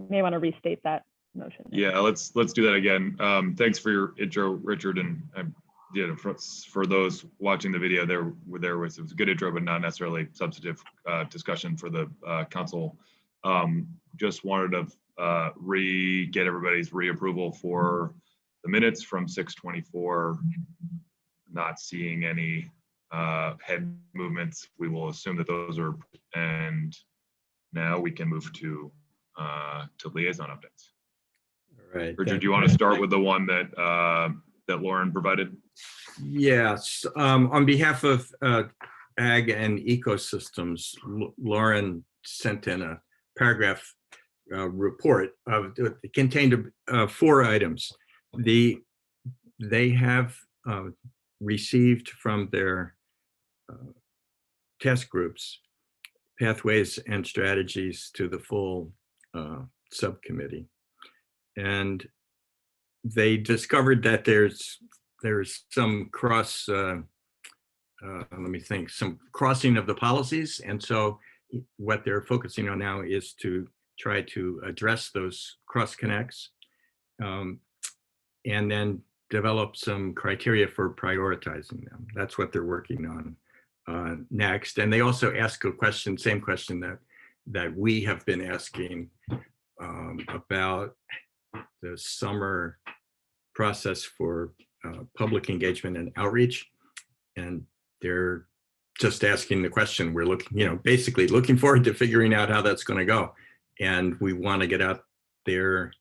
may want to restate that motion. Yeah, let's do that again. Thanks for your intro, Richard, and for those watching the video, it was a good intro, but not necessarily substantive discussion for the council. Just wanted to get everybody's reapproval for the minutes from 6/24. Not seeing any head movements. We will assume that those are, and now we can move to liaison updates. All right. Richard, do you want to start with the one that that Lauren provided? Yes. On behalf of Ag and Ecosystems, Lauren sent in a paragraph report it contained 4 items. They have received from their task groups pathways and strategies to the full subcommittee, and they discovered that there's some some crossing of the policies, and so what they're focusing on now is to try to address those cross connects, and then develop some criteria for prioritizing them. That's what they're working on next. And they also ask a question, same question that we have been asking about the summer process for public engagement and outreach. And they're just asking the question. We're looking, basically looking forward to figuring out how that's going to go. And we want to get out there.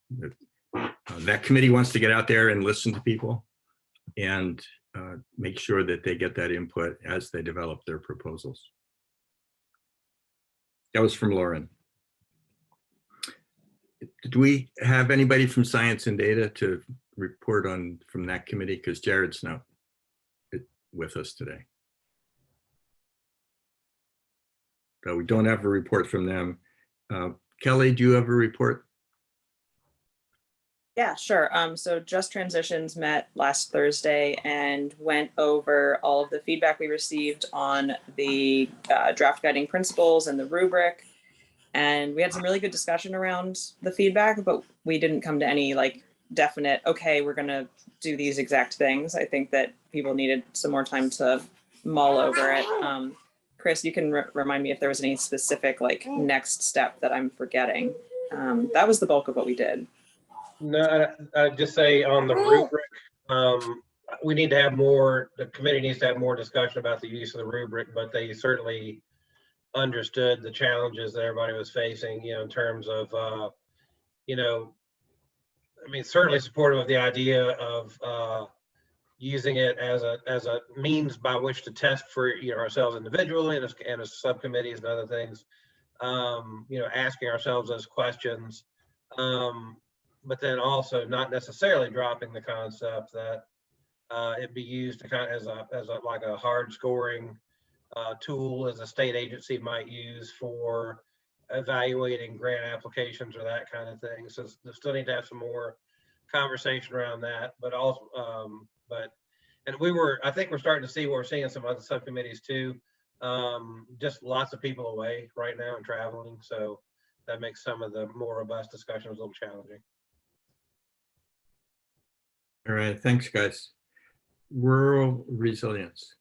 That committee wants to get out there and listen to people and make sure that they get that input as they develop their proposals. That was from Lauren. Do we have anybody from Science and Data to report on from that committee? Because Jared's not with us today. So we don't have a report from them. Kelly, do you have a report? Yeah, sure. So Just Transitions met last Thursday and went over all of the feedback we received on the draft guiding principles and the rubric. And we had some really good discussion around the feedback, but we didn't come to any definite, okay, we're going to do these exact things. I think that people needed some more time to mull over it. Chris, you can remind me if there was any specific next step that I'm forgetting. That was the bulk of what we did. No, I'd just say on the rubric, we need to have more, the committee needs to have more discussion about the use of the rubric, but they certainly understood the challenges that everybody was facing, in terms of, certainly supportive of the idea of using it as a means by which to test for ourselves individually and as subcommittees and other things, asking ourselves those questions. But then also not necessarily dropping the concept that it be used to as a hard scoring tool as a state agency might use for evaluating grant applications or that kind of thing. So they still need to have some more conversation around that. But also, I think we're starting to see what we're seeing in some other subcommittees too. Just lots of people away right now and traveling, so that makes some of the more robust discussions a little challenging. All right, thanks, guys. Rural resilience.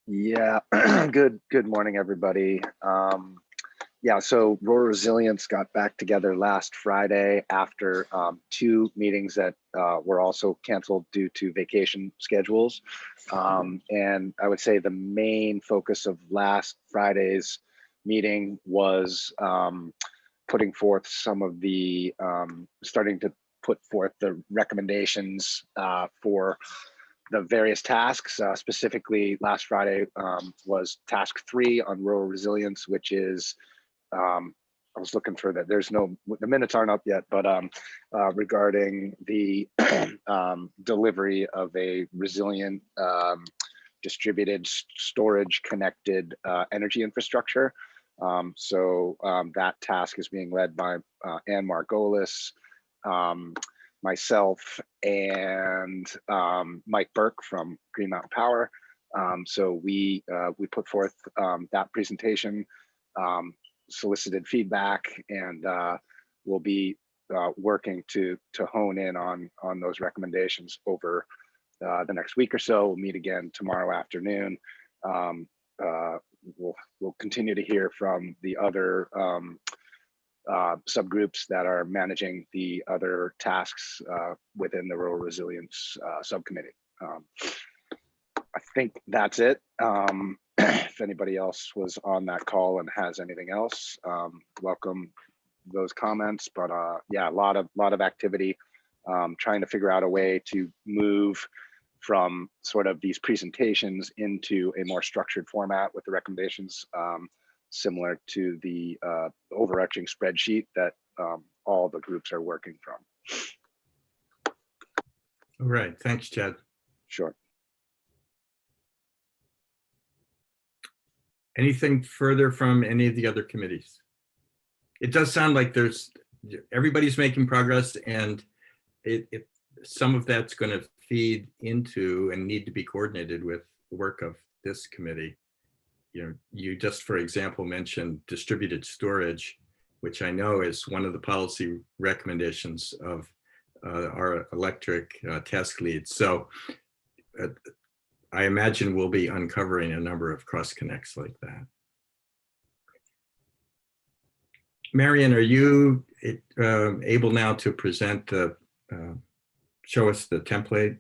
Yeah, good morning, everybody. Yeah, so rural resilience got back together last Friday after 2 meetings that were also canceled due to vacation schedules. And I would say the main focus of last Friday's meeting was putting forth some of the, starting to put forth the recommendations for the various tasks. Specifically, last Friday was task 3 on rural resilience, which is, I was looking for that. The minutes aren't up yet, but regarding the delivery of a resilient, distributed storage connected energy infrastructure. So that task is being led by Ann Margolis, myself, and Mike Burke from Green Mountain Power. So we put forth that presentation. solicited feedback, and we'll be working to hone in on those recommendations over the next week or so. We'll meet again tomorrow afternoon. We'll continue to hear from the other subgroups that are managing the other tasks within the Rural Resilience Subcommittee. I think that's it. If anybody else was on that call and has anything else, welcome those comments. But yeah, a lot of activity, trying to figure out a way to move from sort of these presentations into a more structured format with the recommendations, similar to the overarching spreadsheet that all the groups are working from. All right, thanks, Chad. Sure. Anything further from any of the other committees? It does sound like everybody's making progress, and some of that's going to feed into and need to be coordinated with the work of this committee. You just, for example, mentioned distributed storage, which I know is one of the policy recommendations of our electric task leads. So I imagine we'll be uncovering a number of cross connects like that. Marion, are you able now to present show us the template?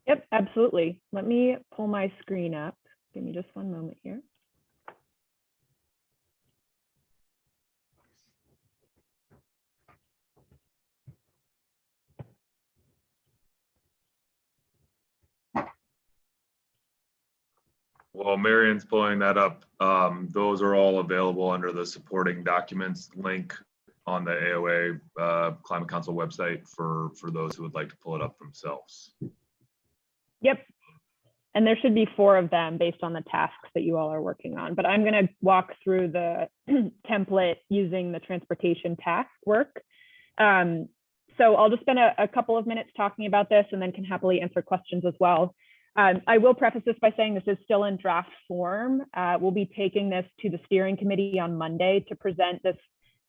Yep, absolutely. Let me pull my screen up. Give me just one moment here. Well, Marion's pulling that up. Those are all available under the supporting documents link on the AOA Climate Council website for those who would like to pull it up themselves. Yep. And there should be 4 of them based on the tasks that you all are working on. But I'm going to walk through the template using the transportation task work. So I'll just spend a couple of minutes talking about this and then can happily answer questions as well. I will preface this by saying this is still in draft form. We'll be taking this to the steering committee on Monday to present this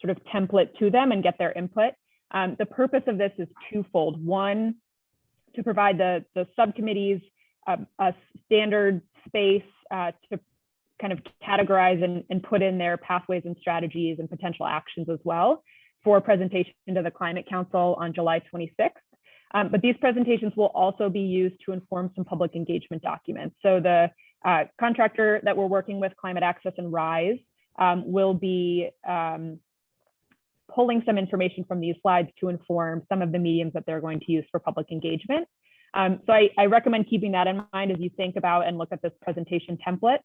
sort of template to them and get their input. The purpose of this is twofold. One, to provide the subcommittees a standard space to kind of categorize and put in their pathways and strategies and potential actions as well for presentation to the Climate Council on July 26th. But these presentations will also be used to inform some public engagement documents. So the contractor that we're working with, Climate Access and RISE, will be pulling some information from these slides to inform some of the mediums that they're going to use for public engagement. So I recommend keeping that in mind as you think about and look at this presentation template,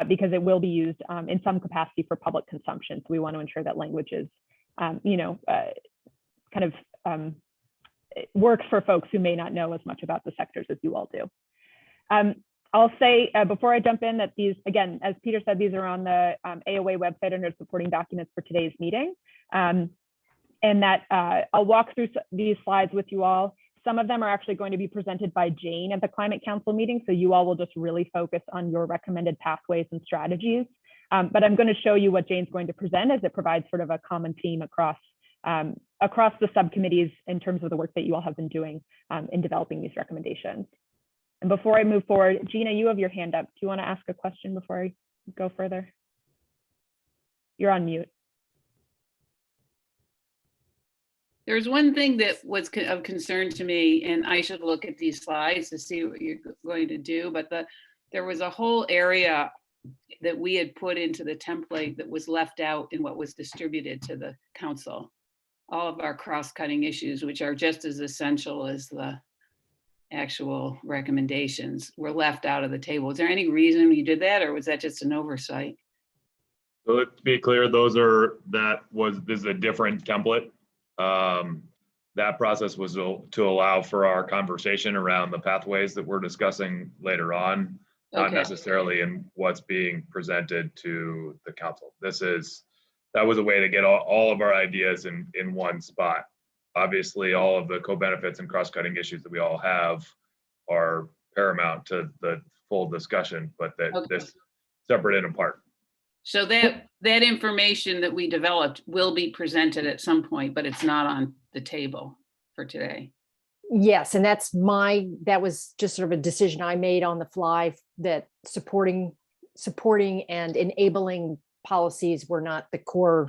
because it will be used in some capacity for public consumption. So we want to ensure that language is, works for folks who may not know as much about the sectors as you all do. I'll say before I jump in that these, again, as Peter said, these are on the AOA website under supporting documents for today's meeting. And that I'll walk through these slides with you all. Some of them are actually going to be presented by Jane at the Climate Council meeting. So you all will just really focus on your recommended pathways and strategies. But I'm going to show you what Jane's going to present as it provides sort of a common theme across the subcommittees in terms of the work that you all have been doing in developing these recommendations. And before I move forward, Gina, you have your hand up. Do you want to ask a question before I go further? You're on mute. There's one thing that was of concern to me, and I should look at these slides to see what you're going to do, but there was a whole area that we had put into the template that was left out in what was distributed to the council. All of our cross-cutting issues, which are just as essential as the actual recommendations, were left out of the table. Is there any reason you did that, or was that just an oversight? So to be clear, this is a different template. That process was to allow for our conversation around the pathways that we're discussing later on, not necessarily in what's being presented to the council. That was a way to get all of our ideas in one spot. Obviously, all of the co-benefits and cross-cutting issues that we all have are paramount to the full discussion, but this separate and apart. So that information that we developed will be presented at some point, but it's not on the table for today. Yes, and that was just sort of a decision I made on the fly, that supporting and enabling policies were not the core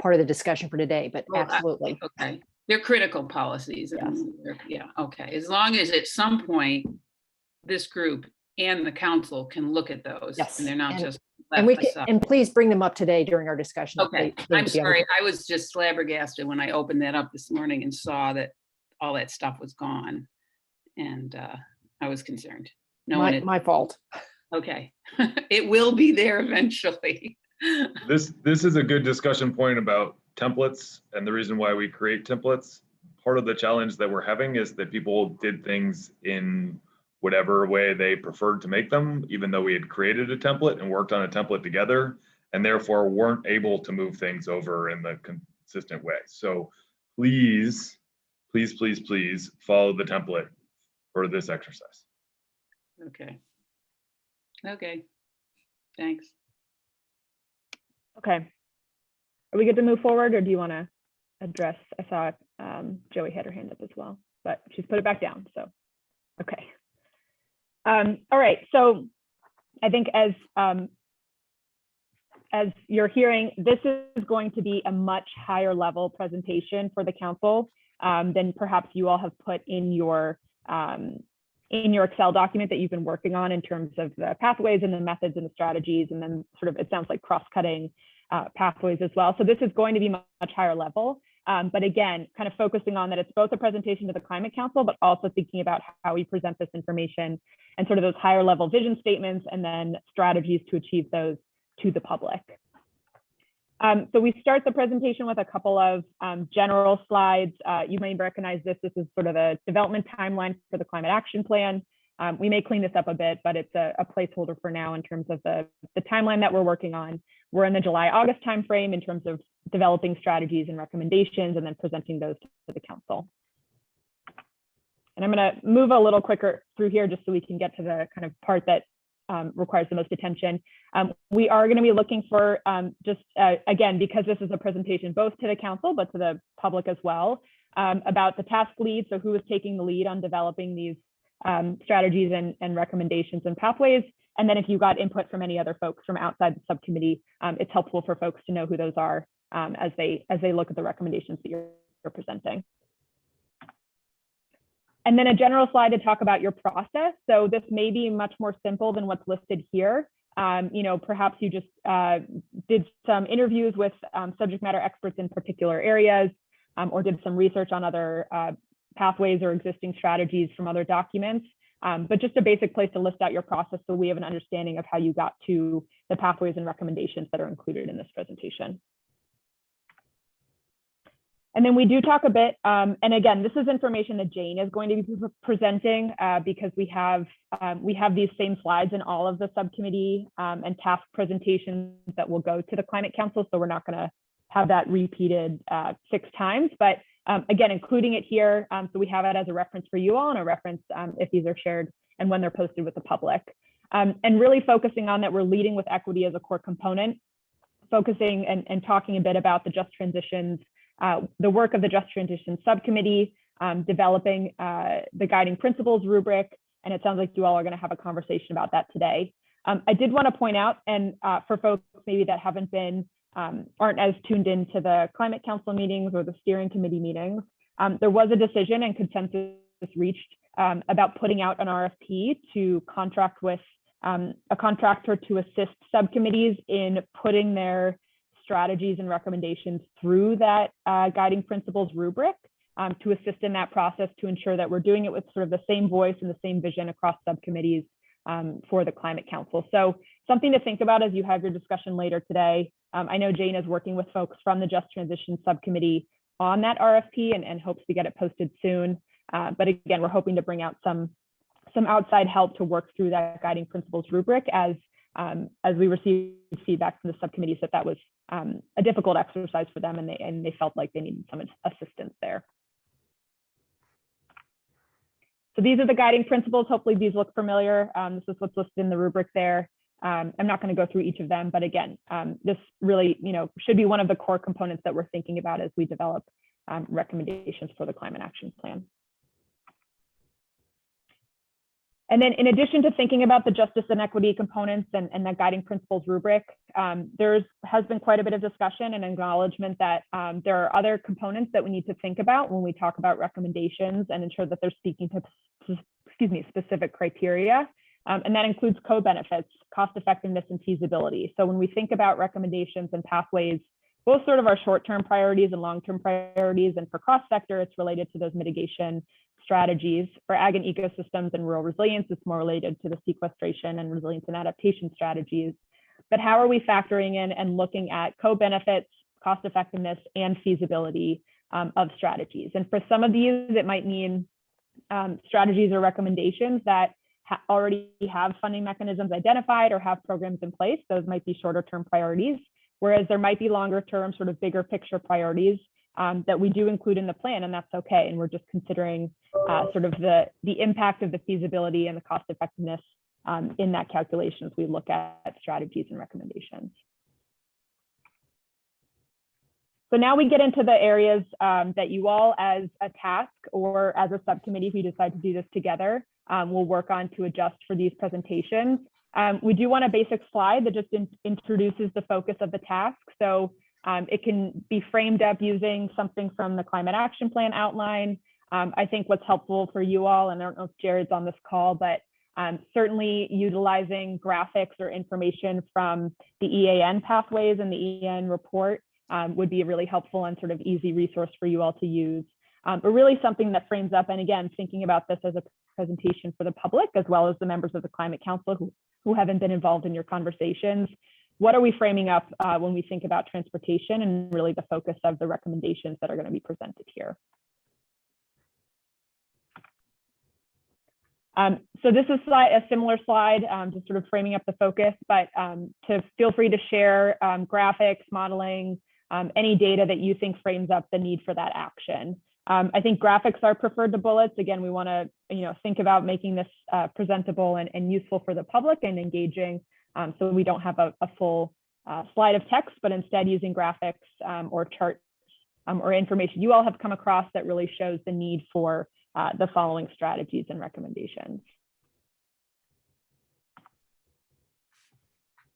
part of the discussion for today, but Well, absolutely. Okay, they're critical policies. Yes. Yeah, okay. As long as at some point, this group and the council can look at those. Yes, And they're not just And we left can, aside. and please bring them up today during our discussion. Okay, I'm sorry. I was just flabbergasted when I opened that up this morning and saw that all that stuff was gone. And I was concerned. My fault. Okay, it will be there eventually. This is a good discussion point about templates and the reason why we create templates. Part of the challenge that we're having is that people did things in whatever way they preferred to make them, even though we had created a template and worked on a template together, and therefore weren't able to move things over in the consistent way. So please follow the template for this exercise. Okay, thanks. Okay. Are we good to move forward, or do you want to address? I saw Joey had her hand up as well, but she's put it back down. So, okay. All right. So I think as you're hearing, this is going to be a much higher level presentation for the council than perhaps you all have put in your Excel document that you've been working on in terms of the pathways and the methods and the strategies, and then sort of, it sounds like cross-cutting pathways as well. So this is going to be much higher level. But again, kind of focusing on that it's both a presentation to the Climate Council, but also thinking about how we present this information and sort of those higher level vision statements and then strategies to achieve those to the public. So we start the presentation with a couple of general slides. You may recognize this. This is sort of a development timeline for the Climate Action Plan. We may clean this up a bit, but it's a placeholder for now in terms of the timeline that we're working on. We're in the July-August timeframe in terms of developing strategies and recommendations and then presenting those to the council. And I'm going to move a little quicker through here just so we can get to the kind of part that requires the most attention. We are going to be looking for again, because this is a presentation both to the council, but to the public as well, about the task lead. So who is taking the lead on developing these strategies and recommendations and pathways. And then if you got input from any other folks from outside the subcommittee, it's helpful for folks to know who those are as they look at the recommendations that you're presenting. And then a general slide to talk about your process. So this may be much more simple than what's listed here. Perhaps you just did some interviews with subject matter experts in particular areas, or did some research on other pathways or existing strategies from other documents. But just a basic place to list out your process so we have an understanding of how you got to the pathways and recommendations that are included in this presentation. And then we do talk a bit, and again, this is information that Jane is going to be presenting because we have these same slides in all of the subcommittee and task presentations that will go to the Climate Council. So we're not going to have that repeated 6 times, but again, including it here. So we have it as a reference for you all and a reference if these are shared and when they're posted with the public. And really focusing on that we're leading with equity as a core component, focusing and talking a bit about the just transitions, the work of the Just Transition Subcommittee, developing the guiding principles rubric, and it sounds like you all are going to have a conversation about that today. I did want to point out, and for folks maybe that haven't been, aren't as tuned into the Climate Council meetings or the steering committee meetings, there was a decision and consensus reached about putting out an RFP to contract with a contractor to assist subcommittees in putting their strategies and recommendations through that guiding principles rubric to assist in that process to ensure that we're doing it with sort of the same voice and the same vision across subcommittees for the Climate Council. So something to think about as you have your discussion later today. I know Jane is working with folks from the Just Transition Subcommittee on that RFP and hopes to get it posted soon. But again, we're hoping to bring out some outside help to work through that guiding principles rubric as we received feedback from the subcommittees that was a difficult exercise for them and they felt like they needed some assistance there. So these are the guiding principles. Hopefully these look familiar. This is what's listed in the rubric there. I'm not going to go through each of them, but again, this really, should be one of the core components that we're thinking about as we develop recommendations for the climate action plan. And then in addition to thinking about the justice and equity components and the guiding principles rubric, there has been quite a bit of discussion and acknowledgement that there are other components that we need to think about when we talk about recommendations and ensure that they're speaking to, specific criteria. And that includes co-benefits, cost effectiveness, and feasibility. So when we think about recommendations and pathways, both sort of our short-term priorities and long-term priorities, and for cross-sector, it's related to those mitigation strategies. For ag and ecosystems and rural resilience, it's more related to the sequestration and resilience and adaptation strategies. But how are we factoring in and looking at co-benefits, cost effectiveness, and feasibility of strategies? And for some of these, it might mean strategies or recommendations that already have funding mechanisms identified or have programs in place. Those might be shorter term priorities, whereas there might be longer term, sort of bigger picture priorities that we do include in the plan, and that's okay. And we're just considering sort of the impact of the feasibility and the cost effectiveness in that calculation as we look at strategies and recommendations. So now we get into the areas that you all as a task or as a subcommittee, if we decide to do this together, will work on to adjust for these presentations. We do want a basic slide that just introduces the focus of the task. So it can be framed up using something from the climate action plan outline. I think what's helpful for you all, and I don't know if Jared's on this call, but certainly utilizing graphics or information from the EAN pathways and the EAN report would be a really helpful and sort of easy resource for you all to use. But really something that frames up, and again, thinking about this as a presentation for the public, as well as the members of the Climate Council who haven't been involved in your conversations. What are we framing up when we think about transportation and really the focus of the recommendations that are going to be presented here? So this is a similar slide, just sort of framing up the focus, but to feel free to share graphics, modeling, any data that you think frames up the need for that action. I think graphics are preferred to bullets. Again, we want to think about making this presentable and useful for the public and engaging, so we don't have a full slide of text, but instead using graphics or charts or information you all have come across that really shows the need for the following strategies and recommendations.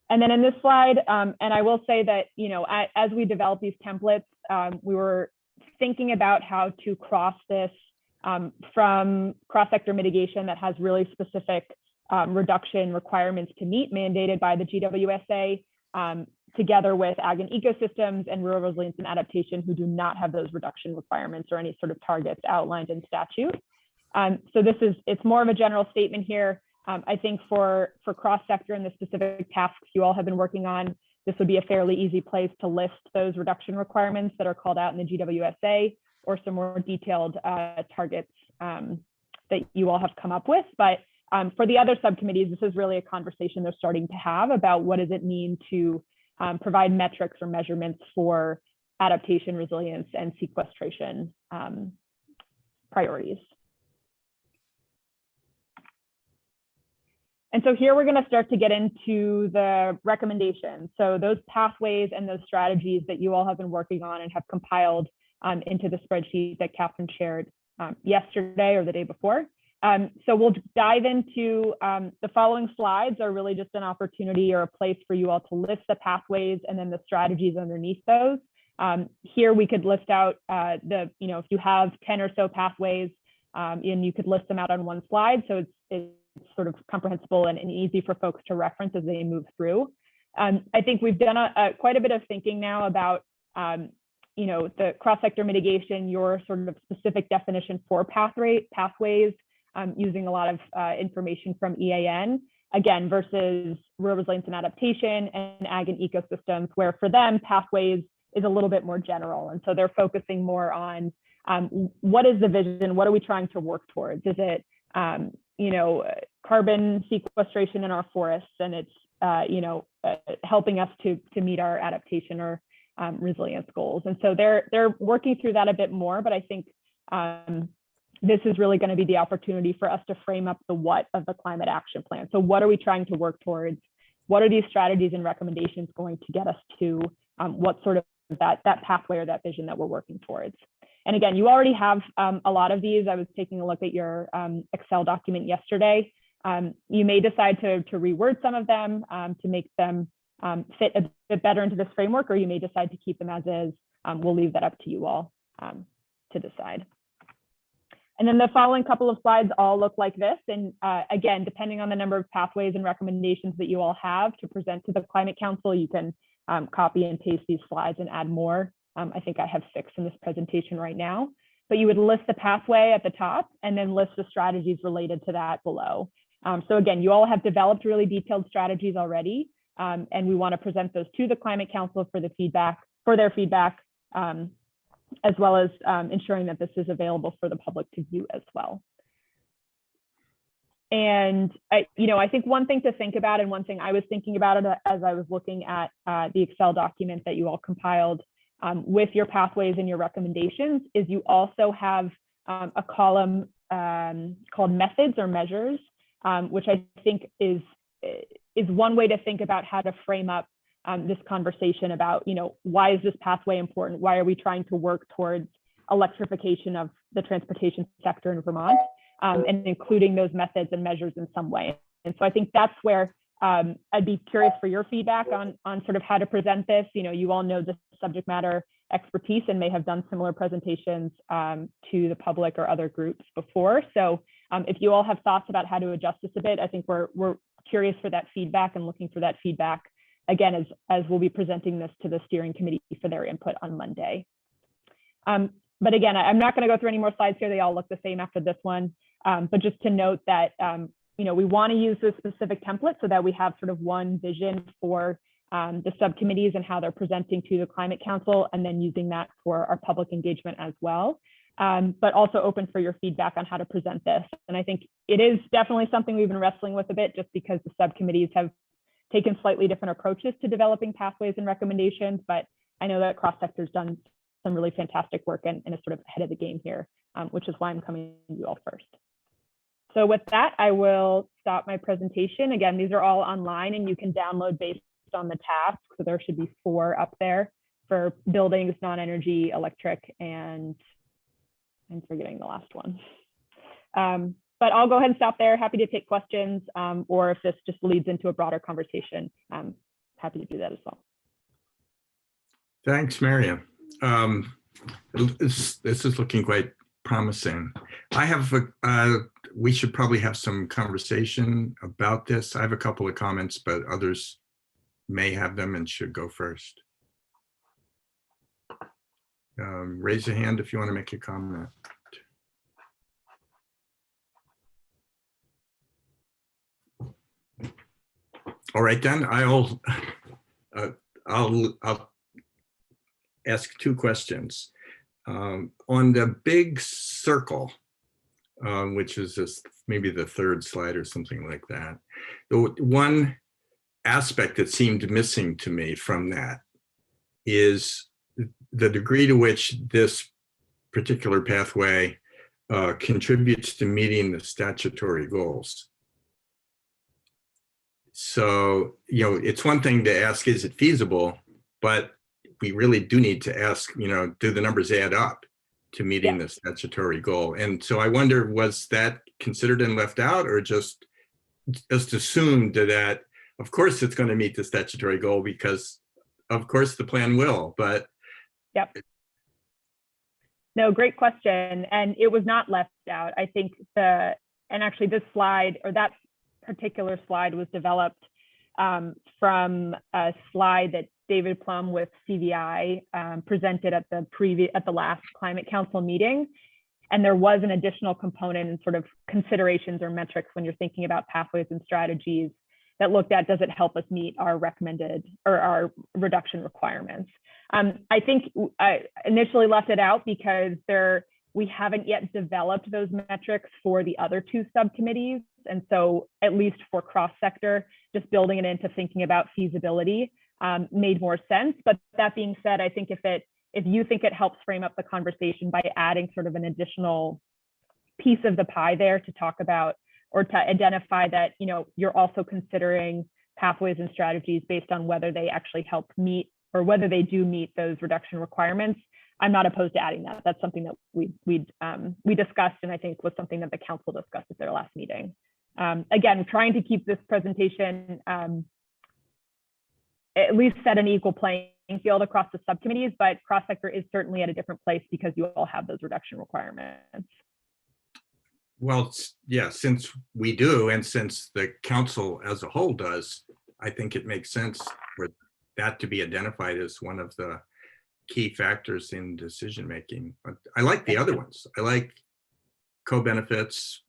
And then in this slide, and I will say that, as we develop these templates, we were thinking about how to cross this from cross-sector mitigation that has really specific reduction requirements to meet mandated by the GWSA, together with ag and ecosystems and rural resilience and adaptation who do not have those reduction requirements or any sort of targets outlined in statute. So it's more of a general statement here. I think for cross-sector and the specific tasks you all have been working on, this would be a fairly easy place to list those reduction requirements that are called out in the GWSA or some more detailed targets that you all have come up with. But for the other subcommittees, this is really a conversation they're starting to have about what does it mean to provide metrics or measurements for adaptation, resilience, and sequestration priorities. And so here we're going to start to get into the recommendations. So those pathways and those strategies that you all have been working on and have compiled into the spreadsheet that Catherine shared yesterday or the day before. So we'll dive into the following slides are really just an opportunity or a place for you all to list the pathways and then the strategies underneath those. Here we could list out if you have 10 or so pathways and you could list them out on one slide. So it's sort of comprehensible and easy for folks to reference as they move through. I think we've done quite a bit of thinking now about the cross-sector mitigation, your sort of specific definition for pathways, using a lot of information from EAN, again, versus rural resilience and adaptation and ag and ecosystems, where for them, pathways is a little bit more general. And so they're focusing more on what is the vision? What are we trying to work towards? Is it, carbon sequestration in our forests, and it's, helping us to meet our adaptation or resilience goals. And so they're working through that a bit more, but I think this is really going to be the opportunity for us to frame up the what of the climate action plan. So what are we trying to work towards? what are these strategies and recommendations going to get us to what sort of that pathway or that vision that we're working towards. And again, you already have a lot of these. I was taking a look at your Excel document yesterday. You may decide to reword some of them to make them fit a bit better into this framework, or you may decide to keep them as is. We'll leave that up to you all to decide. And then the following couple of slides all look like this. And again, depending on the number of pathways and recommendations that you all have to present to the Climate Council, you can copy and paste these slides and add more. I think I have 6 in this presentation right now, but you would list the pathway at the top and then list the strategies related to that below. So again, you all have developed really detailed strategies already, and we want to present those to the Climate Council for their feedback, as well as ensuring that this is available for the public to view as well. And I think one thing to think about, and one thing I was thinking about it as I was looking at the Excel document that you all compiled with your pathways and your recommendations, is you also have a column called methods or measures, which I think is one way to think about how to frame up this conversation about, why is this pathway important? Why are we trying to work towards electrification of the transportation sector in Vermont, and including those methods and measures in some way? And so I think that's where I'd be curious for your feedback on sort of how to present this. You all know the subject matter expertise and may have done similar presentations to the public or other groups before. So if you all have thoughts about how to adjust this a bit, I think we're curious for that feedback and looking for that feedback, again, as we'll be presenting this to the steering committee for their input on Monday. But again, I'm not going to go through any more slides here. They all look the same after this one. But just to note that, we want to use this specific template so that we have sort of one vision for the subcommittees and how they're presenting to the Climate Council, and then using that for our public engagement as well. But also open for your feedback on how to present this. And I think it is definitely something we've been wrestling with a bit, just because the subcommittees have taken slightly different approaches to developing pathways and recommendations. But I know that cross-sector's done some really fantastic work and is sort of ahead of the game here, which is why I'm coming to you all first. So with that, I will stop my presentation. Again, these are all online and you can download based on the task. So there should be 4 up there for buildings, non-energy, electric, and I'm forgetting the last one. But I'll go ahead and stop there. Happy to take questions, or if this just leads into a broader conversation, I'm happy to do that as well. Thanks, Miriam. This is looking quite promising. I have we should probably have some conversation about this. I have a couple of comments, but others may have them and should go first. Raise your hand if you want to make a comment. All right, then I'll ask 2 questions. On the big circle, which is just maybe the 3rd slide or something like that, the one aspect that seemed missing to me from that is the degree to which this particular pathway contributes to meeting the statutory goals. So, it's one thing to ask, is it feasible? But we really do need to ask, do the numbers add up to meeting the statutory goal? And so I wonder, was that considered and left out, or just assumed that, of course, it's going to meet the statutory goal because, of course, the plan will, but. Yep. No, great question. And it was not left out. I think and actually this slide, or that particular slide, was developed from a slide that David Plum with CVI presented at the last Climate Council meeting. And there was an additional component and sort of considerations or metrics when you're thinking about pathways and strategies that looked at, does it help us meet our recommended or our reduction requirements? I think I initially left it out because we haven't yet developed those metrics for the other 2 subcommittees. And so at least for cross-sector, just building it into thinking about feasibility made more sense. But that being said, I think if you think it helps frame up the conversation by adding sort of an additional piece of the pie there to talk about, or to identify that, you're also considering pathways and strategies based on whether they actually help meet or whether they do meet those reduction requirements. I'm not opposed to adding that. That's something that we discussed, and I think was something that the council discussed at their last meeting. Again, trying to keep this presentation at least set an equal playing field across the subcommittees, but cross-sector is certainly at a different place because you all have those reduction requirements. Well, yeah, since we do, and since the council as a whole does, I think it makes sense for that to be identified as one of the key factors in decision making. But I like the other ones. I like co-benefits,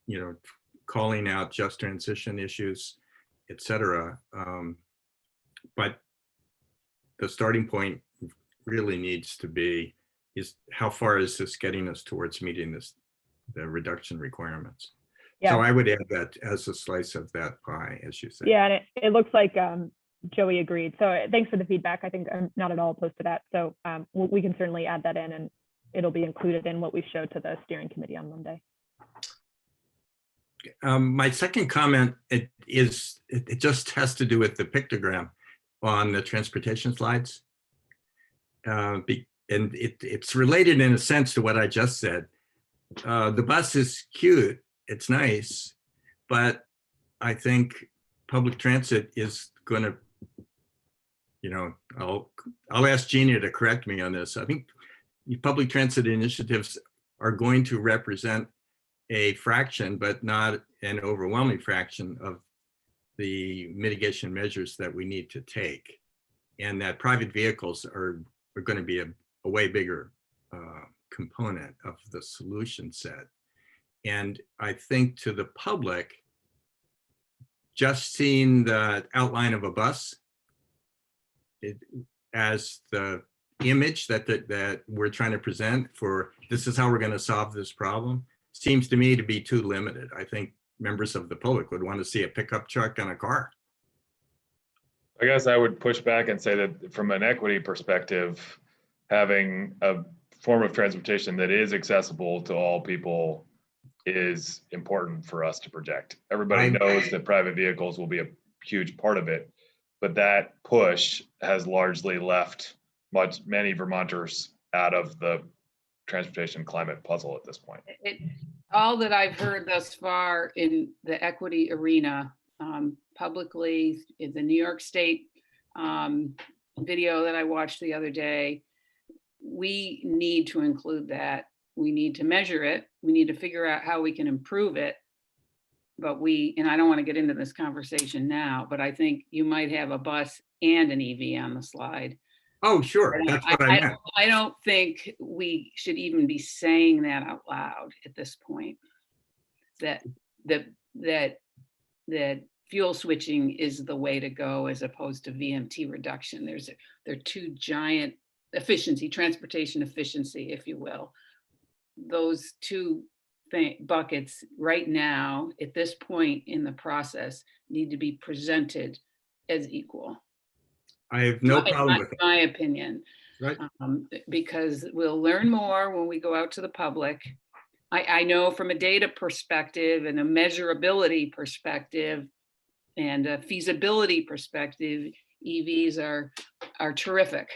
you know, calling out just transition issues, et cetera. But the starting point really needs to be is how far is this getting us towards meeting the reduction requirements? Yeah. So I would add that as a slice of that pie, as you say. Yeah, and it looks like Joey agreed. So thanks for the feedback. I think I'm not at all opposed to that. So we can certainly add that in, and it'll be included in what we show to the steering committee on Monday. My second comment, it just has to do with the pictogram on the transportation slides. And it's related in a sense to what I just said. The bus is cute, it's nice, but I think public transit is going to, you know, I'll ask Gina to correct me on this. I think public transit initiatives are going to represent a fraction, but not an overwhelming fraction of the mitigation measures that we need to take. And that private vehicles are going to be a way bigger component of the solution set. And I think to the public, just seeing the outline of a bus as the image that we're trying to present for this is how we're going to solve this problem seems to me to be too limited. I think members of the public would want to see a pickup truck and a car. I guess I would push back and say that from an equity perspective, having a form of transportation that is accessible to all people is important for us to project. Everybody knows that private vehicles will be a huge part of it, but that push has largely left many Vermonters out of the transportation climate puzzle at this point. All that I've heard thus far in the equity arena, publicly, in the New York State video that I watched the other day, we need to include that. We need to measure it. We need to figure out how we can improve it. But and I don't want to get into this conversation now, but I think you might have a bus and an EV on the slide. Oh, sure. That's what I meant. I don't think we should even be saying that out loud at this point. That fuel switching is the way to go as opposed to VMT reduction. They're two giant transportation efficiency, if you will. Those two buckets right now at this point in the process need to be presented as equal. I have no problem with it. My opinion, right? Because we'll learn more when we go out to the public. I know from a data perspective and a measurability perspective and a feasibility perspective, EVs are terrific.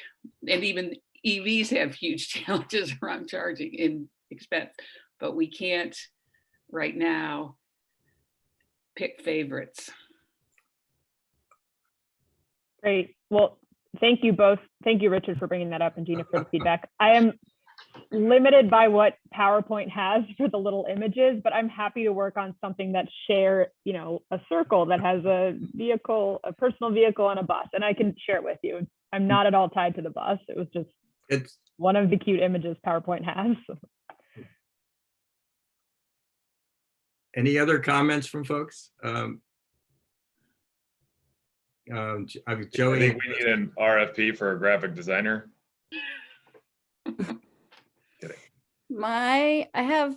And even EVs have huge challenges around charging in expense, but we can't right now pick favorites. Great. Well, thank you both. Thank you, Richard, for bringing that up, and Gina for the feedback. I am limited by what PowerPoint has for the little images, but I'm happy to work on something that share, you know, a circle that has a vehicle, a personal vehicle and a bus, and I can share it with you. I'm not at all tied to the bus. It was just one of the cute images PowerPoint has. Any other comments from folks? Joey, I think we need an RFP for a graphic designer. I have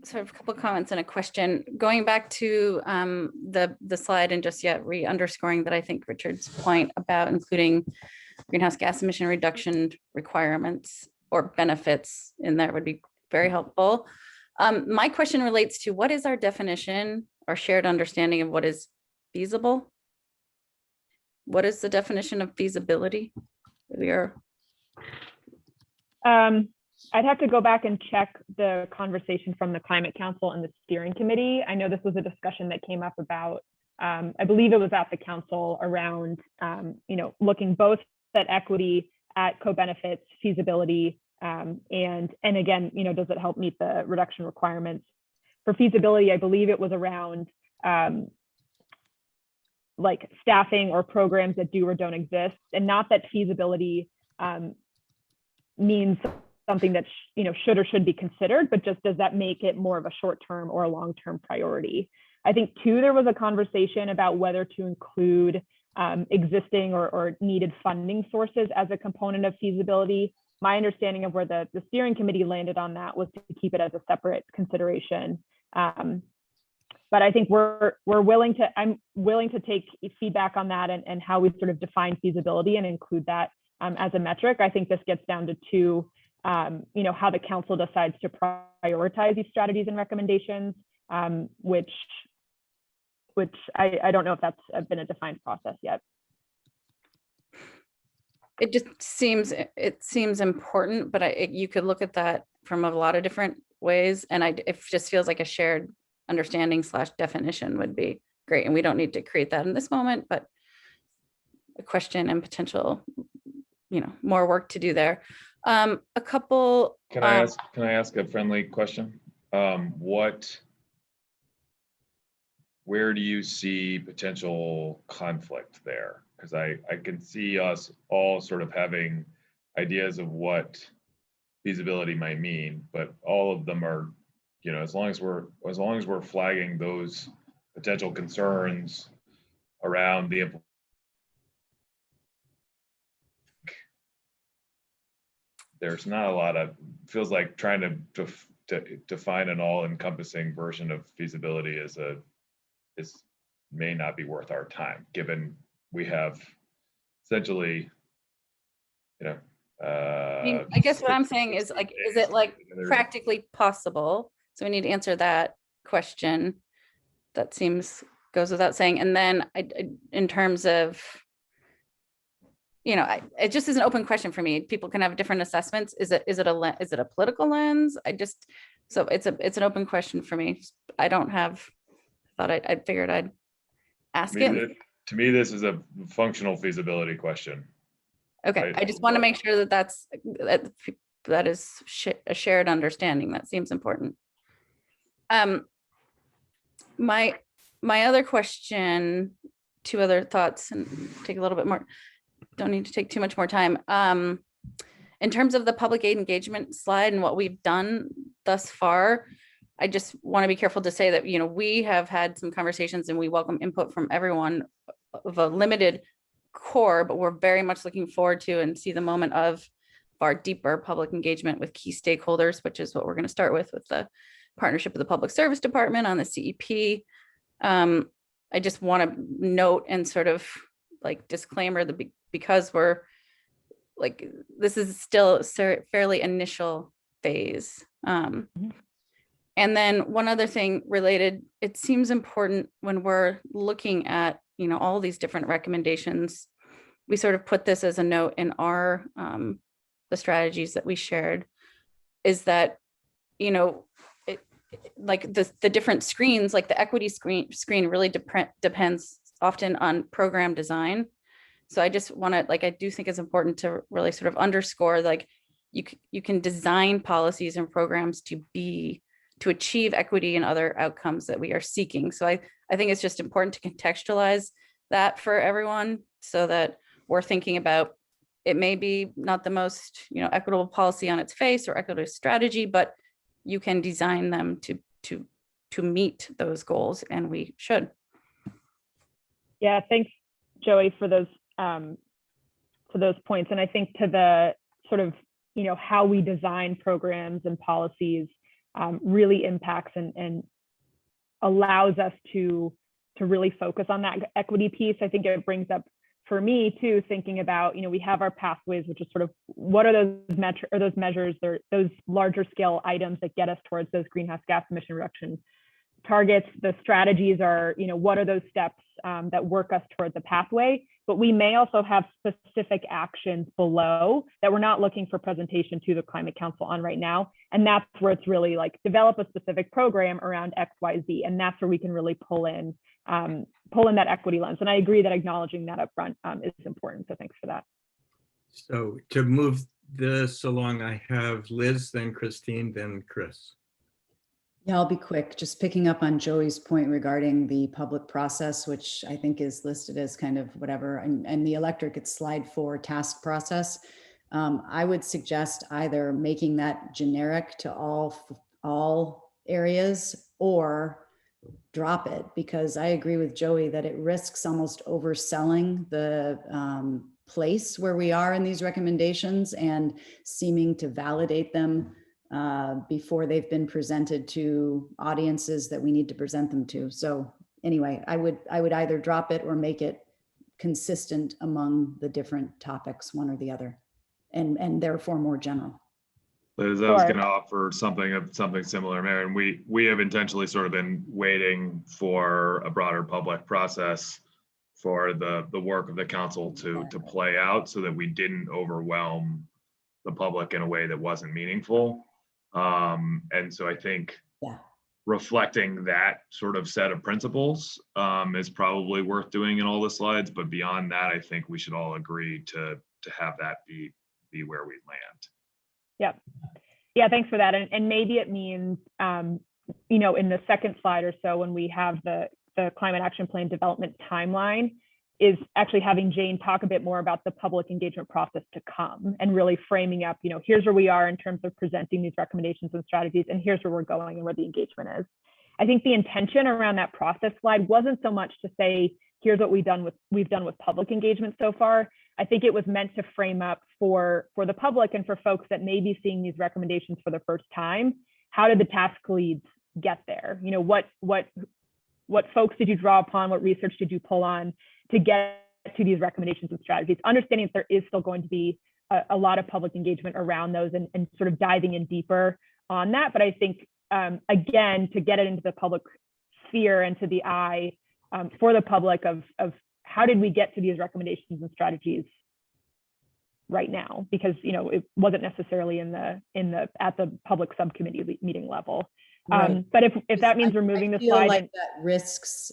sort of a couple of comments and a question. Going back to the slide and just yet re-underscoring that I think Richard's point about including greenhouse gas emission reduction requirements or benefits in there would be very helpful. My question relates to what is our definition or shared understanding of what is feasible? what is the definition of feasibility? We are, I'd have to go back and check the conversation from the Climate Council and the steering committee. I know this was a discussion that came up about, I believe it was at the council around, looking both at equity, at co-benefits, feasibility, and again, does it help meet the reduction requirements? For feasibility, I believe it was around like staffing or programs that do or don't exist, and not that feasibility means something that should or should be considered, but just does that make it more of a short-term or a long-term priority? I think too, there was a conversation about whether to include existing or needed funding sources as a component of feasibility. My understanding of where the steering committee landed on that was to keep it as a separate consideration. But I think I'm willing to take feedback on that and how we sort of define feasibility and include that as a metric. I think this gets down to how the council decides to prioritize these strategies and recommendations, which I don't know if that's been a defined process yet. it just seems important, but you could look at that from a lot of different ways. And it just feels like a shared understanding / definition would be great. And we don't need to create that in this moment, but a question and potential, more work to do there. A couple. Can I ask a friendly question? Where do you see potential conflict there? Because I can see us all sort of having ideas of what feasibility might mean, but all of them are, as long as we're flagging those potential concerns around the there's not a lot of, feels like trying to define an all-encompassing version of feasibility may not be worth our time, given we have essentially, I guess what I'm saying is is it like practically possible? So we need to answer that question. That goes without saying. And then in terms of, it just is an open question for me. People can have different assessments. Is it a political lens? So it's an open question for me. I figured I'd ask it. To me, this is a functional feasibility question. Okay, right? I just want to make sure that is a shared understanding. That seems important. My other question, 2 other thoughts, and take a little bit more. Don't need to take too much more time. In terms of the public aid engagement slide and what we've done thus far, I just want to be careful to say that, we have had some conversations and we welcome input from everyone of a limited core, but we're very much looking forward to and see the moment of our deeper public engagement with key stakeholders, which is what we're going to start with the partnership with the Public Service Department on the CEP. I just want to note and sort of disclaimer because we're this is still fairly initial phase. And then one other thing related, it seems important when we're looking at, all these different recommendations, we sort of put this as a note in our, the strategies that we shared, is that, the different screens, like the equity screen really depends often on program design. So I just want to, I do think it's important to really sort of underscore, you can design policies and programs to achieve equity and other outcomes that we are seeking. So I think it's just important to contextualize that for everyone so that we're thinking about, it may be not the most, equitable policy on its face or equitable strategy, but you can design them to meet those goals, and we should. Yeah, thanks, Joey, for those points. And I think to the sort of, how we design programs and policies really impacts and allows us to really focus on that equity piece. I think it brings up, for me too, thinking about, we have our pathways, which is sort of what are those measures, those larger scale items that get us towards those greenhouse gas emission reduction targets. The strategies are, what are those steps that work us towards the pathway? but we may also have specific actions below that we're not looking for presentation to the Climate Council on right now. And that's where it's really like develop a specific program around X, Y, Z. And that's where we can really pull in that equity lens. And I agree that acknowledging that up front is important. So thanks for that. So to move this along, I have Liz, then Christine, then Chris. Yeah, I'll be quick. Just picking up on Joey's point regarding the public process, which I think is listed as kind of whatever, and the electric, it's slide 4 task process. I would suggest either making that generic to all areas or drop it, because I agree with Joey that it risks almost overselling the place where we are in these recommendations and seeming to validate them before they've been presented to audiences that we need to present them to. So anyway, I would either drop it or make it consistent among the different topics, one or the other, and therefore more general. Liz, I was going to offer something similar, Mary. And we have intentionally sort of been waiting for a broader public process for the work of the council to play out, so that we didn't overwhelm the public in a way that wasn't meaningful. And so I think reflecting that sort of set of principles is probably worth doing in all the slides. But beyond that, I think we should all agree to have that be where we land. Yeah, thanks for that. And maybe it means, you know, in the second slide or so, when we have the climate action plan development timeline, is actually having Jane talk a bit more about the public engagement process to come and really framing up, you know, here's where we are in terms of presenting these recommendations and strategies, and here's where we're going and where the engagement is. I think the intention around that process slide wasn't so much to say, here's what we've done with public engagement so far. I think it was meant to frame up for the public and for folks that may be seeing these recommendations for the first time. How did the task leads get there? You know, what folks did you draw upon? What research did you pull on to get to these recommendations and strategies? Understanding that there is still going to be a lot of public engagement around those and sort of diving in deeper on that. But I think, again, to get it into the public sphere and to the eye for the public of how did we get to these recommendations and strategies right now? Because, you know, it wasn't necessarily at the public subcommittee meeting level. Right. But if that means removing the slide, like that risks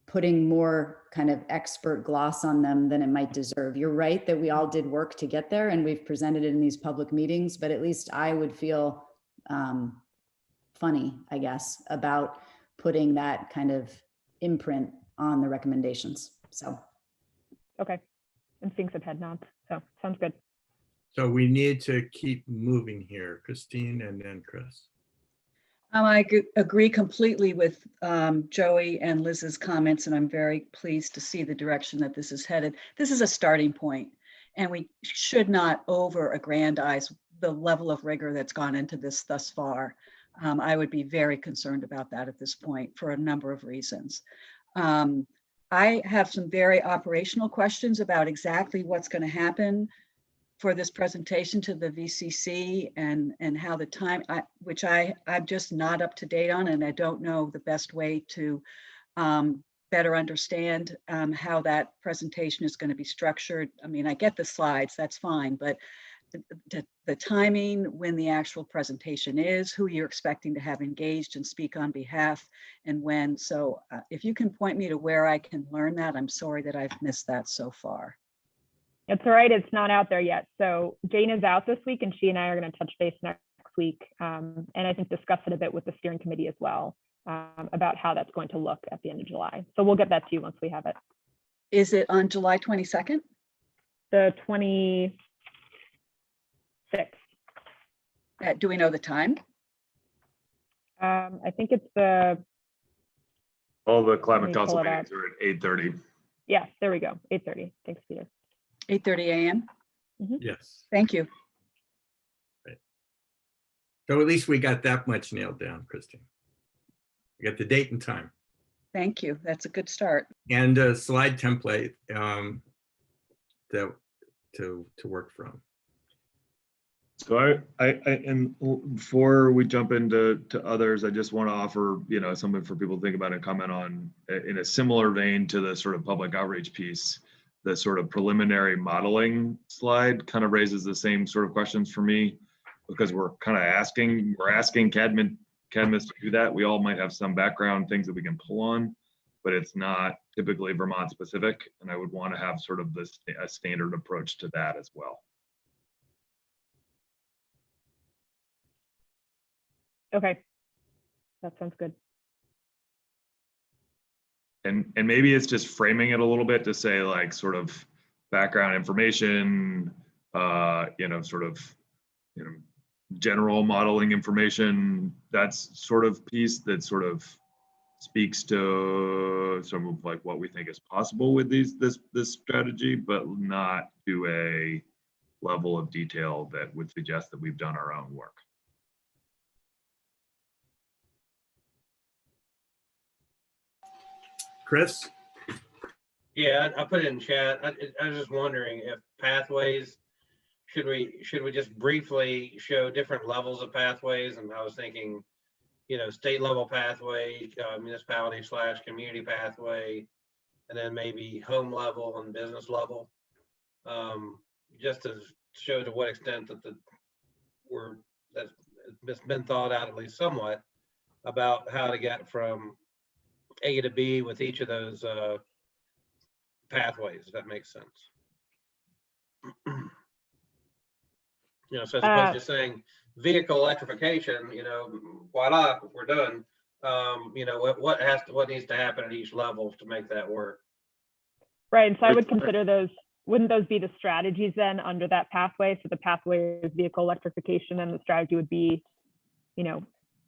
putting more kind of expert gloss on them than it might deserve. You're right that we all did work to get there and we've presented it in these public meetings, but at least I would feel funny, I guess, about putting that kind of imprint on the recommendations. So. Okay. And seeing some head nods. So sounds good. So we need to keep moving here, Christine and then Chris. I agree completely with Joey and Liz's comments, and I'm very pleased to see the direction that this is headed. This is a starting point, and we should not over-aggrandize the level of rigor that's gone into this thus far. I would be very concerned about that at this point for a number of reasons. I have some very operational questions about exactly what's going to happen for this presentation to the VCC and how the time, which I'm just not up to date on, and I don't know the best way to better understand how that presentation is going to be structured. I mean, I get the slides, that's fine, but the timing, when the actual presentation is, who you're expecting to have engaged and speak on behalf, and when. So if you can point me to where I can learn that, I'm sorry that I've missed that so far. It's all right, it's not out there yet. So Jane is out this week and she and I are going to touch base next week. And I think discuss it a bit with the steering committee as well about how that's going to look at the end of July. So we'll get that to you once we have it. Is it on July 22nd? The 26th. Do we know the time? I think it's the. All the climate council meetings are at 8:30. Yeah, there we go. 8:30. Thanks, Peter. 8:30 a.m. Mm-hmm. Yes. Thank you. Right. So at least we got that much nailed down, Christine. We got the date and time. Thank you. That's a good start. And a slide template to work from. So and before we jump into others, I just want to offer, something for people to think about and comment on in a similar vein to the sort of public outreach piece. the sort of preliminary modeling slide kind of raises the same sort of questions for me, because we're asking CADMIS to do that. We all might have some background things that we can pull on, but it's not typically Vermont specific. And I would want to have sort of a standard approach to that as well. Okay, that sounds good. And maybe it's just framing it a little bit to say like sort of background information, general modeling information, that's sort of piece that sort of speaks to some of like what we think is possible with this strategy, but not to a level of detail that would suggest that we've done our own work. Chris? Yeah, I put it in chat. I was just wondering if pathways, should we just briefly show different levels of pathways? And I was thinking, state level pathway, municipality/community pathway, and then maybe home level and business level, just to show to what extent that's been thought out at least somewhat about how to get from A to B with each of those pathways, if that makes sense. So as opposed to saying vehicle electrification, voila, we're done. What needs to happen at each level to make that work? Right, and so I would consider those, wouldn't those be the strategies then under that pathway? So the pathway is vehicle electrification, and the strategy would be,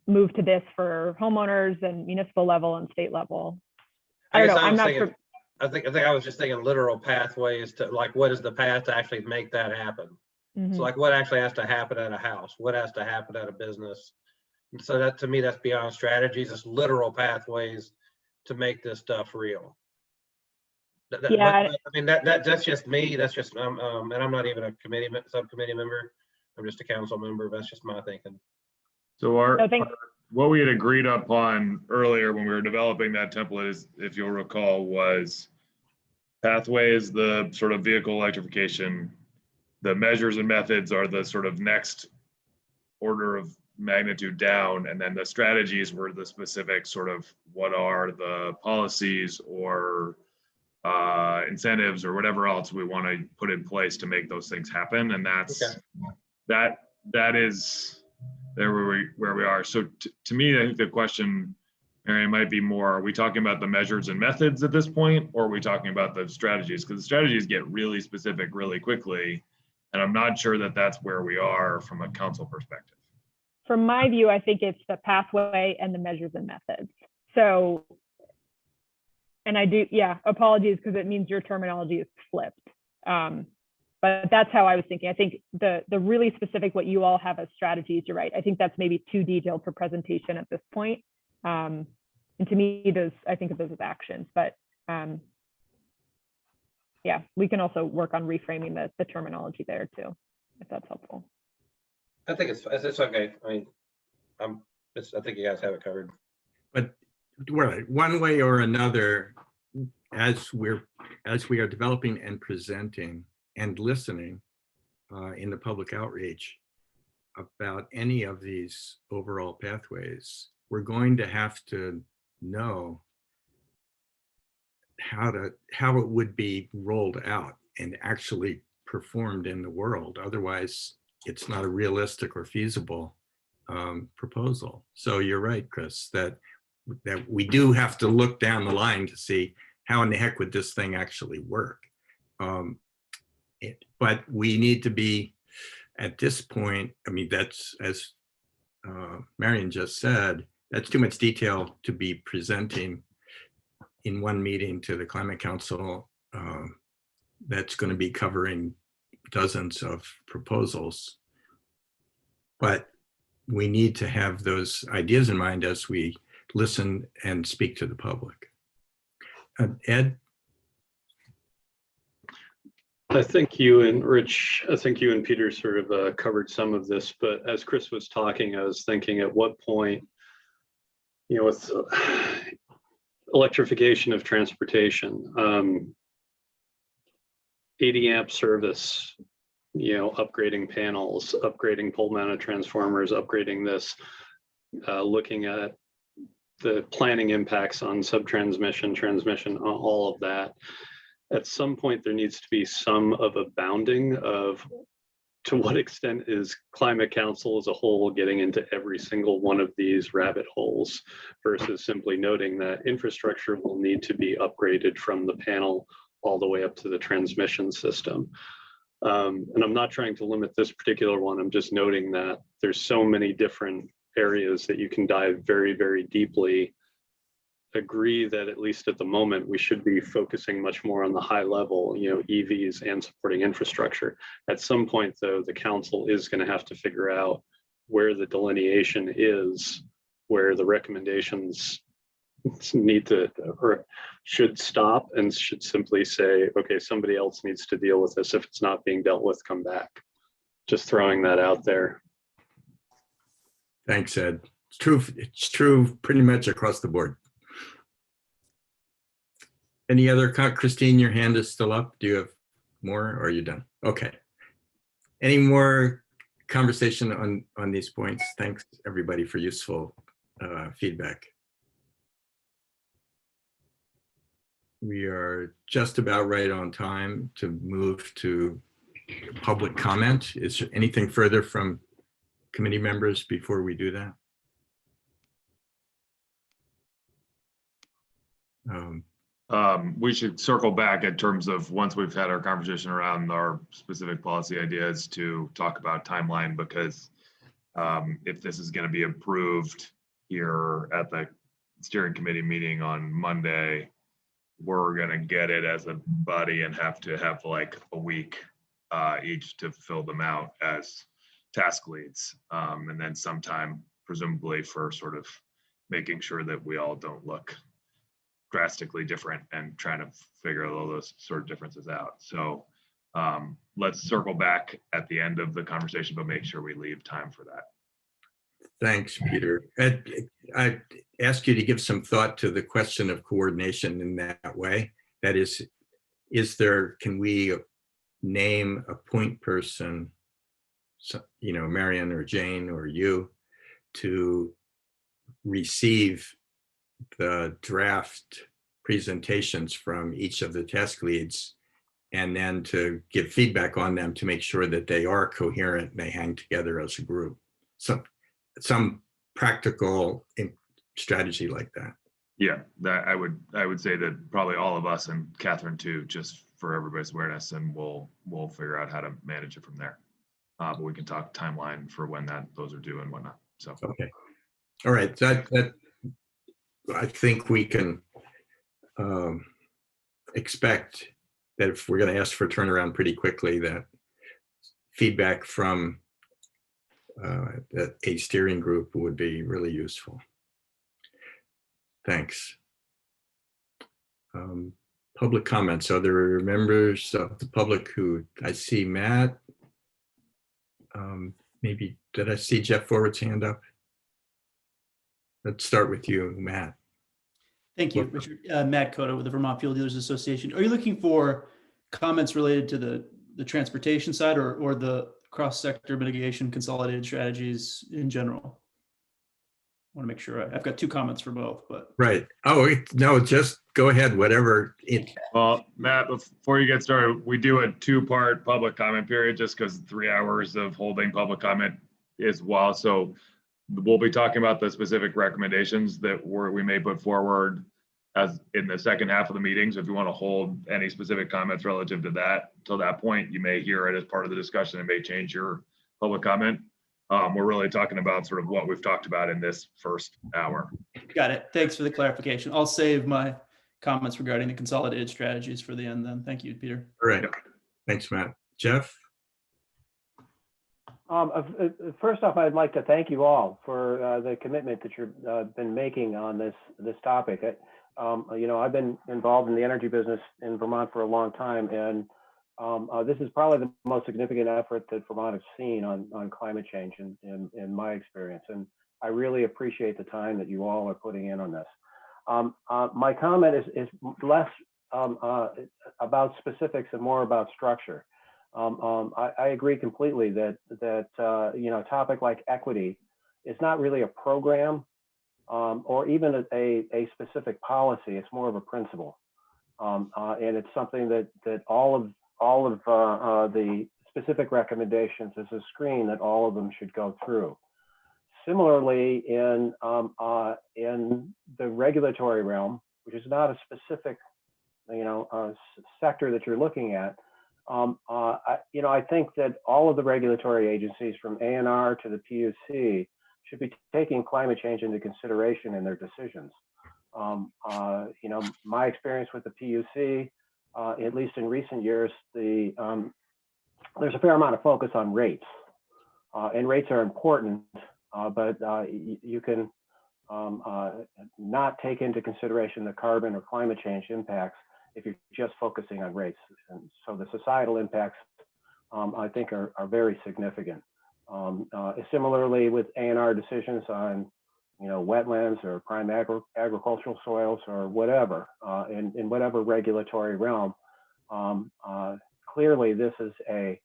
move to this for homeowners and municipal level and state level. I don't know, I'm not sure. I think I was just thinking literal pathways to like, what is the path to actually make that happen? Mm-hmm. So like what actually has to happen at a house? What has to happen at a business? And so that, to me, that's beyond strategies. It's literal pathways to make this stuff real. Yeah. I mean, that's just me. That's just, and I'm not even a subcommittee member. I'm just a council member. That's just my thinking. So what we had agreed upon earlier when we were developing that template is, if you'll recall, was pathway is the sort of vehicle electrification. The measures and methods are the sort of next order of magnitude down, and then the strategies were the specific sort of what are the policies or incentives or whatever else we want to put in place to make those things happen. And that's okay. that is there where we are. So to me, I think the question, Marion, might be more, are we talking about the measures and methods at this point, or are we talking about the strategies? Because the strategies get really specific really quickly, and I'm not sure that that's where we are from a council perspective. From my view, I think it's the pathway and the measures and methods. So, and I do, apologies, because it means your terminology is flipped. But that's how I was thinking. I think the really specific, what you all have as strategies, you're right. I think that's maybe too detailed for presentation at this point. And to me, I think of those as actions, but we can also work on reframing the terminology there too, if that's helpful. I think it's okay. I mean, I think you guys have it covered. But one way or another, as we are developing and presenting and listening in the public outreach about any of these overall pathways, we're going to have to know how it would be rolled out and actually performed in the world. Otherwise, it's not a realistic or feasible proposal. So you're right, Chris, that we do have to look down the line to see how in the heck would this thing actually work. But we need to be, at this point, I mean, that's, as Marion just said, that's too much detail to be presenting in one meeting to the Climate Council that's going to be covering dozens of proposals. But we need to have those ideas in mind as we listen and speak to the public. Ed? I think you and Peter sort of covered some of this, but as Chris was talking, I was thinking at what point, with electrification of transportation, 80 amp service, upgrading panels, upgrading pole mounted transformers, upgrading this, looking at the planning impacts on subtransmission, transmission, all of that. At some point, there needs to be some of a bounding of to what extent is Climate Council as a whole getting into every single one of these rabbit holes versus simply noting that infrastructure will need to be upgraded from the panel all the way up to the transmission system. And I'm not trying to limit this particular one. I'm just noting that there's so many different areas that you can dive very, very deeply. Agree that at least at the moment, we should be focusing much more on the high level, EVs and supporting infrastructure. At some point though, the council is going to have to figure out where the delineation is, where the recommendations need to or should stop and should simply say, okay, somebody else needs to deal with this. If it's not being dealt with, come back. Just throwing that out there. Thanks, Ed. It's true. It's true pretty much across the board. Any other, Christine, your hand is still up. Do you have more or are you done? Okay. Any more conversation on these points? Thanks everybody for useful feedback. We are just about right on time to move to public comment. Is there anything further from committee members before we do that? We should circle back in terms of once we've had our conversation around our specific policy ideas to talk about timeline, because if this is going to be approved here at the steering committee meeting on Monday, we're going to get it as a body and have to have like a week each to fill them out as task leads. And then sometime presumably for sort of making sure that we all don't look drastically different and trying to figure all those sort of differences out. So let's circle back at the end of the conversation, but make sure we leave time for that. Thanks, Peter. I ask you to give some thought to the question of coordination in that way. That is there, can we name a point person, Marion or Jane or you, to receive the draft presentations from each of the task leads and then to give feedback on them to make sure that they are coherent and they hang together as a group. Some practical strategy like that. Yeah, that I would say that probably all of us and Catherine too, just for everybody's awareness, and we'll figure out how to manage it from there. But we can talk timeline for when those are due and whatnot. So okay, all right. That I think we can expect that if we're going to ask for turnaround pretty quickly, that feedback from a steering group would be really useful. Thanks. Public comments. Are there members of the public who I see? Matt, maybe did I see Jeff Forward's hand up? Let's start with you, Matt. Thank you, Richard. Matt Cotto with the Vermont Fuel Dealers Association. Are you looking for comments related to the transportation side or the cross-sector mitigation consolidated strategies in general? I want to make sure I've got two comments for both, but. Right. Oh, no, just go ahead, whatever. Well, Matt, before you get started, we do a two-part public comment period just because 3 hours of holding public comment is well. So we'll be talking about the specific recommendations that we may put forward as in the second half of the meeting. So if you want to hold any specific comments relative to that, till that point, you may hear it as part of the discussion and may change your public comment. We're really talking about sort of what we've talked about in this first hour. Got it. Thanks for the clarification. I'll save my comments regarding the consolidated strategies for the end then. Thank you, Peter. All right. Thanks, Matt. Jeff? First off, I'd like to thank you all for the commitment that you've been making on this topic. I've been involved in the energy business in Vermont for a long time, and this is probably the most significant effort that Vermont has seen on climate change in my experience. And I really appreciate the time that you all are putting in on this. My comment is less about specifics and more about structure. I agree completely that a topic like equity is not really a program or even a specific policy. It's more of a principle, and it's something that all of the specific recommendations is a screen that all of them should go through. Similarly, in the regulatory realm, which is not a specific sector that you're looking at, I think that all of the regulatory agencies from ANR to the PUC should be taking climate change into consideration in their decisions. My experience with the PUC, at least in recent years, there's a fair amount of focus on rates, and rates are important, but you can not take into consideration the carbon or climate change impacts if you're just focusing on rates. And so the societal impacts, I think, are very significant. Similarly, with ANR decisions on, wetlands or prime agricultural soils or whatever, in whatever regulatory realm, clearly this is a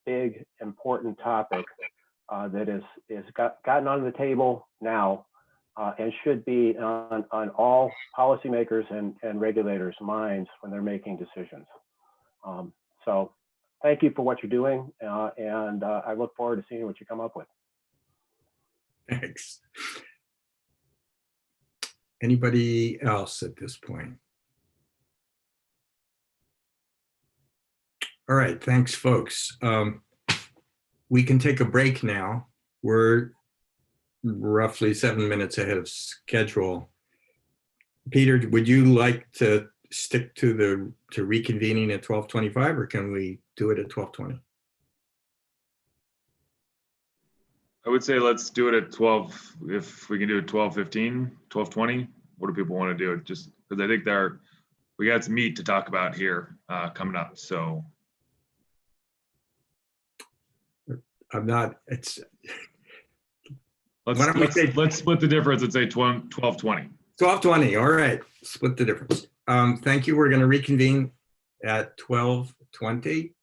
big, important topic that is gotten on the table now and should be on all policymakers and regulators' minds when they're making decisions. So thank you for what you're doing, and I look forward to seeing what you come up with. Thanks. Anybody else at this point? All right, thanks, folks. We can take a break now. We're roughly 7 minutes ahead of schedule. Peter, would you like to stick to reconvening at 12:25, or can we do it at 12:20? I would say let's do it at 12. If we can do it 12:15, 12:20. What do people want to do? Just because I think we got some meat to talk about here coming up. So I'm not. Let's split the difference and say 12:20. 12:20. All right, split the difference. Thank you. We're going to reconvene at 12:20.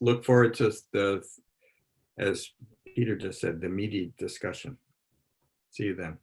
Look forward to as Peter just said, the meaty discussion. See you then.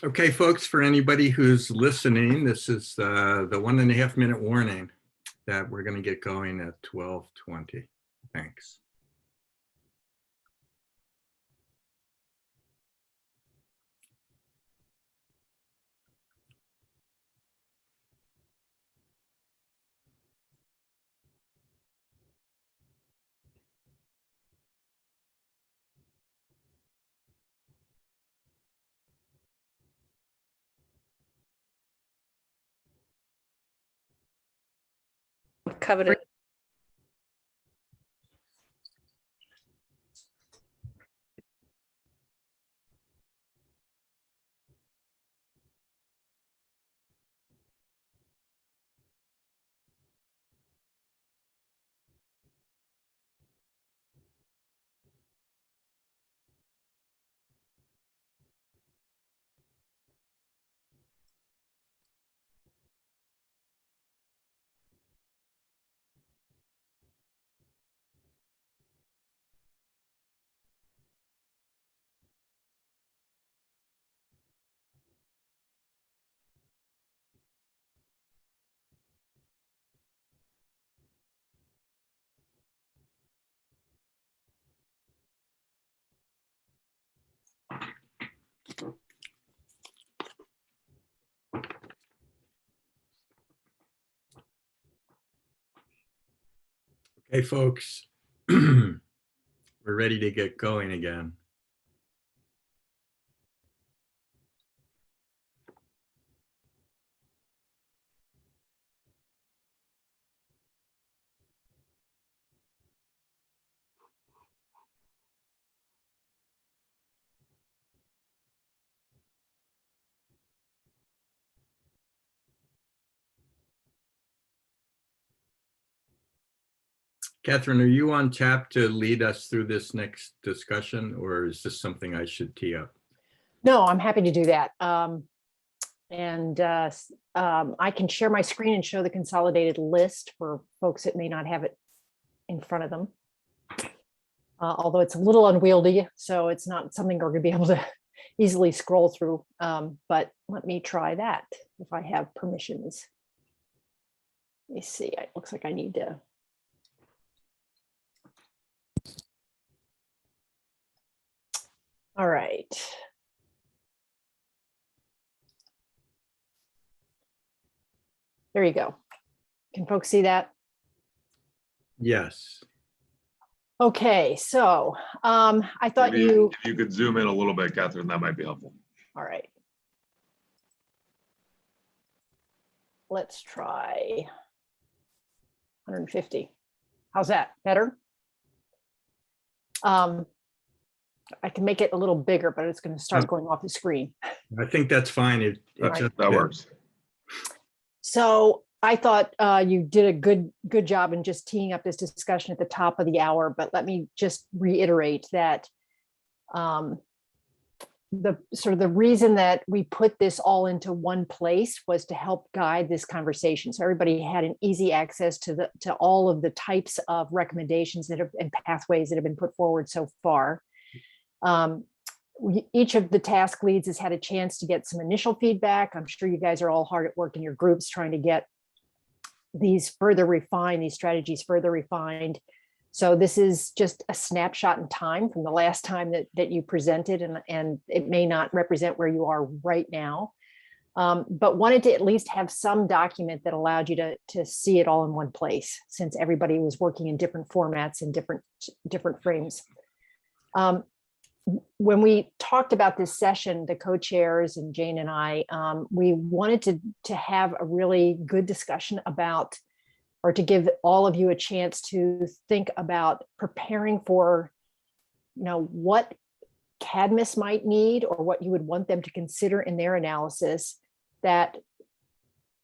Okay, folks, for anybody who's listening, this is the 1.5 minute warning that we're going to get going at 12:20. Thanks. Covered it. Okay, folks, we're ready to get going again. Catherine, are you on tap to lead us through this next discussion, or is this something I should tee up? No, I'm happy to do that. I can share my screen and show the consolidated list for folks that may not have it in front of them. Although it's a little unwieldy, so it's not something we're going to be able to easily scroll through. But let me try that if I have permissions. Let me see. It looks like I need to. All right. There you go. Can folks see that? Yes. Okay, so I thought Maybe you. if you could zoom in a little bit, Catherine, that might be helpful. All right. Let's try 150. How's that? Better? I can make it a little bigger, but it's going to start going off the screen. I think that's fine. That works. So I thought you did a good job in just teeing up this discussion at the top of the hour, but let me just reiterate that the reason that we put this all into one place was to help guide this conversation. So everybody had an easy access to all of the types of recommendations and pathways that have been put forward so far. Each of the task leads has had a chance to get some initial feedback. I'm sure you guys are all hard at work in your groups trying to get these strategies further refined. So this is just a snapshot in time from the last time that you presented, and it may not represent where you are right now, but wanted to at least have some document that allowed you to see it all in one place, since everybody was working in different formats and different frames. When we talked about this session, the co-chairs and Jane and I, we wanted to have a really good discussion about, or to give all of you a chance to think about preparing for, what Cadmus might need, or what you would want them to consider in their analysis, that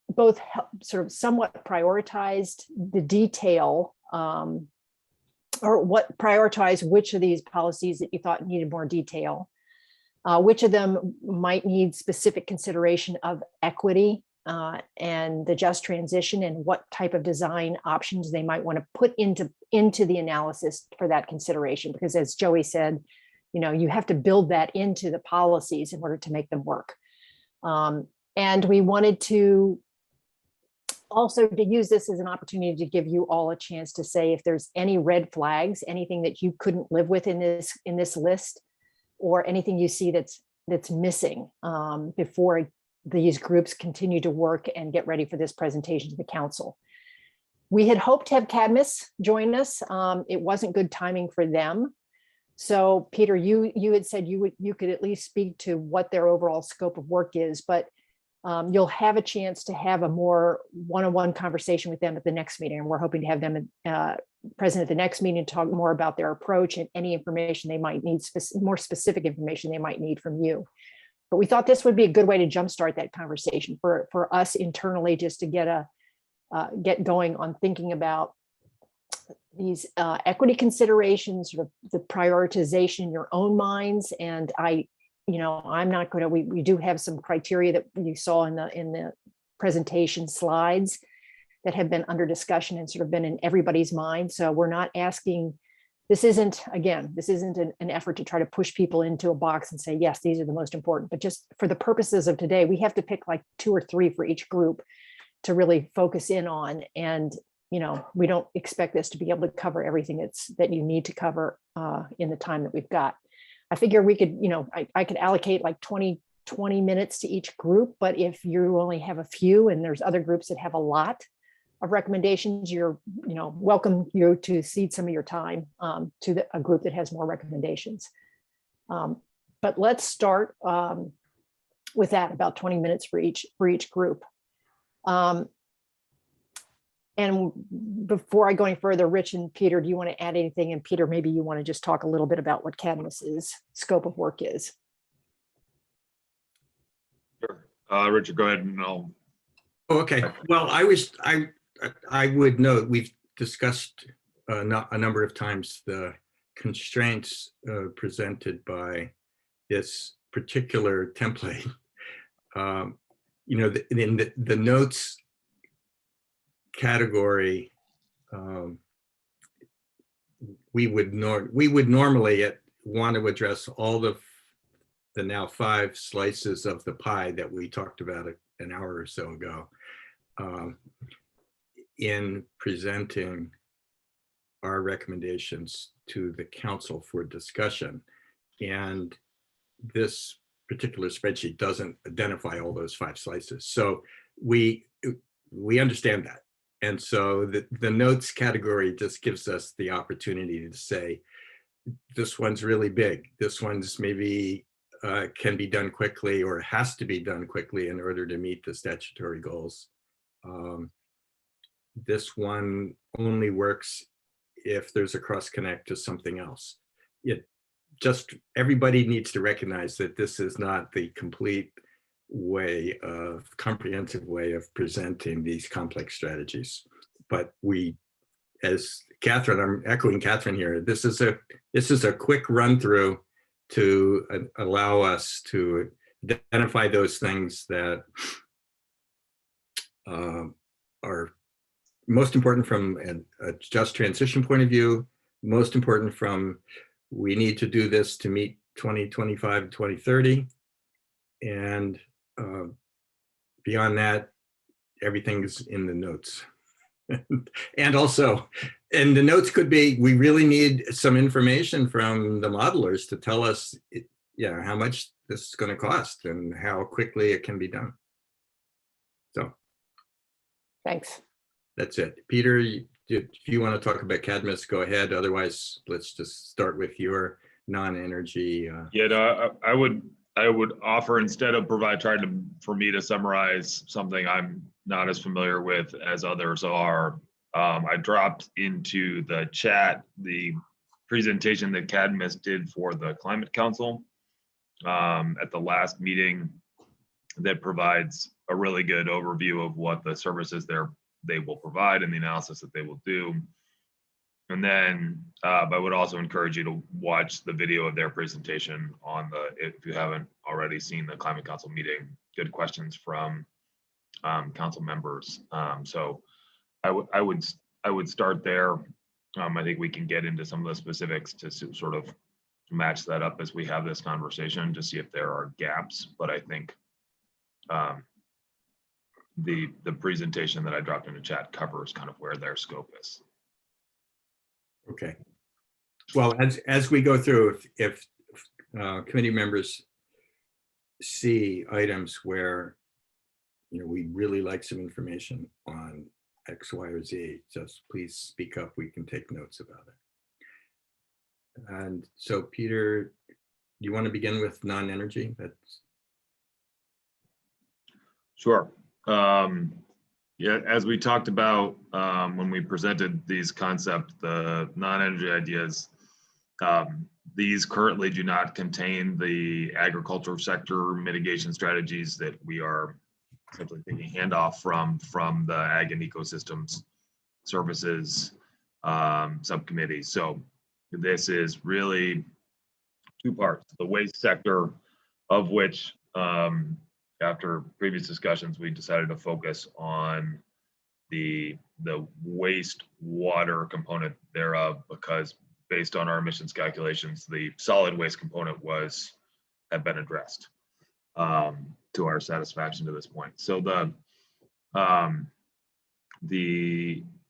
both sort of somewhat prioritized the detail, or what prioritized which of these policies that you thought needed more detail, which of them might need specific consideration of equity and the just transition, and what type of design options they might want to put into the analysis for that consideration. Because as Joey said, you have to build that into the policies in order to make them work. And we wanted to also to use this as an opportunity to give you all a chance to say if there's any red flags, anything that you couldn't live with in this list, or anything you see that's missing before these groups continue to work and get ready for this presentation to the council. We had hoped to have Cadmus join us. It wasn't good timing for them. So Peter, you had said you could at least speak to what their overall scope of work is, but you'll have a chance to have a more one-on-one conversation with them at the next meeting. And we're hoping to have them present at the next meeting to talk more about their approach and any information they might need, more specific information they might need from you. But we thought this would be a good way to jumpstart that conversation for us internally, just to get going on thinking about these equity considerations, sort of the prioritization in your own minds. And I'm not going to, we do have some criteria that you saw in the presentation slides that have been under discussion and sort of been in everybody's mind. So we're not asking, this isn't an effort to try to push people into a box and say, yes, these are the most important, but just for the purposes of today, we have to pick like 2 or 3 for each group to really focus in on. And, we don't expect this to be able to cover everything that you need to cover in the time that we've got. I figure we could, I could allocate like 20 minutes to each group, but if you only have a few and there's other groups that have a lot of recommendations, you're, welcome you to cede some of your time to a group that has more recommendations. But let's start with that, about 20 minutes for each group. And before I go any further, Rich and Peter, do you want to add anything? And Peter, maybe you want to just talk a little bit about what Cadmus's scope of work is. Sure. Richard, go ahead and I'll. Okay. Well, I would note we've discussed a number of times the constraints presented by this particular template. In the notes category, we would normally want to address all the now 5 slices of the pie that we talked about an hour or so ago in presenting our recommendations to the council for discussion. And this particular spreadsheet doesn't identify all those 5 slices. So we understand that. And so the notes category just gives us the opportunity to say, this one's really big. This one's maybe can be done quickly or has to be done quickly in order to meet the statutory goals. This one only works if there's a cross connect to something else. Everybody needs to recognize that this is not the complete comprehensive way of presenting these complex strategies. But as Catherine, I'm echoing Catherine here, this is a quick run through to allow us to identify those things that are most important from a just transition point of view, most important from we need to do this to meet 2025 and 2030. And beyond that, everything's in the notes. And the notes could be, we really need some information from the modelers to tell us how much this is going to cost and how quickly it can be done. So. Thanks. That's it. Peter, if you want to talk about Cadmus, go ahead. Otherwise, let's just start with your non-energy. I would offer, instead of for me to summarize something I'm not as familiar with as others are, I dropped into the chat the presentation that Cadmus did for the Climate Council at the last meeting that provides a really good overview of what the services they will provide and the analysis that they will do. And then I would also encourage you to watch the video of their presentation if you haven't already seen the Climate Council meeting. Good questions from council members. So I would start there. I think we can get into some of the specifics to sort of match that up as we have this conversation to see if there are gaps. But I think the presentation that I dropped into chat covers kind of where their scope is. Okay. Well, as we go through, if committee members see items where, you know, we really like some information on X, Y, or Z, just please speak up. We can take notes about it. And so, Peter, you want to begin with non-energy? That's sure. Yeah, as we talked about when we presented these concepts, the non-energy ideas, these currently do not contain the agriculture sector mitigation strategies that we are simply taking handoff from the Ag and Ecosystems Services Subcommittee. So this is really two parts: the waste sector, of which after previous discussions, we decided to focus on the waste water component thereof, because based on our emissions calculations, the solid waste component had been addressed to our satisfaction to this point. So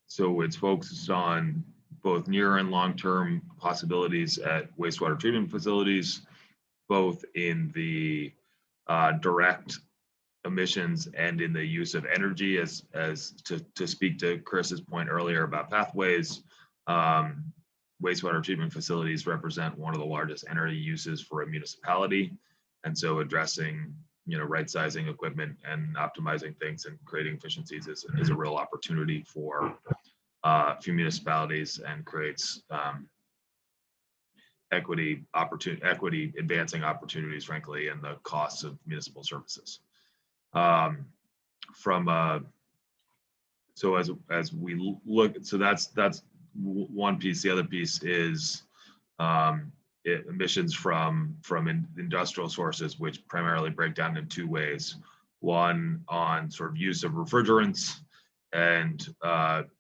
so it's focused on both near and long-term possibilities at wastewater treatment facilities, both in the direct emissions and in the use of energy, as to speak to Chris's point earlier about pathways. Wastewater treatment facilities represent one of the largest energy uses for a municipality, and so addressing, you know, right sizing equipment and optimizing things and creating efficiencies is a real opportunity for a few municipalities, and creates equity advancing opportunities, frankly, in the costs of municipal services. So as we look, so that's one piece. The other piece is emissions from industrial sources, which primarily break down in two ways. One on sort of use of refrigerants and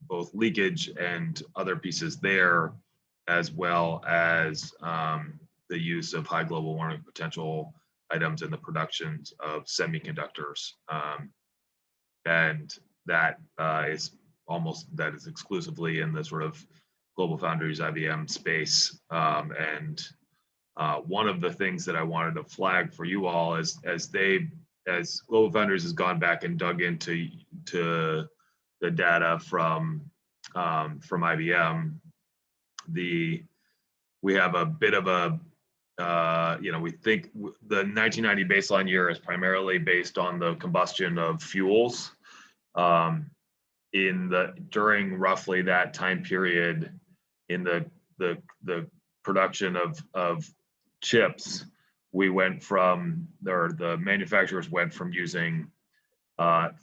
both leakage and other pieces there, as well as the use of high global warming potential items in the production of semiconductors. And that is exclusively in the sort of Global Foundries IBM space. And one of the things that I wanted to flag for you all is as Global Foundries has gone back and dug into the data from IBM, we have a bit of a we think the 1990 baseline year is primarily based on the combustion of fuels. During roughly that time period, in the production of chips, we went from, or the manufacturers went from using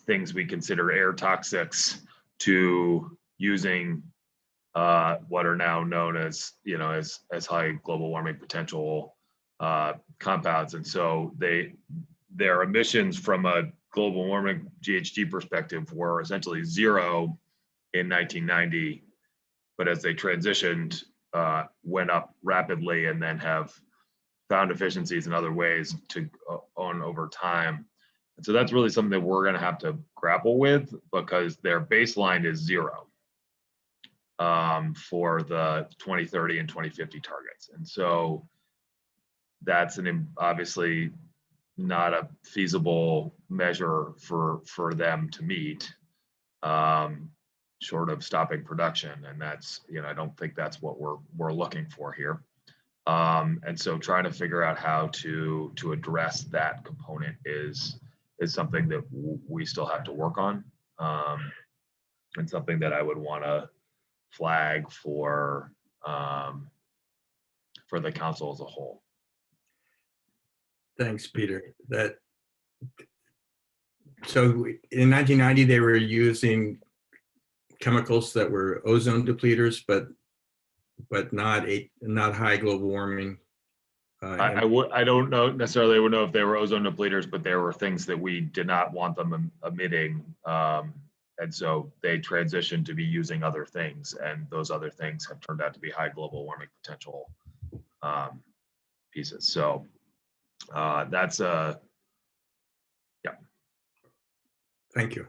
things we consider air toxics to using what are now known as as high global warming potential compounds. And so their emissions from a global warming GHG perspective were essentially zero in 1990, but as they transitioned, went up rapidly, and then have found efficiencies in other ways to own over time. And so that's really something that we're going to have to grapple with, because their baseline is zero for the 2030 and 2050 targets. And so that's obviously not a feasible measure for them to meet, short of stopping production. And that's, I don't think that's what we're looking for here. And so trying to figure out how to address that component is something that we still have to work on, and something that I would want to flag for the council as a whole. Thanks, Peter. So in 1990, they were using chemicals that were ozone depleters, but not high global warming. I don't know necessarily would know if they were ozone depleters, but there were things that we did not want them emitting. And so they transitioned to be using other things, and those other things have turned out to be high global warming potential pieces. So that's yeah. Thank you.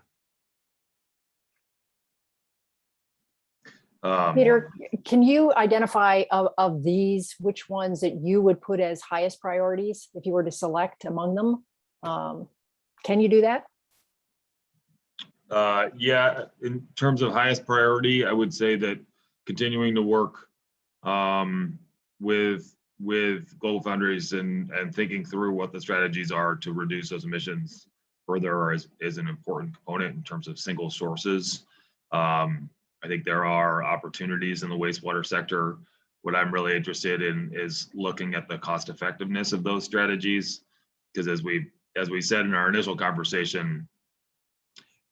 Peter, can you identify of these, which ones that you would put as highest priorities if you were to select among them? Can you do that? Yeah, in terms of highest priority, I would say that continuing to work with Global Foundries and thinking through what the strategies are to reduce those emissions further is an important component in terms of single sources. I think there are opportunities in the wastewater sector. What I'm really interested in is looking at the cost effectiveness of those strategies, because as we said in our initial conversation,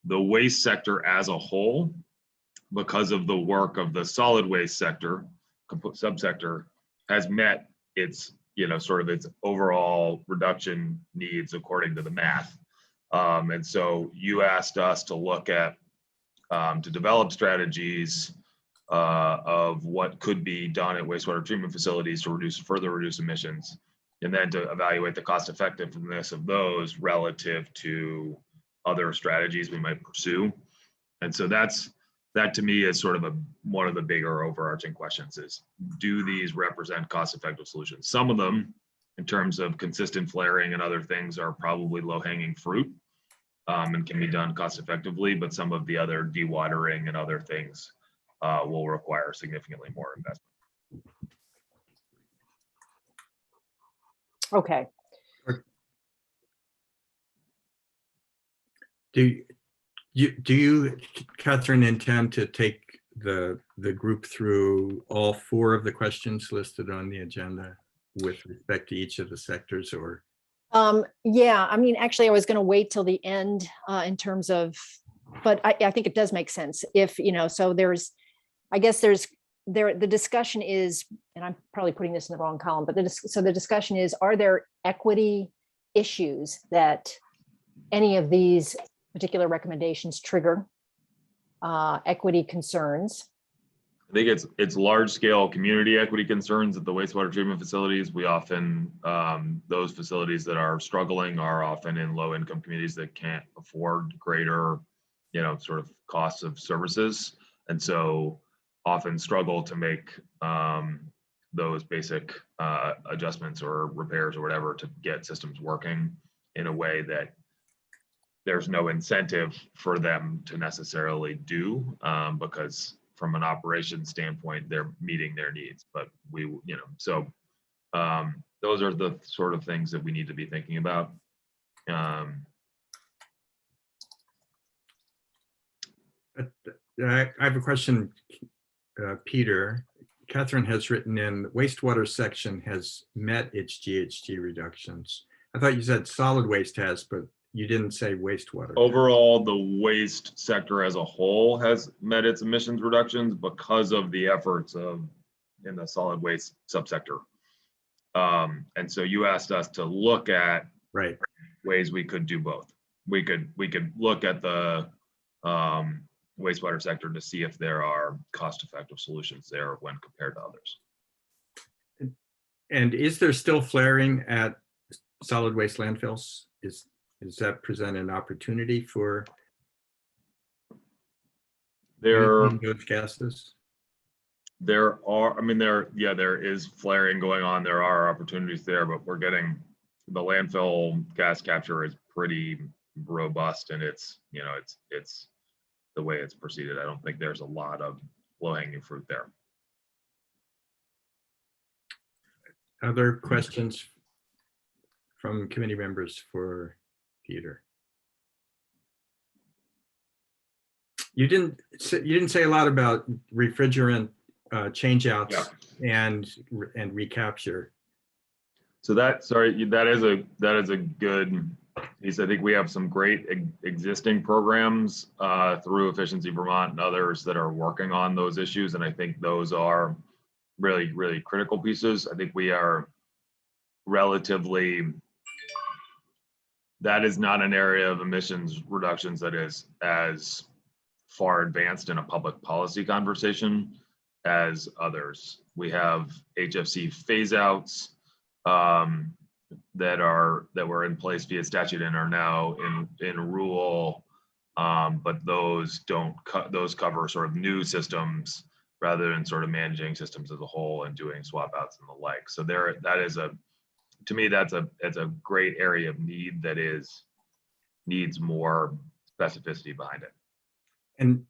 the waste sector as a whole, because of the work of the solid waste sector, subsector, has met its, sort of its overall reduction needs according to the math. And so you asked us to look at, to develop strategies of what could be done at wastewater treatment facilities to further reduce emissions, and then to evaluate the cost effectiveness of those relative to other strategies we might pursue. And so that to me is sort of one of the bigger overarching questions is, do these represent cost-effective solutions? Some of them, in terms of consistent flaring and other things, are probably low-hanging fruit and can be done cost-effectively, but some of the other dewatering and other things will require significantly more investment. Okay. Do you, Catherine, intend to take the group through all 4 of the questions listed on the agenda with respect to each of the sectors, or? Yeah, I mean, actually, I was going to wait till the end in terms of, but I think it does make sense if, so I guess the discussion is, and I'm probably putting this in the wrong column, but the discussion is, are there equity issues that any of these particular recommendations trigger equity concerns? I think it's large scale community equity concerns at the wastewater treatment facilities. We often, those facilities that are struggling are often in low income communities that can't afford greater, sort of costs of services. And so often struggle to make those basic adjustments or repairs or whatever to get systems working in a way that there's no incentive for them to necessarily do, because from an operations standpoint, they're meeting their needs. But so those are the sort of things that we need to be thinking about. I have a question, Peter. Catherine has written in, the wastewater section has met its GHG reductions. I thought you said solid waste has, but you didn't say wastewater. Overall, the waste sector as a whole has met its emissions reductions because of the efforts in the solid waste subsector. And so you asked us to look at ways we could do both. We could look at the wastewater sector to see if there are cost-effective solutions there when compared to others. And is there still flaring at solid waste landfills? Does that present an opportunity for those gases? There is flaring going on. There are opportunities there, but we're getting, the landfill gas capture is pretty robust, and it's the way it's proceeded. I don't think there's a lot of low-hanging fruit there. Other questions from committee members for Peter? You didn't say a lot about refrigerant changeouts and recapture. So that is a good piece. I think we have some great existing programs through Efficiency Vermont and others that are working on those issues, and I think those are really, really critical pieces. I think we are that is not an area of emissions reductions that is as far advanced in a public policy conversation as others. We have HFC phase outs that were in place via statute and are now in rule But those don't those cover sort of new systems rather than sort of managing systems as a whole and doing swap outs and the like. So that is to me, that's a great area of need that needs more specificity behind it. And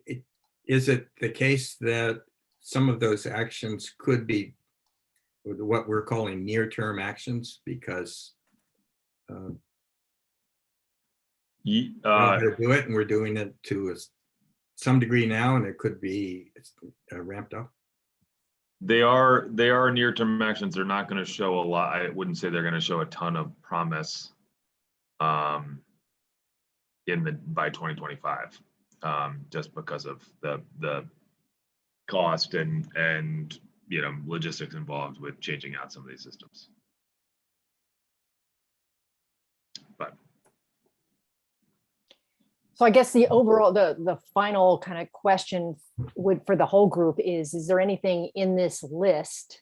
is it the case that some of those actions could be what we're calling near-term actions because we're going to do it and we're doing it to some degree now, and it could be ramped up? They are near-term actions. They're not going to show a lot. I wouldn't say they're going to show a ton of promise by 2025, just because of the cost and logistics involved with changing out some of these systems. But so I guess the overall, the final kind of question for the whole group is there anything in this list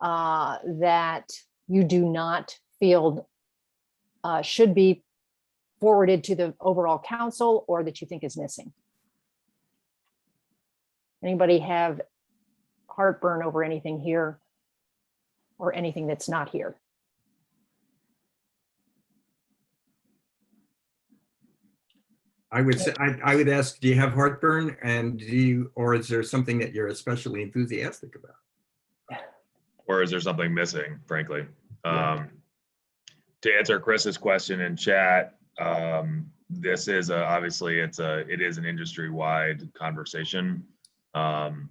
that you do not feel should be forwarded to the overall council, or that you think is missing? Anybody have heartburn over anything here or anything that's not here? I would say, I would ask, do you have heartburn, and or is there something that you're especially enthusiastic about? Or is there something missing, frankly? Yeah. To answer Chris's question in chat, this is obviously it is an industry-wide conversation. And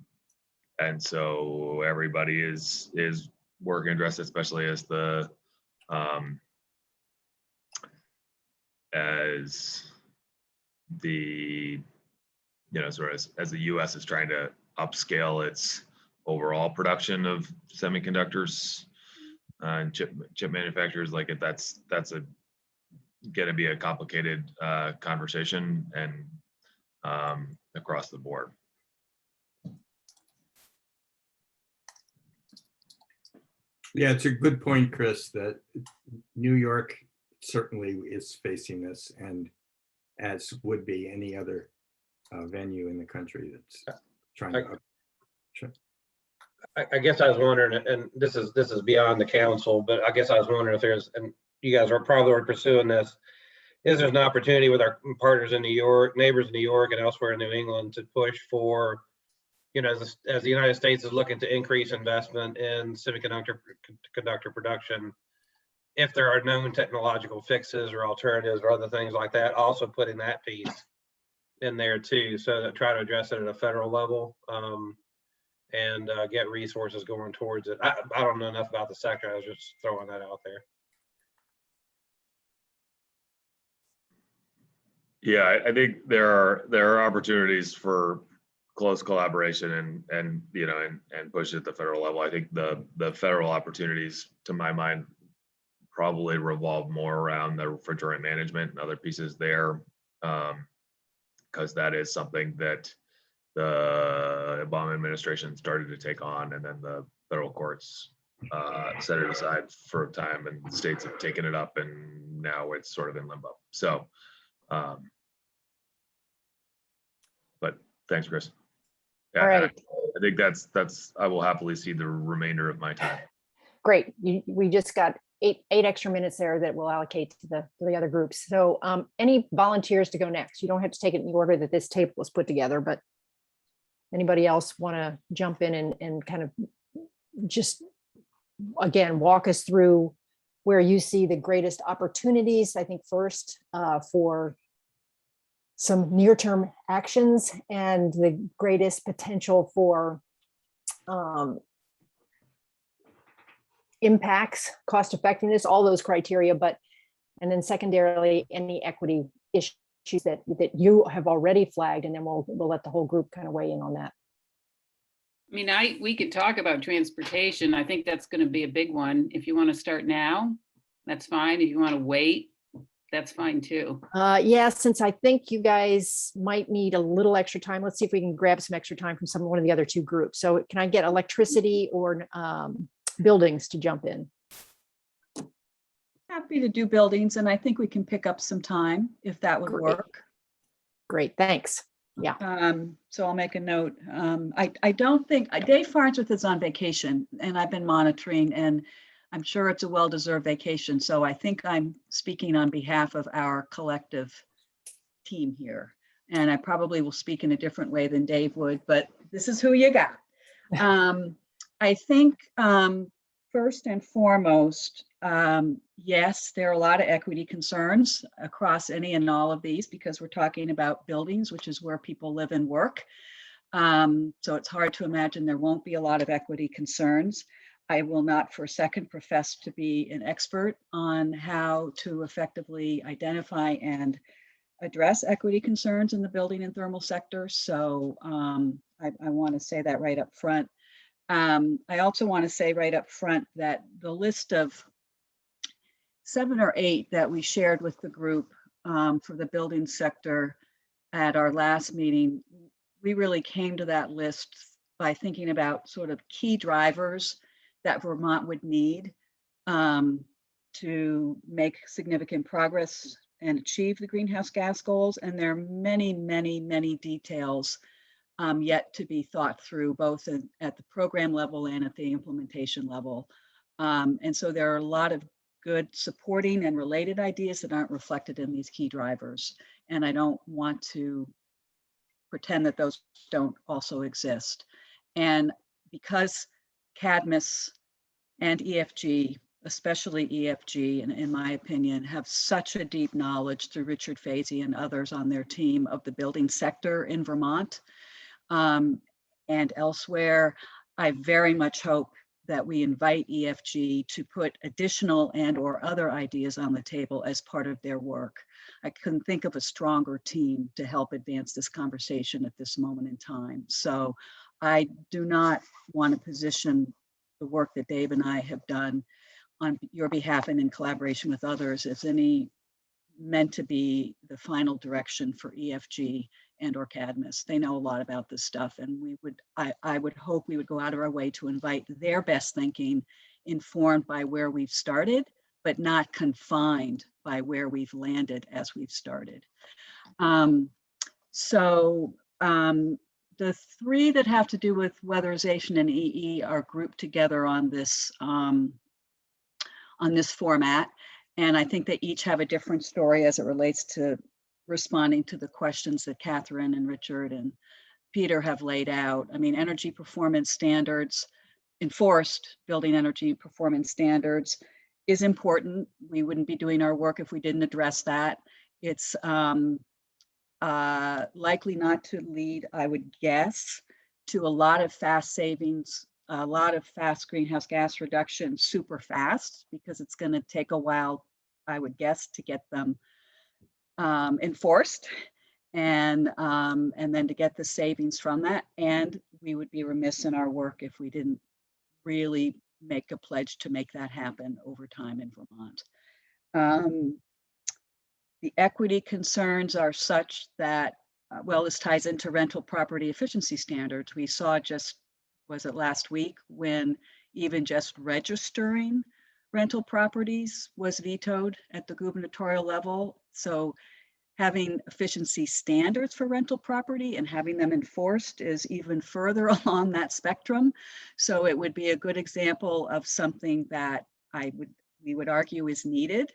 so everybody is working to address, especially as the sort of as the U.S. is trying to upscale its overall production of semiconductors and chip manufacturers, like that's going to be a complicated conversation and across the board. Yeah, it's a good point, Chris, that New York certainly is facing this, and as would be any other venue in the country that's trying to. I guess I was wondering, and this is beyond the council, but I guess I was wondering if there's, and you guys are probably pursuing this, is there an opportunity with our partners in New York, neighbors in New York and elsewhere in New England to push for, as the United States is looking to increase investment in semiconductor production, if there are known technological fixes or alternatives or other things like that, also putting that piece in there too, so that try to address it at a federal level and get resources going towards it. I don't know enough about the sector. I was just throwing that out there. Yeah, I think there are opportunities for close collaboration and push it at the federal level. I think the federal opportunities, to my mind, probably revolve more around the refrigerant management and other pieces there, because that is something that the Obama administration started to take on, and then the federal courts set it aside for a time, and the states have taken it up, and now it's sort of in limbo. So, but thanks, Chris. Yeah, all right. I think that's I will happily see the remainder of my time. Great. We just got eight extra minutes there that we'll allocate to the other groups. So any volunteers to go next? You don't have to take it in the order that this table was put together, but anybody else want to jump in and kind of just, again, walk us through where you see the greatest opportunities, I think first for some near-term actions and the greatest potential for impacts, cost effectiveness, all those criteria, and then secondarily, any equity issues that you have already flagged, and then we'll let the whole group kind of weigh in on that. I mean, we could talk about transportation. I think that's going to be a big one. If you want to start now, that's fine. If you want to wait, that's fine too. Yeah, since I think you guys might need a little extra time, let's see if we can grab some extra time from one of the other two groups. So can I get electricity or buildings to jump in? Happy to do buildings, and I think we can pick up some time if that would work. Great, thanks. Yeah. So I'll make a note. I don't think, Dave Farnsworth is on vacation and I've been monitoring, and I'm sure it's a well-deserved vacation. So I think I'm speaking on behalf of our collective team here. And I probably will speak in a different way than Dave would, but this is who you got. I think first and foremost, yes, there are a lot of equity concerns across any and all of these because we're talking about buildings, which is where people live and work. So it's hard to imagine there won't be a lot of equity concerns. I will not for a second profess to be an expert on how to effectively identify and address equity concerns in the building and thermal sector. So I want to say that right up front. I also want to say right up front that the list of 7 or 8 that we shared with the group for the building sector at our last meeting, we really came to that list by thinking about sort of key drivers that Vermont would need to make significant progress and achieve the greenhouse gas goals. And there are many, many, many details yet to be thought through, both at the program level and at the implementation level. And so there are a lot of good supporting and related ideas that aren't reflected in these key drivers. And I don't want to pretend that those don't also exist. And because CADMIS and EFG, especially EFG, in my opinion, have such a deep knowledge through Richard Fazy and others on their team of the building sector in Vermont and elsewhere, I very much hope that we invite EFG to put additional and/or other ideas on the table as part of their work. I couldn't think of a stronger team to help advance this conversation at this moment in time. So I do not want to position the work that Dave and I have done on your behalf and in collaboration with others as any meant to be the final direction for EFG and or CADMIS. They know a lot about this stuff, and I would hope we would go out of our way to invite their best thinking informed by where we've started, but not confined by where we've landed as we've started. The 3 that have to do with weatherization and EE are grouped together on this format. And I think they each have a different story as it relates to responding to the questions that Catherine and Richard and Peter have laid out. I mean, energy performance standards, enforced building energy performance standards is important. We wouldn't be doing our work if we didn't address that. It's likely not to lead, I would guess, to a lot of fast savings, a lot of fast greenhouse gas reduction super fast, because it's going to take a while, I would guess, to get them enforced and then to get the savings from that. And we would be remiss in our work if we didn't really make a pledge to make that happen over time in Vermont. The equity concerns are such that, well, this ties into rental property efficiency standards. We saw just, was it last week, when even just registering rental properties was vetoed at the gubernatorial level. So having efficiency standards for rental property and having them enforced is even further along that spectrum. So it would be a good example of something that we would argue is needed.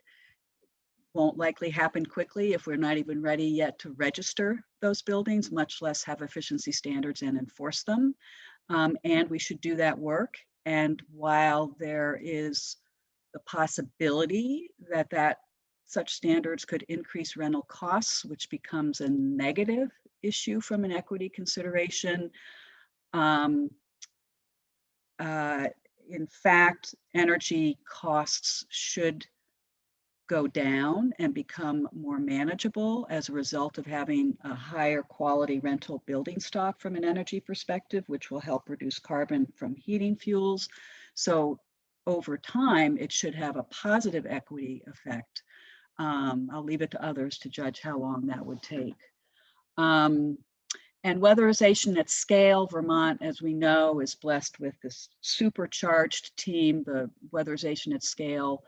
Won't likely happen quickly if we're not even ready yet to register those buildings, much less have efficiency standards and enforce them. And we should do that work. And while there is the possibility that such standards could increase rental costs, which becomes a negative issue from an equity consideration, in fact, energy costs should go down and become more manageable as a result of having a higher quality rental building stock from an energy perspective, which will help reduce carbon from heating fuels. So over time, it should have a positive equity effect. I'll leave it to others to judge how long that would take. And weatherization at scale, Vermont, as we know, is blessed with this supercharged team. The weatherization at scale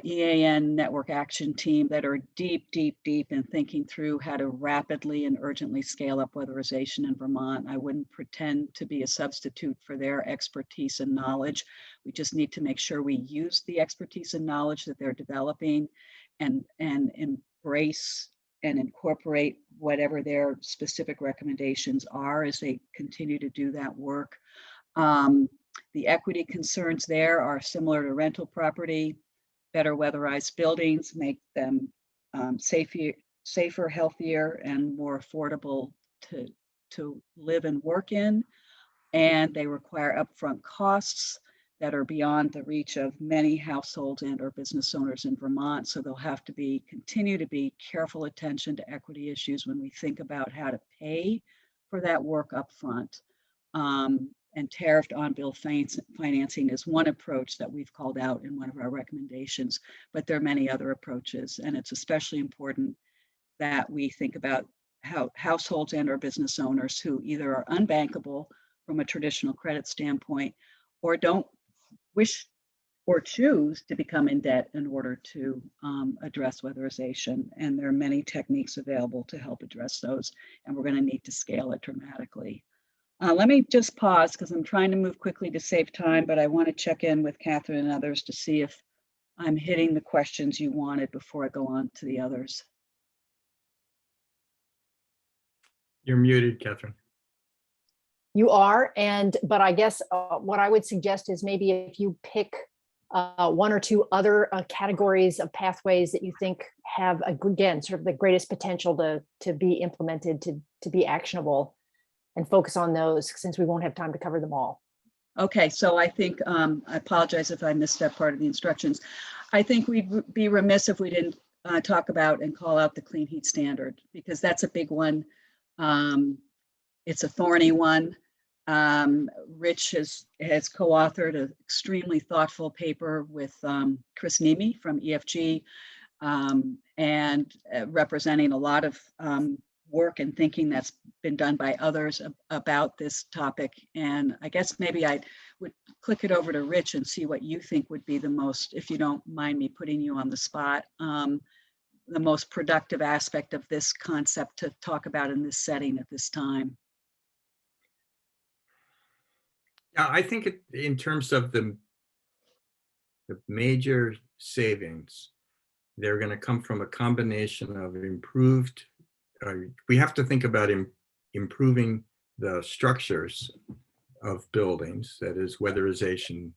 EAN network action team that are deep in thinking through how to rapidly and urgently scale up weatherization in Vermont. I wouldn't pretend to be a substitute for their expertise and knowledge. We just need to make sure we use the expertise and knowledge that they're developing and embrace and incorporate whatever their specific recommendations are as they continue to do that work. The equity concerns there are similar to rental property. Better weatherized buildings make them safer, healthier, and more affordable to live and work in. And they require upfront costs that are beyond the reach of many households and or business owners in Vermont. So they'll have to continue to be careful attention to equity issues when we think about how to pay for that work upfront. And tariffed on-bill financing is one approach that we've called out in one of our recommendations, but there are many other approaches. And it's especially important that we think about how households and or business owners who either are unbankable from a traditional credit standpoint or don't wish or choose to become in debt in order to address weatherization. And there are many techniques available to help address those, and we're going to need to scale it dramatically. Let me just pause because I'm trying to move quickly to save time, but I want to check in with Catherine and others to see if I'm hitting the questions you wanted before I go on to the others. You're muted, Catherine. You are, but I guess what I would suggest is maybe if you pick one or two other categories of pathways that you think have, again, sort of the greatest potential to be implemented, to be actionable, and focus on those since we won't have time to cover them all. Okay, so I think, I apologize if I missed that part of the instructions. I think we'd be remiss if we didn't talk about and call out the clean heat standard, because that's a big one. It's a thorny one. Rich has co-authored an extremely thoughtful paper with Chris Nemi from EFG and representing a lot of work and thinking that's been done by others about this topic. And I guess maybe I would click it over to Rich and see what you think would be the most, if you don't mind me putting you on the spot, the most productive aspect of this concept to talk about in this setting at this time. Yeah, I think in terms of the major savings, they're going to come from a combination of improved, we have to think about improving the structures of buildings, that is weatherization.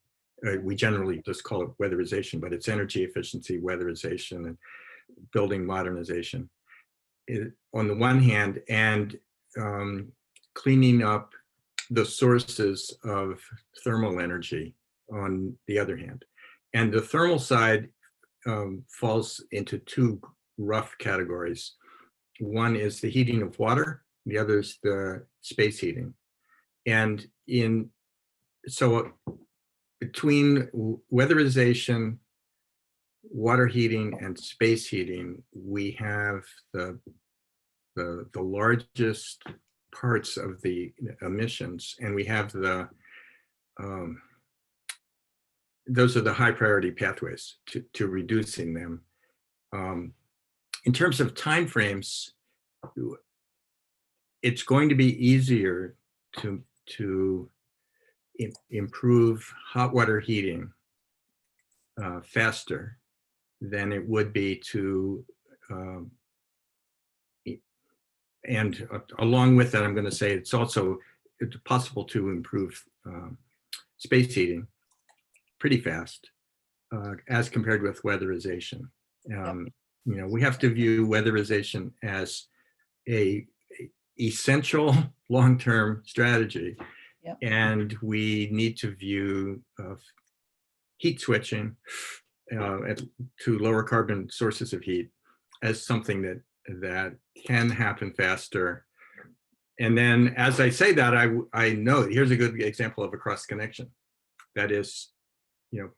We generally just call it weatherization, but it's energy efficiency, weatherization, and building modernization on the one hand, and cleaning up the sources of thermal energy on the other hand. And the thermal side falls into two rough categories. One is the heating of water, the other is the space heating. And so between weatherization, water heating, and space heating, we have the largest parts of the emissions, and we have those are the high priority pathways to reducing them. In terms of timeframes, it's going to be easier to improve hot water heating faster than it would be to, and along with that, I'm going to say it's also possible to improve space heating pretty fast as compared with weatherization. You know, we have to view weatherization as a essential long-term strategy, and we need to view heat switching to lower carbon sources of heat as something that can happen faster. And then, as I say that, I know here's a good example of a cross connection. That is, you know,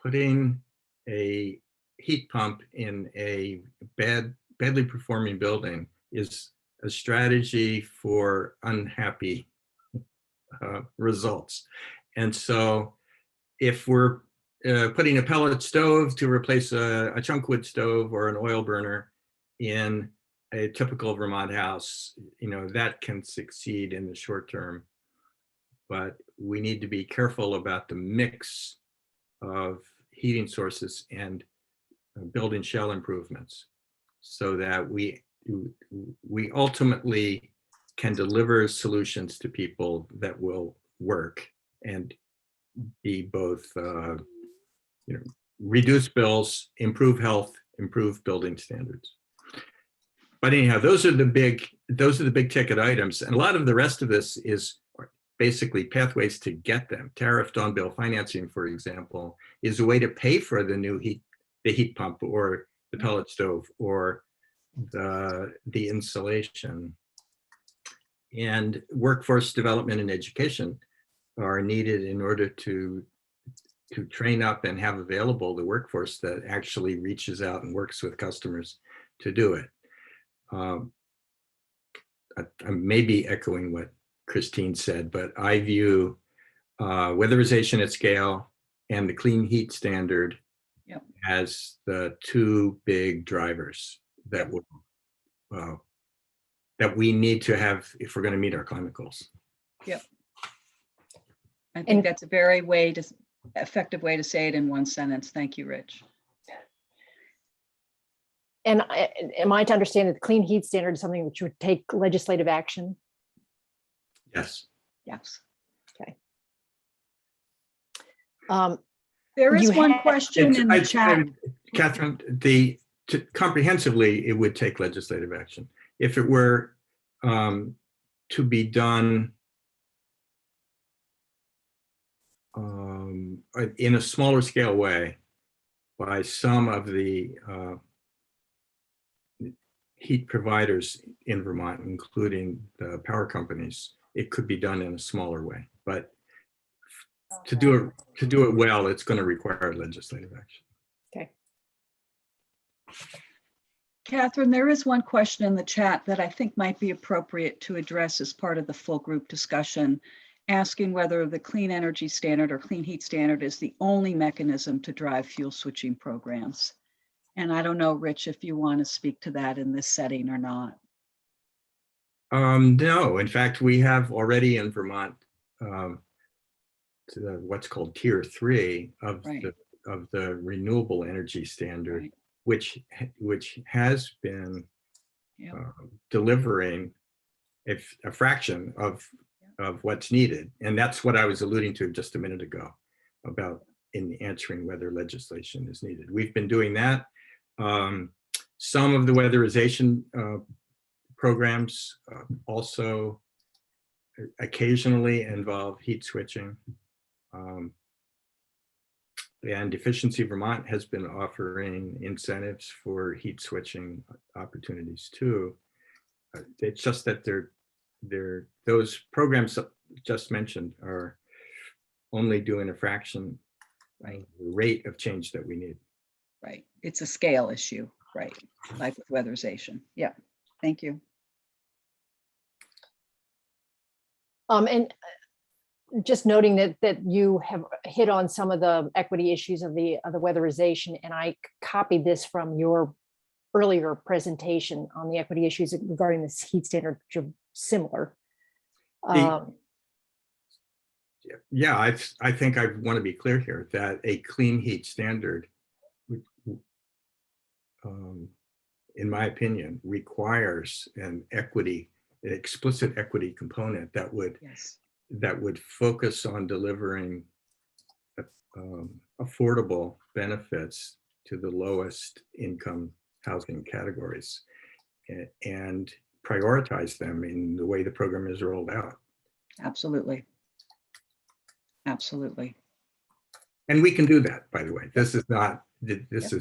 putting a heat pump in a badly performing building is a strategy for unhappy results. And so if we're putting a pellet stove to replace a chunk wood stove or an oil burner in a typical Vermont house, that can succeed in the short term. But we need to be careful about the mix of heating sources and building shell improvements so that we ultimately can deliver solutions to people that will work and be both reduce bills, improve health, improve building standards. But anyhow, those are the big ticket items, and a lot of the rest of this is basically pathways to get them. Tariffed on bill financing, for example, is a way to pay for the new heat pump or the pellet stove or the insulation. And workforce development and education are needed in order to train up and have available the workforce that actually reaches out and works with customers to do it. I may be echoing what Christine said, but I view weatherization at scale and the clean heat standard as the two big drivers that we need to have if we're going to meet our climate goals. Yep. I think that's a very effective way to say it in one sentence. Thank you, Rich. And am I to understand that the clean heat standard is something which would take legislative action? Yes. Yes. Okay. There is one question in the chat. Catherine, comprehensively, it would take legislative action. If it were to be done in a smaller scale way by some of the heat providers in Vermont, including the power companies, it could be done in a smaller way. But to do it well, it's going to require legislative action. Okay. Catherine, there is one question in the chat that I think might be appropriate to address as part of the full group discussion, asking whether the clean energy standard or clean heat standard is the only mechanism to drive fuel switching programs. And I don't know, Rich, if you want to speak to that in this setting or not. No, in fact, we have already in Vermont what's called Tier 3 of the renewable energy standard, which has been delivering a fraction of what's needed. And that's what I was alluding to just a minute ago about in answering whether legislation is needed. We've been doing that. Some of the weatherization programs also occasionally involve heat switching. And Efficiency Vermont has been offering incentives for heat switching opportunities too. It's just that those programs just mentioned are only doing a fraction of the rate of change that we need. Right. It's a scale issue, right? Like with weatherization. Yeah. Thank you. And just noting that you have hit on some of the equity issues of the weatherization, and I copied this from your earlier presentation on the equity issues regarding this heat standard, which are similar. Yeah, I think I want to be clear here that a clean heat standard, in my opinion, requires an explicit equity component that would focus on delivering affordable benefits to the lowest income housing categories and prioritize them in the way the program is rolled out. Absolutely. Absolutely. And we can do that, by the way. This is not, this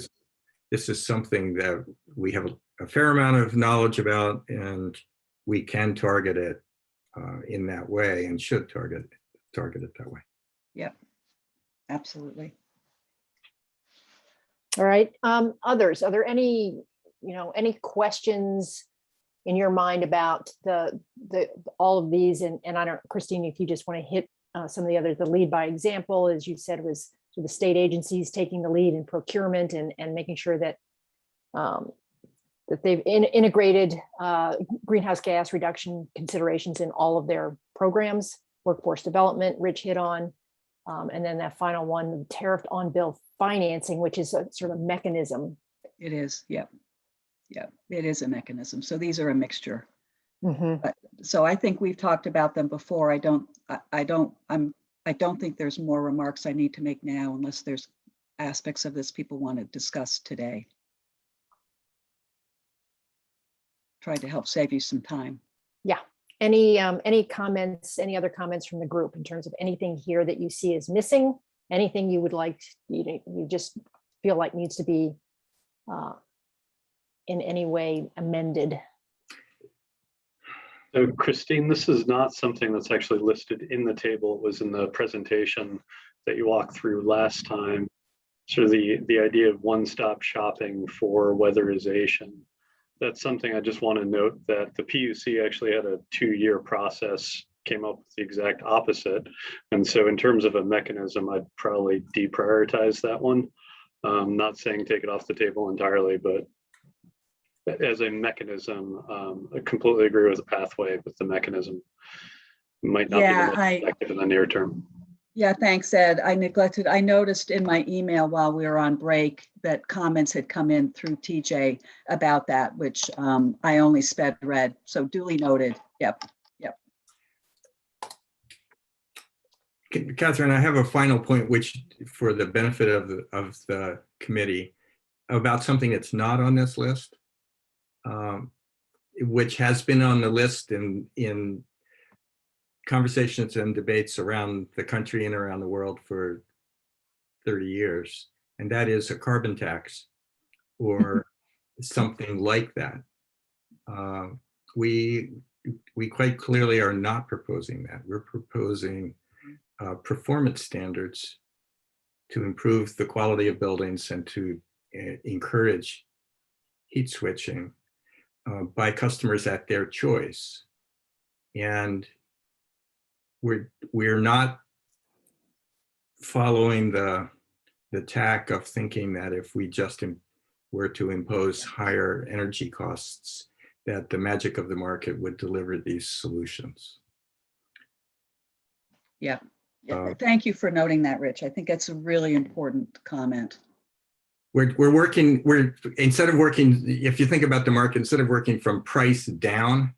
is something that we have a fair amount of knowledge about, and we can target it in that way and should target it that way. Yep, absolutely. All right. Others, are there any questions in your mind about all of these? And I don't, Christine, if you just want to hit some of the others, the lead by example, as you said, was the state agencies taking the lead in procurement and making sure that that they've integrated greenhouse gas reduction considerations in all of their programs. Workforce development, Rich hit on, and then that final one, tariff on bill financing, which is a sort of mechanism. It is, yep. Yep, it is a mechanism. So these are a mixture. But, so I think we've talked about them before. I don't think there's more remarks I need to make now unless there's aspects of this people want to discuss today. Try to help save you some time. Yeah. Any comments, any other comments from the group in terms of anything here that you see is missing? Anything you would like, you just feel like needs to be in any way amended? So Christine, this is not something that's actually listed in the table. It was in the presentation that you walked through last time. So the idea of one-stop shopping for weatherization. That's something I just want to note that the PUC actually had a 2-year process, came up with the exact opposite. And so in terms of a mechanism, I'd probably deprioritize that one. Not saying take it off the table entirely, but as a mechanism, I completely agree with the pathway, but the mechanism might not be the most effective in the near term. Yeah, thanks, Ed. I noticed in my email while we were on break that comments had come in through TJ about that, which I only sped read. So duly noted. Yep. Catherine, I have a final point, which for the benefit of the committee, about something that's not on this list, which has been on the list in conversations and debates around the country and around the world for 30 years, and that is a carbon tax or something like that. We quite clearly are not proposing that. We're proposing performance standards to improve the quality of buildings and to encourage heat switching by customers at their choice. And we're not following the tack of thinking that if we just were to impose higher energy costs, that the magic of the market would deliver these solutions. Yeah. Thank you for noting that, Rich. I think that's a really important comment. Instead of working, if you think about the market, instead of working from price down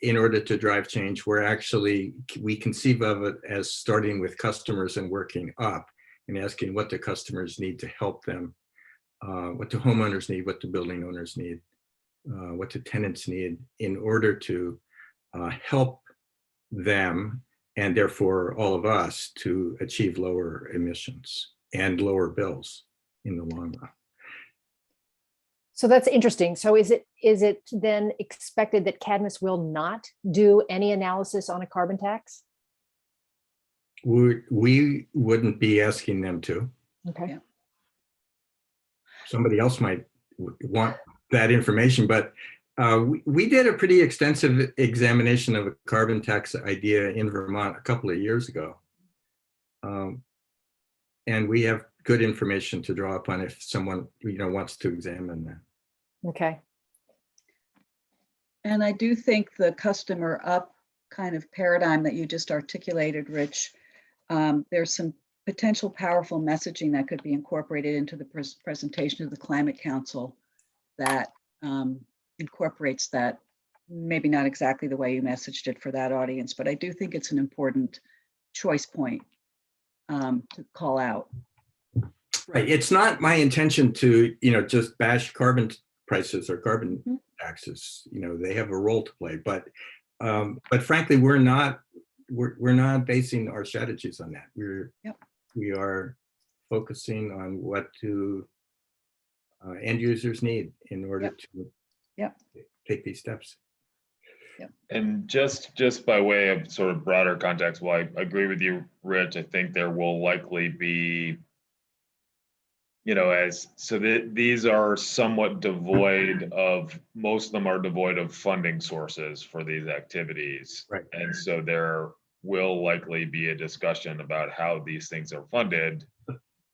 in order to drive change, we conceive of it as starting with customers and working up and asking what the customers need to help them, what the homeowners need, what the building owners need, what the tenants need in order to help them and therefore all of us to achieve lower emissions and lower bills in the long run. So that's interesting. So is it then expected that Cadmus will not do any analysis on a carbon tax? We wouldn't be asking them to. Okay. Yeah. Somebody else might want that information, but we did a pretty extensive examination of a carbon tax idea in Vermont a couple of years ago. And we have good information to draw upon if someone wants to examine that. Okay. And I do think the customer up kind of paradigm that you just articulated, Rich, there's some potential powerful messaging that could be incorporated into the presentation of the Climate Council that incorporates that, maybe not exactly the way you messaged it for that audience, but I do think it's an important choice point to call out. Right. It's not my intention to, just bash carbon prices or carbon taxes. They have a role to play, but frankly, we're not basing our strategies on that. We are focusing on what do end users need in order to take these steps. And just by way of sort of broader context, while I agree with you, Rich, I think there will likely be, these are somewhat devoid of, most of them are devoid of funding sources for these activities. Right. And so they're will likely be a discussion about how these things are funded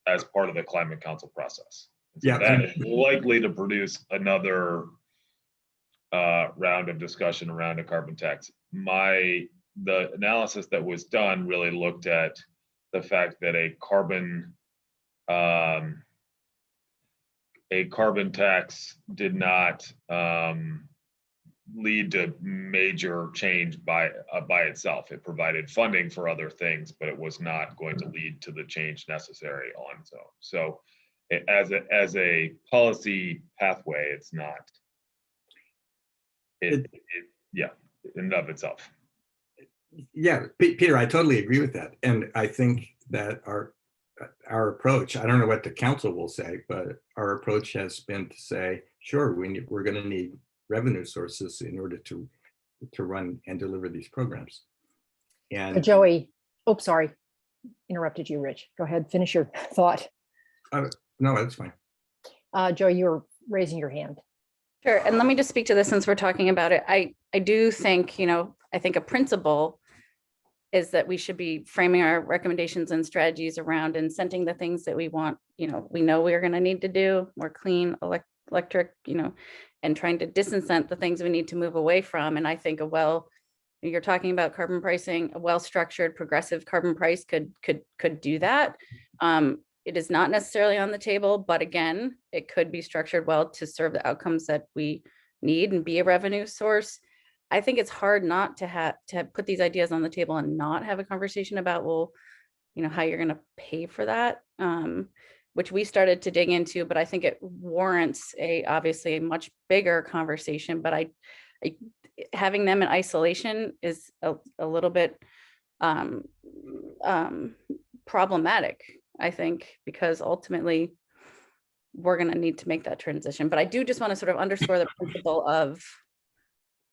as part of the climate council process. So Yeah, that is likely to produce another round of discussion around a carbon tax. The analysis that was done really looked at the fact that a carbon tax did not lead to major change by itself. It provided funding for other things, but it was not going to lead to the change necessary on its own. So as a policy pathway, it's not in and of itself. Yeah, Peter, I totally agree with that. And I think that our approach, I don't know what the council will say, but our approach has been to say, sure, we're going to need revenue sources in order to run and deliver these programs. And Joey, oh, sorry, interrupted you, Rich. Go ahead, finish your thought. No, that's fine. Joey, you were raising your hand. Sure, and let me just speak to this since we're talking about it. I do think, I think a principle is that we should be framing our recommendations and strategies around incenting the things that we want, we know we're going to need to do, more clean electric, and trying to disincent the things we need to move away from. And I think you're talking about carbon pricing, a well-structured progressive carbon price could do that. It is not necessarily on the table, but again, it could be structured well to serve the outcomes that we need and be a revenue source. I think it's hard not to put these ideas on the table and not have a conversation about, how you're going to pay for that, which we started to dig into, but I think it warrants obviously a much bigger conversation. But I having them in isolation is a little bit problematic, I think, because ultimately we're going to need to make that transition. But I do just want to sort of underscore the principle of,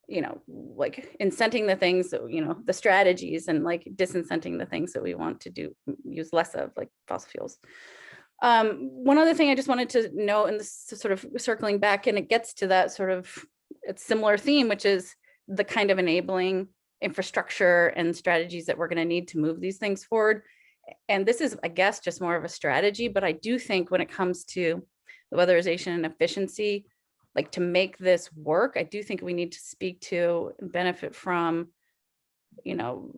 like incenting the things that, the strategies, and like disincenting the things that we want to use less of, like fossil fuels. One other thing I just wanted to note, and this is sort of circling back, and it gets to that sort of similar theme, which is the kind of enabling infrastructure and strategies that we're going to need to move these things forward. And this is, I guess, just more of a strategy, but I do think when it comes to the weatherization and efficiency, like to make this work, I do think we need to speak to and benefit from, the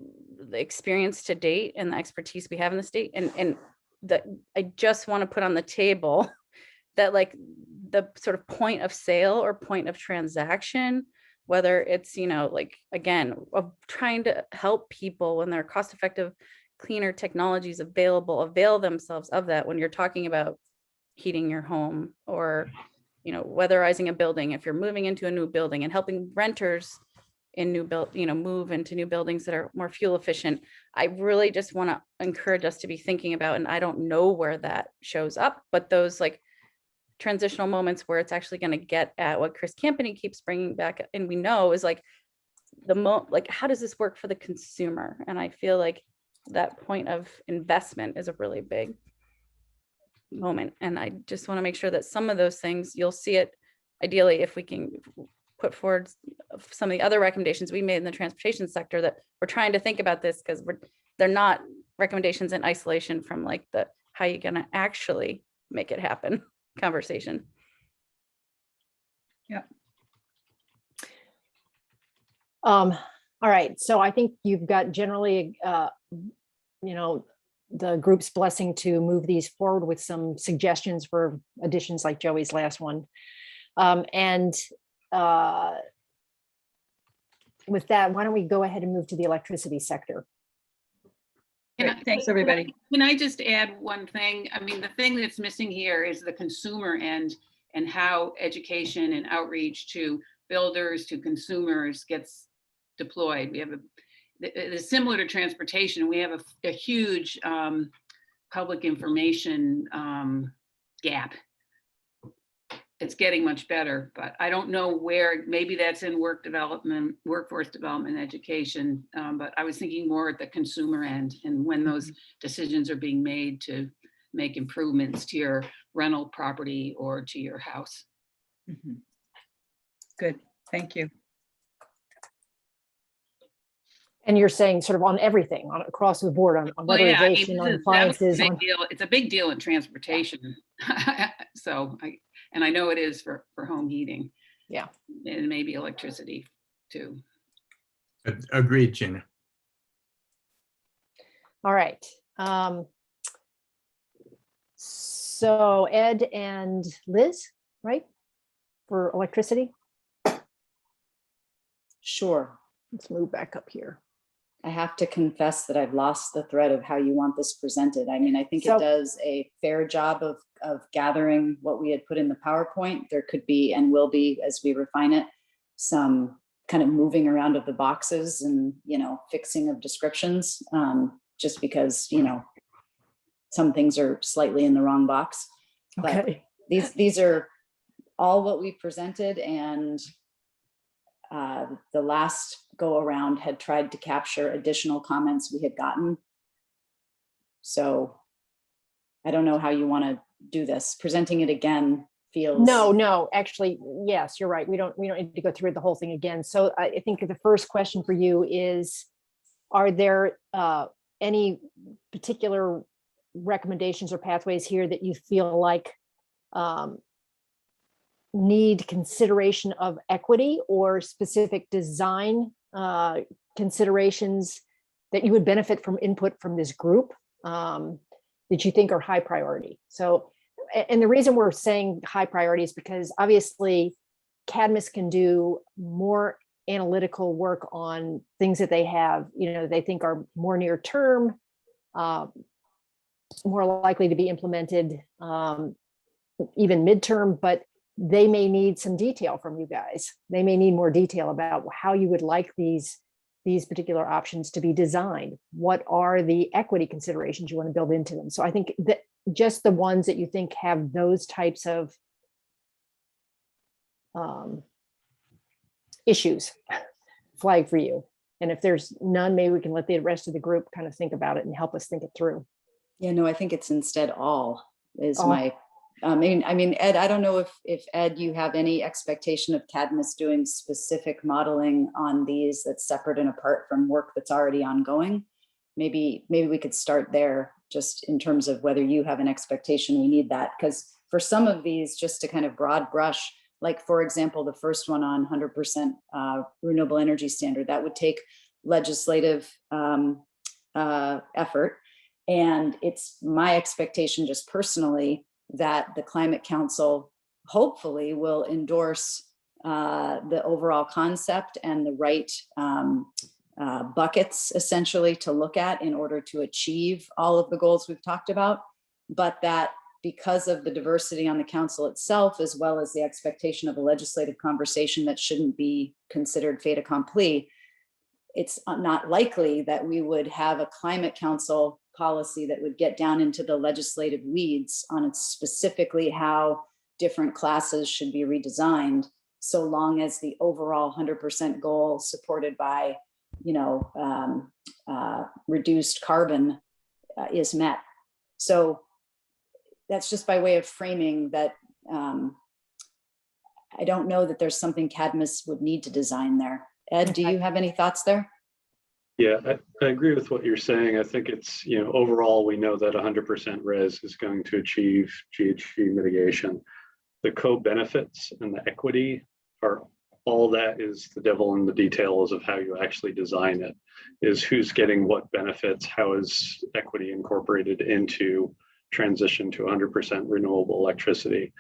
experience to date and the expertise we have in the state. And that I just want to put on the table that like the sort of point of sale or point of transaction, whether it's, like, again, of trying to help people when there are cost-effective, cleaner technologies avail themselves of that when you're talking about heating your home or, weatherizing a building, if you're moving into a new building, and helping renters in move into new buildings that are more fuel efficient. I really just want to encourage us to be thinking about, and I don't know where that shows up, but those like transitional moments where it's actually going to get at what Chris Campany keeps bringing back, and we know is like like how does this work for the consumer? And I feel like that point of investment is a really big moment, and I just want to make sure that some of those things, you'll see it ideally if we can put forward some of the other recommendations we made in the transportation sector, that we're trying to think about this because they're not recommendations in isolation from like the how you're going to actually make it happen conversation. Yeah. All right, so I think you've got generally, the group's blessing to move these forward with some suggestions for additions like Joey's last one. With that, why don't we go ahead and move to the electricity sector? Thanks, everybody. Can I just add one thing? I mean, the thing that's missing here is the consumer end and how education and outreach to builders, to consumers gets deployed. We have it's similar to transportation. We have a huge public information gap. It's getting much better, but I don't know where. Maybe that's in workforce development, education. But I was thinking more at the consumer end, and when those decisions are being made to make improvements to your rental property or to your house. Good, thank you. And you're saying sort of on everything, on across the board, on Well, yeah, I mean, weatherization, on that was a appliances, big on, deal. It's a big deal in transportation. So I know it is for home heating. Yeah. And maybe electricity too. Agreed, Gina. all right. So Ed and Liz, right? For electricity, Sure. let's move back up here. I have to confess that I've lost the thread of how you want this presented. I mean, I think So- it does a fair job of gathering what we had put in the PowerPoint. There could be and will be, as we refine it, some kind of moving around of the boxes and, you know, fixing of descriptions, just because, you know, some things are slightly in the wrong box. But Okay. these are all what we presented, and the last go around had tried to capture additional comments we had gotten. So I don't know how you want to do this. Presenting it again feels. No, actually, yes, you're right. We don't need to go through the whole thing again. So I think the first question for you is, are there any particular recommendations or pathways here that you feel like need consideration of equity or specific design considerations that you would benefit from input from this group that you think are high priority? So, and the reason we're saying high priority is because obviously Cadmus can do more analytical work on things that they have, you know, they think are more near term, more likely to be implemented even midterm, but they may need some detail from you guys. They may need more detail about how you would like these particular options to be designed. What are the equity considerations you want to build into them? So I think that just the ones that you think have those types of issues flag for you. And if there's none, maybe we can let the rest of the group kind of think about it and help us think it through. Yeah, no, I think it's instead all is All. my, I mean, Ed, I don't know if Ed, you have any expectation of Cadmus doing specific modeling on these that's separate and apart from work that's already ongoing. Maybe we could start there, just in terms of whether you have an expectation we need that. Because for some of these, just to kind of broad brush, like for example, the first one on 100% renewable energy standard, that would take legislative effort. And it's my expectation just personally that the Climate Council hopefully will endorse the overall concept and the right buckets essentially to look at in order to achieve all of the goals we've talked about. But that because of the diversity on the council itself, as well as the expectation of a legislative conversation that shouldn't be considered fait accompli, it's not likely that we would have a Climate Council policy that would get down into the legislative weeds on specifically how different classes should be redesigned, so long as the overall 100% goal supported by, you know, reduced carbon is met. So that's just by way of framing that. I don't know that there's something Cadmus would need to design there. Ed, do you have any thoughts there? Yeah, I agree with what you're saying. I think it's, you know, overall, we know that 100% res is going to achieve GHG mitigation. The co-benefits and the equity are all that is the devil in the details of how you actually design it, is who's getting what benefits, how is equity incorporated into transition to 100% renewable electricity.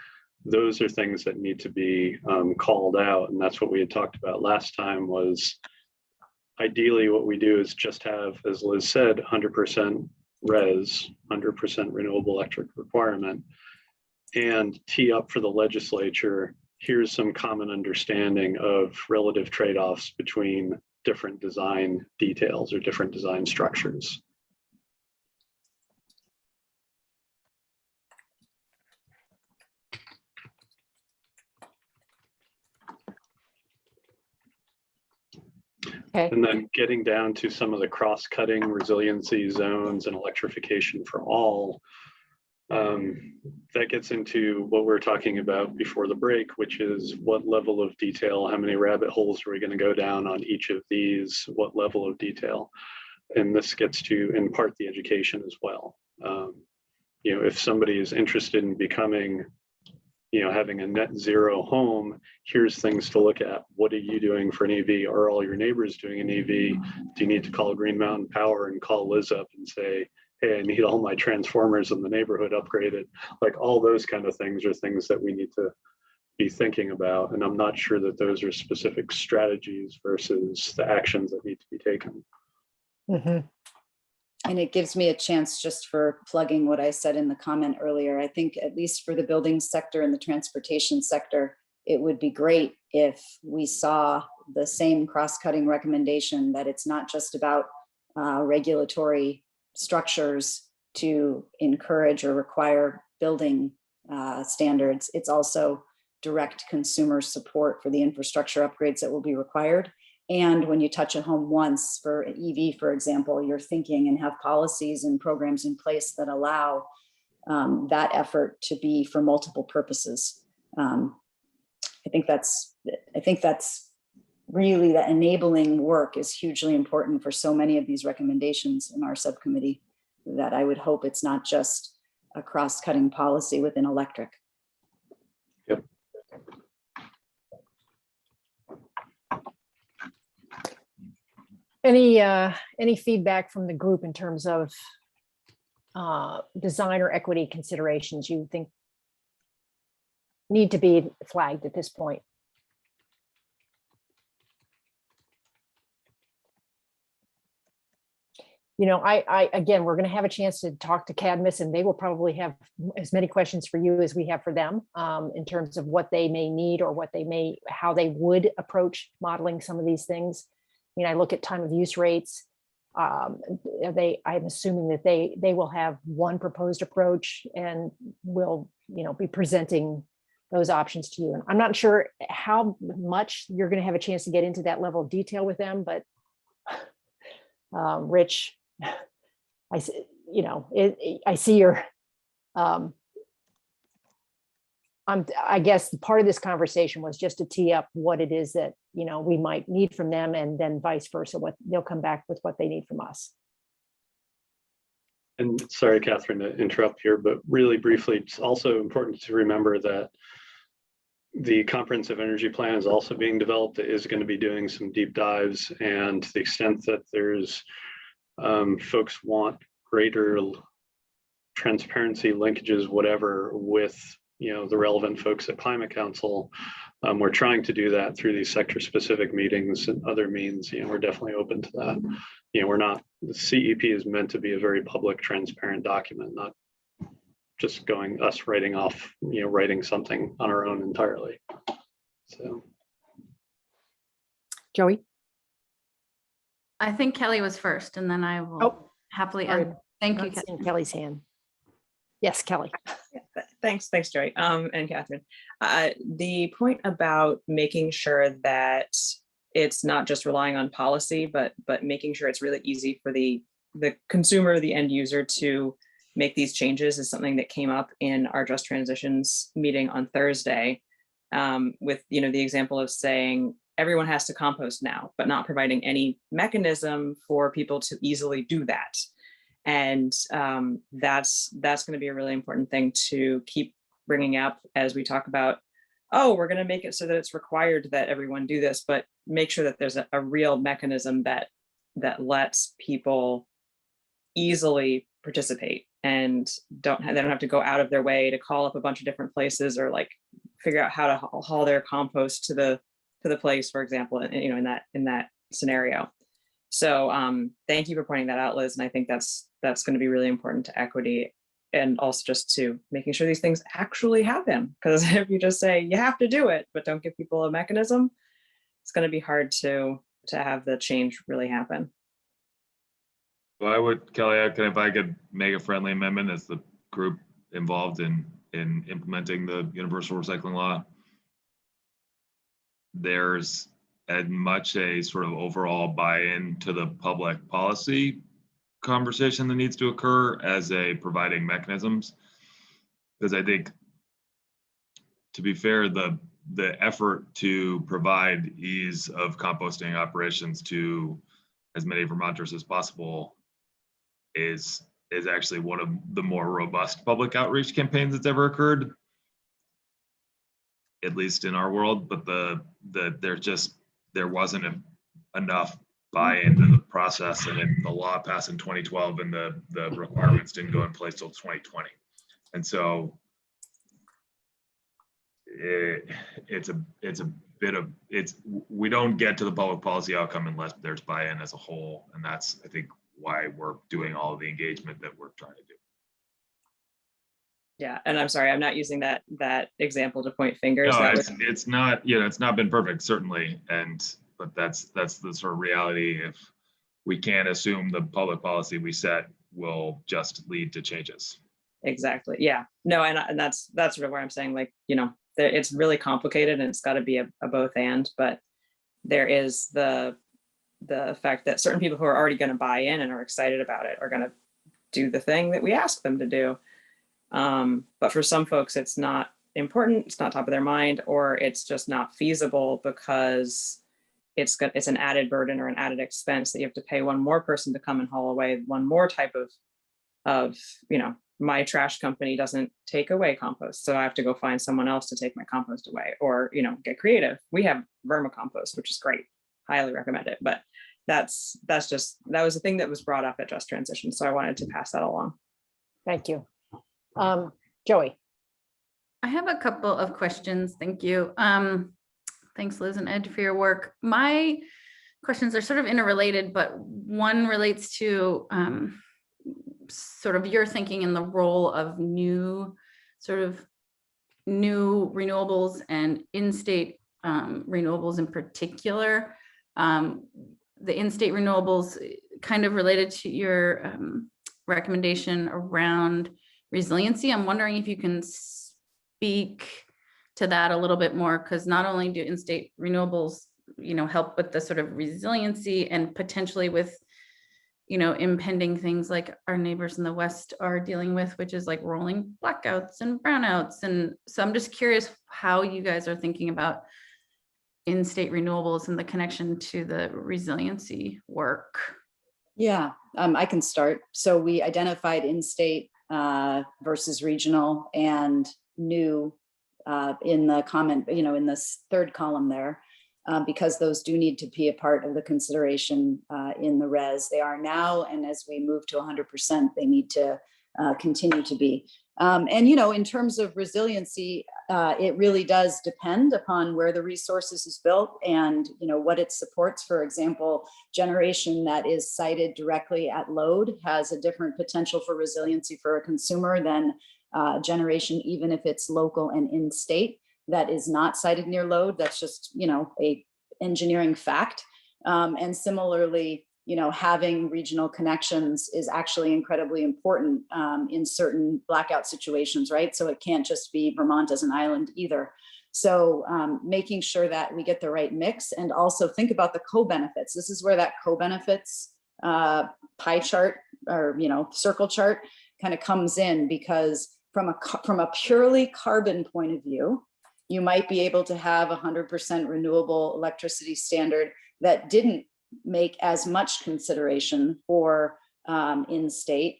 Those are things that need to be called out. And that's what we had talked about last time was, ideally, what we do is just have, as Liz said, 100% res, 100% renewable electric requirement, and tee up for the legislature, here's some common understanding of relative trade-offs between different design details or different design structures. Okay. And then getting down to some of the cross-cutting resiliency zones and electrification for all. That gets into what we we're talking about before the break, which is what level of detail, how many rabbit holes are we going to go down on each of these, what level of detail. And this gets to, in part, the education as well. You know, if somebody is interested in becoming, you know, having a net zero home, here's things to look at. What are you doing for an EV? Are all your neighbors doing an EV? Do you need to call Green Mountain Power and call Liz up and say, hey, I need all my transformers in the neighborhood upgraded? Like, all those kind of things are things that we need to be thinking about. And I'm not sure that those are specific strategies versus the actions that need to be taken. Mm-hmm. And it gives me a chance, just for plugging what I said in the comment earlier. I think at least for the building sector and the transportation sector, it would be great if we saw the same cross-cutting recommendation that it's not just about regulatory structures to encourage or require building standards. It's also direct consumer support for the infrastructure upgrades that will be required. And when you touch a home once for an EV, for example, you're thinking and have policies and programs in place that allow that effort to be for multiple purposes. I think that's really, that enabling work is hugely important for so many of these recommendations in our subcommittee, that I would hope it's not just a cross-cutting policy within electric. Yep. Any feedback from the group in terms of design or equity considerations you think need to be flagged at this point? You know, again, we're going to have a chance to talk to Cadmus, and they will probably have as many questions for you as we have for them in terms of what they may need or how they would approach modeling some of these things. I mean, I look at time of use rates. I'm assuming that they will have one proposed approach and will, you know, be presenting those options to you. And I'm not sure how much you're going to have a chance to get into that level of detail with them, but Rich, I see your, I guess part of this conversation was just to tee up what it is that, you know, we might need from them, and then vice versa, what they'll come back with what they need from us. And sorry, Catherine, to interrupt here, but really briefly, it's also important to remember that the comprehensive energy plan is also being developed. It is going to be doing some deep dives, and to the extent that there's folks want greater transparency, linkages, whatever, with, you know, the relevant folks at Climate Council, we're trying to do that through these sector-specific meetings and other means. You know, we're definitely open to that. You know, we're not, the CEP is meant to be a very public, transparent document, not just us writing off, you know, writing something on our own entirely. So. Joey? I think Kelly was first, and then I will happily end. Thank you, Catherine. Kelly's hand. Yes, Kelly. Thanks, Joey, and Catherine. The point about making sure that it's not just relying on policy, but making sure it's really easy for the consumer, the end user, to make these changes is something that came up in our Just Transitions meeting on Thursday, with, you know, the example of saying everyone has to compost now, but not providing any mechanism for people to easily do that. And that's going to be a really important thing to keep bringing up as we talk about, oh, we're going to make it so that it's required that everyone do this, but make sure that there's a real mechanism that lets people easily participate and they don't have to go out of their way to call up a bunch of different places or like figure out how to haul their compost to the place, for example, you know, in that scenario. So thank you for pointing that out, Liz. And I think that's going to be really important to equity, and also just to making sure these things actually happen. Because if you just say you have to do it, but don't give people a mechanism, it's going to be hard to have the change really happen. Well, Kelly, if I could make a friendly amendment as the group involved in implementing the universal recycling law, there's as much a sort of overall buy-in to the public policy conversation that needs to occur as a providing mechanisms. because I think, to be fair, the effort to provide ease of composting operations to as many Vermonters as possible is actually one of the more robust public outreach campaigns that's ever occurred, at least in our world. But there wasn't enough buy-in to the process, and then the law passed in 2012 and the requirements didn't go in place till 2020. And so we don't get to the public policy outcome unless there's buy-in as a whole. And that's, I think, why we're doing all of the engagement that we're trying to do. Yeah, and I'm sorry, I'm not using that example to point fingers. No, That it's not, it's not been perfect, certainly. But that's the sort of reality. If we can't assume the public policy we set will just lead to changes. Exactly. Yeah. No, and that's sort of where I'm saying, like, it's really complicated and it's got to be a both and, but there is the fact that certain people who are already going to buy in and are excited about it are going to do the thing that we ask them to do. But for some folks, it's not important, it's not top of their mind, or it's just not feasible because it's an added burden or an added expense that you have to pay one more person to come and haul away one more type of my trash company doesn't take away compost, so I have to go find someone else to take my compost away, or get creative. We have vermicompost, which is great, highly recommend it. But that was a thing that was brought up at Just Transition, so I wanted to pass that along. Thank you. Joey. I have a couple of questions. Thank you. Thanks, Liz and Ed, for your work. My questions are sort of interrelated, but one relates to sort of your thinking in the role of new renewables and in-state renewables in particular. The in-state renewables kind of related to your recommendation around resiliency. I'm wondering if you can speak to that a little bit more, because not only do in-state renewables, help with the sort of resiliency and potentially with, impending things like our neighbors in the West are dealing with, which is like rolling blackouts and brownouts. And so I'm just curious how you guys are thinking about in-state renewables and the connection to the resiliency work. Yeah, I can start. So we identified in-state versus regional and new in the comment, in this third column there, because those do need to be a part of the consideration in the res. They are now, and as we move to 100%, they need to continue to be. And, in terms of resiliency, it really does depend upon where the resources is built and, what it supports. For example, generation that is sited directly at load has a different potential for resiliency for a consumer than generation, even if it's local and in-state, that is not sited near load. That's just, a engineering fact. And similarly, having regional connections is actually incredibly important in certain blackout situations, right? So it can't just be Vermont as an island either. So making sure that we get the right mix, and also think about the co-benefits. This is where that co-benefits pie chart or, circle chart kind of comes in, because from a purely carbon point of view, you might be able to have 100% renewable electricity standard that didn't make as much consideration for in-state.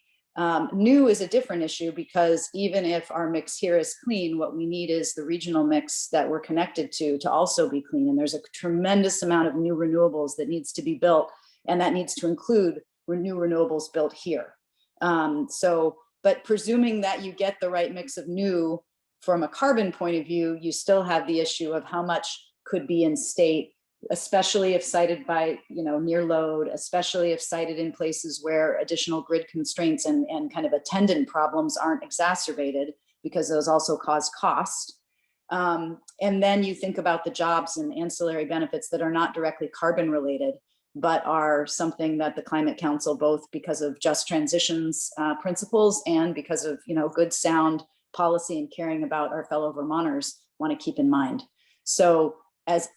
New is a different issue, because even if our mix here is clean, what we need is the regional mix that we're connected to also be clean. And there's a tremendous amount of new renewables that needs to be built, and that needs to include new renewables built here. But presuming that you get the right mix of new from a carbon point of view, you still have the issue of how much could be in state, especially if cited by, near load, especially if cited in places where additional grid constraints and kind of attendant problems aren't exacerbated, because those also cause cost. And then you think about the jobs and ancillary benefits that are not directly carbon related, but are something that the Climate Council, both because of Just Transitions principles and because of, good sound policy and caring about our fellow Vermonters, want to keep in mind. So as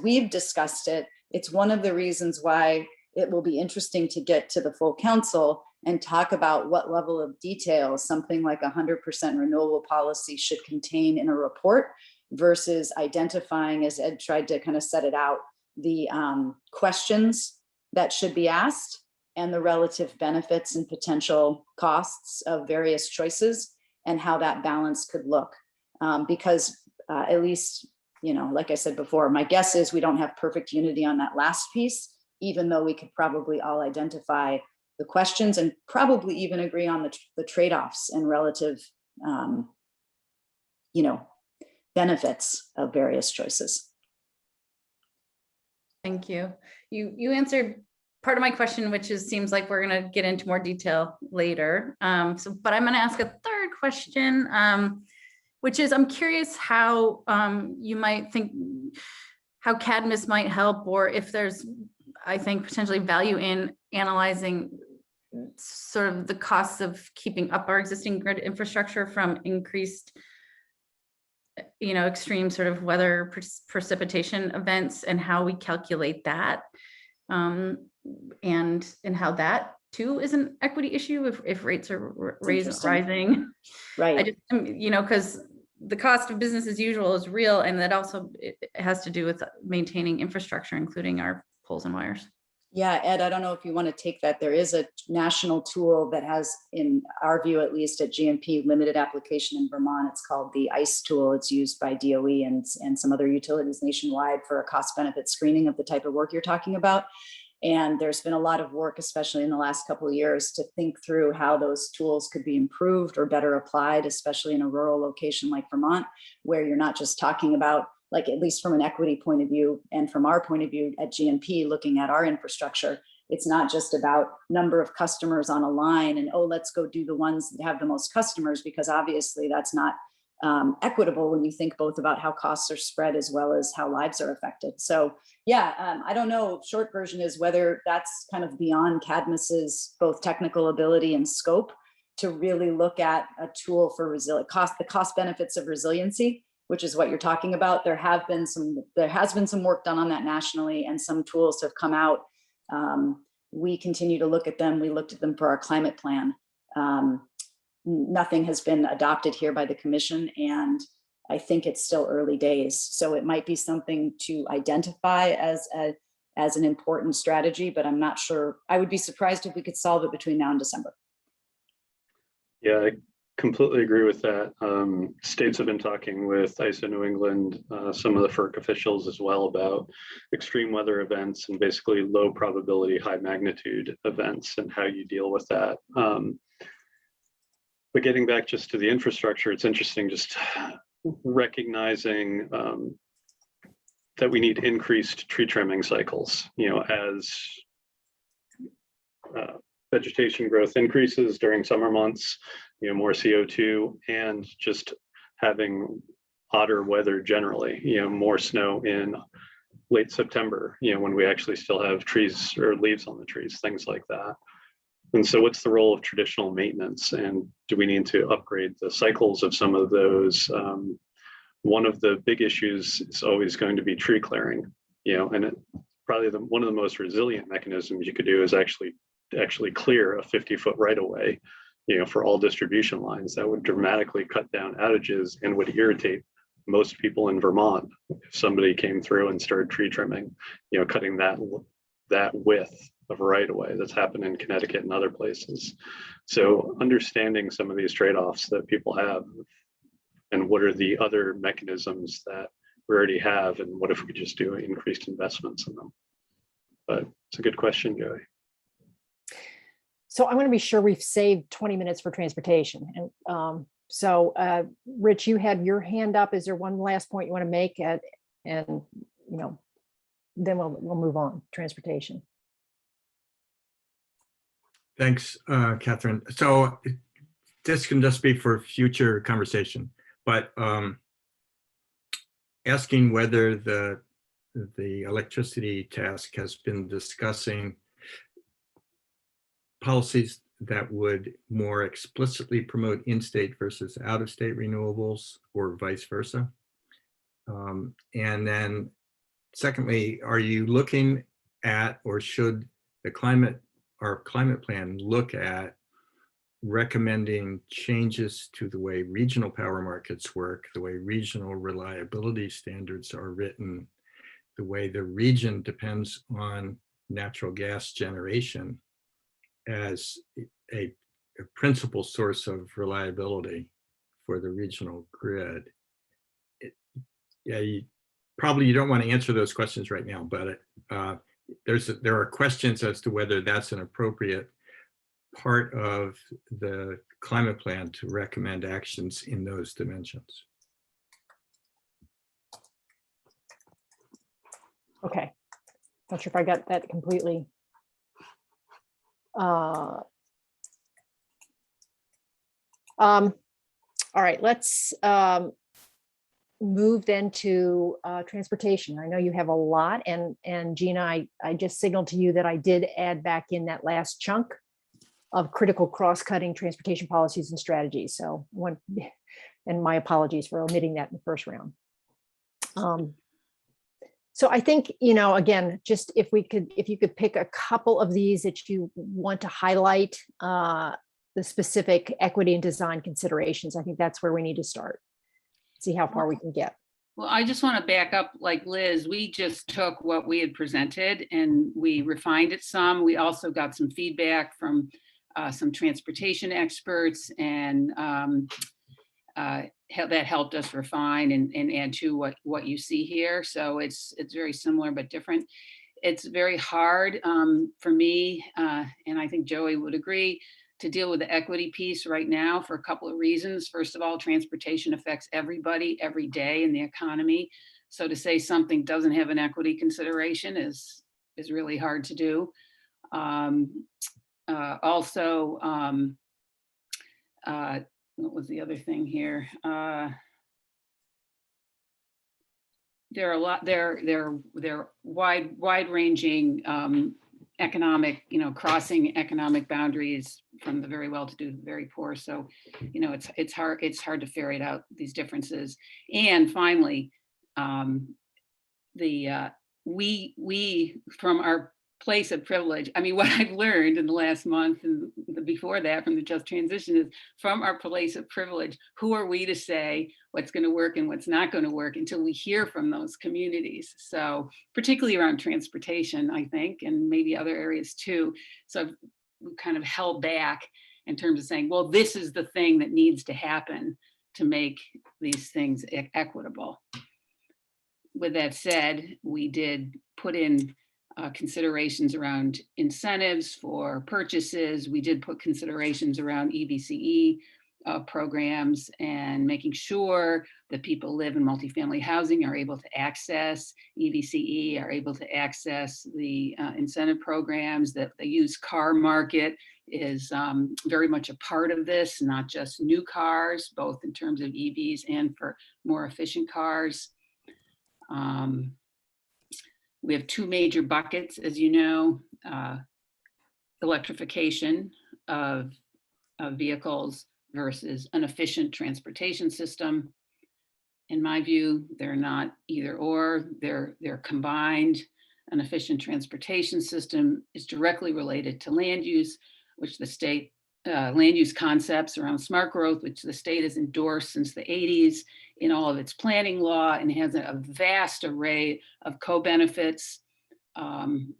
we've discussed it, it's one of the reasons why it will be interesting to get to the full council and talk about what level of detail something like 100% renewable policy should contain in a report versus identifying, as Ed tried to kind of set it out, the questions that should be asked and the relative benefits and potential costs of various choices and how that balance could look. Because at least, you know, like I said before, my guess is we don't have perfect unity on that last piece, even though we could probably all identify the questions and probably even agree on the trade-offs and relative, you know, benefits of various choices. Thank you. You answered part of my question, which is seems like we're going to get into more detail later. But I'm going to ask a third question, which is I'm curious how you might think how Cadmus might help, or if there's, I think, potentially value in analyzing sort of the costs of keeping up our existing grid infrastructure from increased, you know, extreme sort of weather precipitation events and how we calculate that. And how that too is an equity issue if rates are rising. Right. I just, you know, because the cost of business as usual is real, and that also it has to do with maintaining infrastructure, including our poles and wires. Yeah, Ed, I don't know if you want to take that. There is a national tool that has, in our view, at least at GMP, limited application in Vermont. It's called the ICE tool. It's used by DOE and some other utilities nationwide for a cost benefit screening of the type of work you're talking about. And there's been a lot of work, especially in the last couple of years, to think through how those tools could be improved or better applied, especially in a rural location like Vermont, where you're not just talking about, like, at least from an equity point of view and from our point of view at GMP, looking at our infrastructure, it's not just about number of customers on a line and, oh, let's go do the ones that have the most customers, because obviously that's not equitable when you think both about how costs are spread as well as how lives are affected. So yeah, I don't know. Short version is whether that's kind of beyond Cadmus's both technical ability and scope to really look at a tool for the cost benefits of resiliency, which is what you're talking about. There has been some work done on that nationally, and some tools have come out. We continue to look at them. We looked at them for our climate plan. Nothing has been adopted here by the commission, and I think it's still early days. So it might be something to identify as an important strategy, but I'm not sure. I would be surprised if we could solve it between now and December. Yeah, I completely agree with that. States have been talking with ISO New England, some of the FERC officials as well, about extreme weather events and basically low probability, high magnitude events and how you deal with that. But getting back just to the infrastructure, it's interesting just recognizing that we need increased tree trimming cycles, you know, as vegetation growth increases during summer months, you know, more CO2, and just having hotter weather generally, you know, more snow in late September, you know, when we actually still have trees or leaves on the trees, things like that. And so what's the role of traditional maintenance, and do we need to upgrade the cycles of some of those? One of the big issues is always going to be tree clearing, you know, and probably one of the most resilient mechanisms you could do is actually clear a 50-foot right of way, you know, for all distribution lines. That would dramatically cut down outages and would irritate most people in Vermont if somebody came through and started tree trimming, you know, cutting that width of right of way. That's happened in Connecticut and other places. So understanding some of these trade-offs that people have, and what are the other mechanisms that we already have, and what if we just do increased investments in them? But it's a good question, Joey. So I want to be sure we've saved 20 minutes for transportation. And Rich, you had your hand up. Is there one last point you want to make? And you know, then we'll move on. Transportation. Thanks, Catherine. So this can just be for future conversation, but asking whether the electricity task has been discussing policies that would more explicitly promote in-state versus out-of-state renewables, or vice versa. And then secondly, are you looking at, or should the climate our climate plan look at recommending changes to the way regional power markets work, the way regional reliability standards are written, the way the region depends on natural gas generation as a principal source of reliability for the regional grid. Yeah, you don't want to answer those questions right now, but there are questions as to whether that's an appropriate part of the climate plan to recommend actions in those dimensions. Okay, not sure if I got that completely. All right, let's move then to transportation. I know you have a lot, and Gina, I just signaled to you that I did add back in that last chunk of critical cross-cutting transportation policies and strategies. So and my apologies for omitting that in the first round. So I think, again, just if you could pick a couple of these that you want to highlight, the specific equity and design considerations, I think that's where we need to start. See how far we can get. Well, I just want to back up like Liz. We just took what we had presented and we refined it some. We also got some feedback from some transportation experts, and that helped us refine and add to what you see here. So it's very similar but different. It's very hard for me, and I think Joey would agree, to deal with the equity piece right now for a couple of reasons. First of all, transportation affects everybody every day in the economy. So to say something doesn't have an equity consideration is really hard to do. Also, what was the other thing here? There are wide-ranging economic, crossing economic boundaries from the very well-to-do to the very poor. So, it's hard to ferret out these differences. And finally, we from our place of privilege, I mean, what I've learned in the last month and before that from the Just Transition is, from our place of privilege, who are we to say what's going to work and what's not going to work until we hear from those communities? So particularly around transportation, I think, and maybe other areas too. So we kind of held back in terms of saying, well, this is the thing that needs to happen to make these things equitable. With that said, we did put in considerations around incentives for purchases. We did put considerations around EBCE programs and making sure that people live in multifamily housing are able to access EBCE, are able to access the incentive programs, that the used car market is very much a part of this, not just new cars, both in terms of EVs and for more efficient cars. We have two major buckets, as you know, electrification of vehicles versus an efficient transportation system. In my view, they're not either or, they're combined. An efficient transportation system is directly related to land use, which the state, land use concepts around smart growth, which the state has endorsed since the 80s in all of its planning law, and has a vast array of co-benefits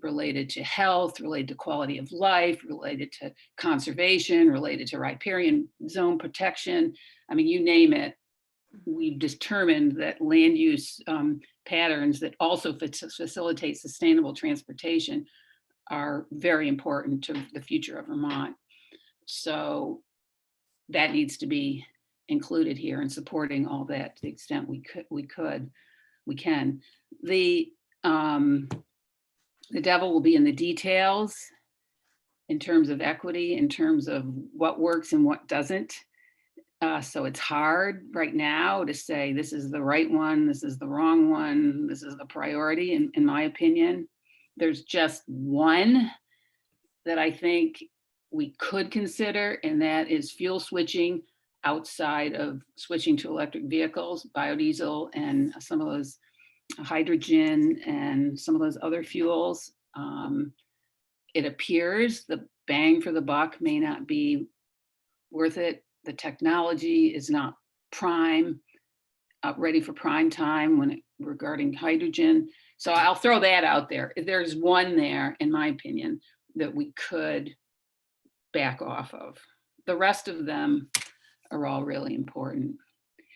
related to health, related to quality of life, related to conservation, related to riparian zone protection. I mean, you name it. We've determined that land use patterns that also facilitate sustainable transportation are very important to the future of Vermont. So that needs to be included here and supporting all that to the extent we can. The devil will be in the details in terms of equity, in terms of what works and what doesn't. So it's hard right now to say this is the right one, this is the wrong one, this is the priority, in my opinion. There's just one that I think we could consider, and that is fuel switching outside of switching to electric vehicles, biodiesel, and some of those hydrogen and some of those other fuels. it appears the bang for the buck may not be worth it. The technology is not prime, ready for prime time regarding hydrogen. So I'll throw that out there. There's one there, in my opinion, that we could back off of. The rest of them are all really important.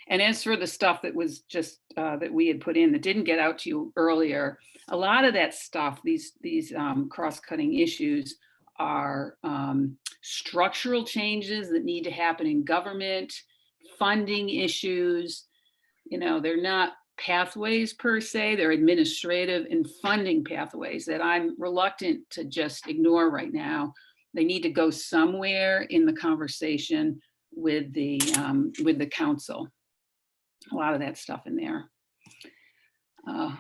And as for the stuff that was just that we had put in that didn't get out to you earlier, a lot of that stuff, these cross-cutting issues are structural changes that need to happen in government, funding issues. You know, they're not pathways per se, they're administrative and funding pathways that I'm reluctant to just ignore right now. They need to go somewhere in the conversation with the council. A lot of that stuff in there.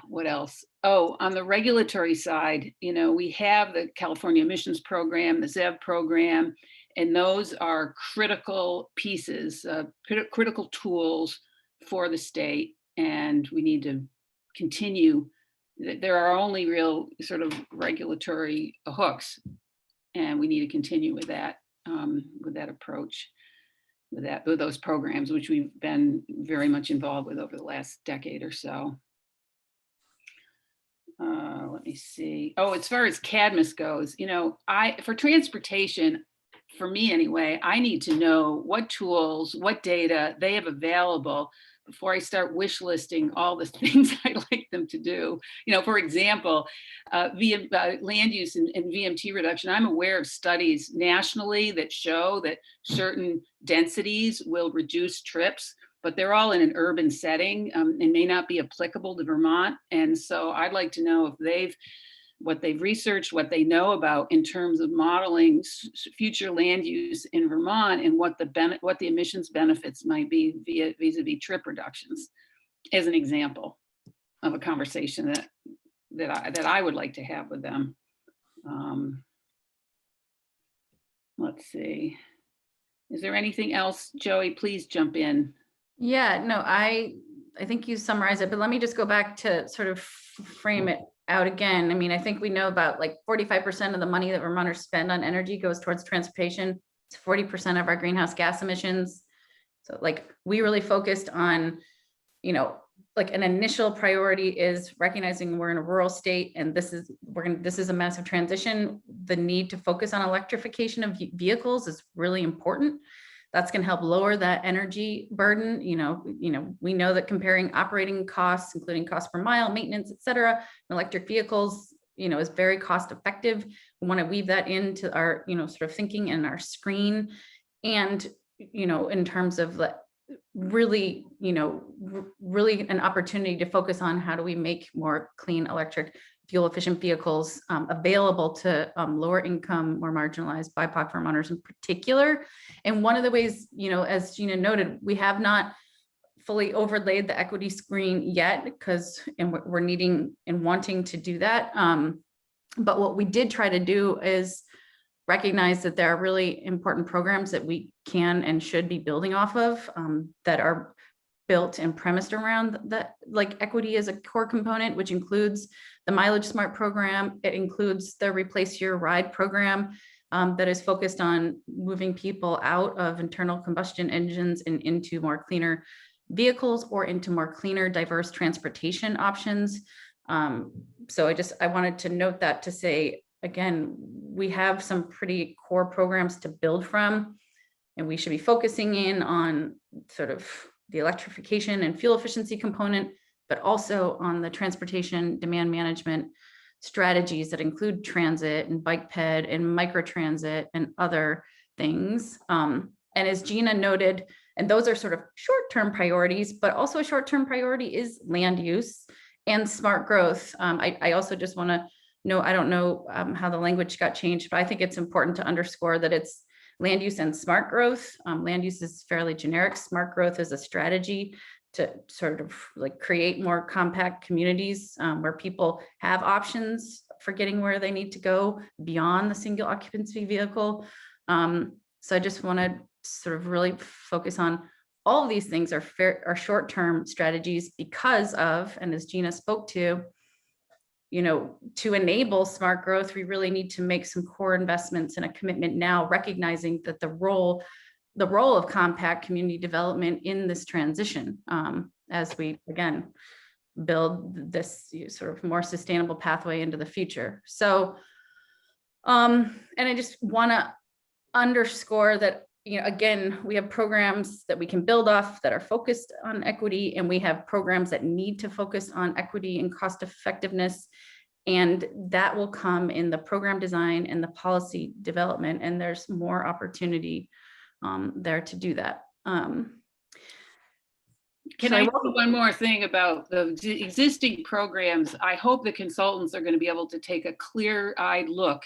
What else? Oh, on the regulatory side, you know, we have the California Emissions Program, the ZEV program, and those are critical pieces, critical tools for the state. And we need to continue. There are only real sort of regulatory hooks, and we need to continue with that approach. With those programs, which we've been very much involved with over the last decade or so. Let me see. Oh, as far as Cadmus goes, you know, for transportation, for me anyway, I need to know what tools, what data they have available before I start wish listing all the things I'd like them to do. You know, for example, land use and VMT reduction, I'm aware of studies nationally that show that certain densities will reduce trips, but they're all in an urban setting and may not be applicable to Vermont. And so I'd like to know if what they've researched, what they know about in terms of modeling future land use in Vermont and what the emissions benefits might be vis-a-vis trip reductions, as an example of a conversation that I would like to have with them. Let's see. Is there anything else, Joey? Please jump in. Yeah, no, I think you summarized it, but let me just go back to sort of frame it out again. I mean, I think we know about like 45% of the money that Vermonters spend on energy goes towards transportation. It's 40% of our greenhouse gas emissions. So like we really focused on, you know, like an initial priority is recognizing we're in a rural state and this is a massive transition. The need to focus on electrification of vehicles is really important. That's going to help lower that energy burden. You know, we know that comparing operating costs, including cost per mile, maintenance, et cetera, electric vehicles, you know, is very cost effective. We want to weave that into our, you know, sort of thinking and our screen. And, you know, in terms of really, you know, really an opportunity to focus on how do we make more clean electric fuel efficient vehicles available to lower income, more marginalized BIPOC Vermonters in particular. And one of the ways, you know, as Gina noted, we have not fully overlaid the equity screen yet and we're needing and wanting to do that. But what we did try to do is recognize that there are really important programs that we can and should be building off of that are built and premised around that, like equity as a core component, which includes the Mileage Smart program. It includes the Replace Your Ride program that is focused on moving people out of internal combustion engines and into more cleaner vehicles or into more cleaner, diverse transportation options. So I wanted to note that to say, again, we have some pretty core programs to build from, and we should be focusing in on sort of the electrification and fuel efficiency component, but also on the transportation demand management strategies that include transit and bike ped and microtransit and other things. And as Gina noted, and those are sort of short-term priorities, but also a short-term priority is land use and smart growth. I also just want to know, I don't know how the language got changed, but I think it's important to underscore that it's land use and smart growth. Land use is fairly generic. Smart growth is a strategy to sort of like create more compact communities where people have options for getting where they need to go beyond the single occupancy vehicle. So I just want to sort of really focus on all of these things are short-term strategies because of, and as Gina spoke to, to enable smart growth, we really need to make some core investments and a commitment now, recognizing that the role of compact community development in this transition, as we, again, build this sort of more sustainable pathway into the future. So, and I just want to underscore that, again, we have programs that we can build off that are focused on equity, and we have programs that need to focus on equity and cost effectiveness. And that will come in the program design and the policy development. And there's more opportunity there to do that. Can I do one more thing about the existing programs? I hope the consultants are going to be able to take a clear-eyed look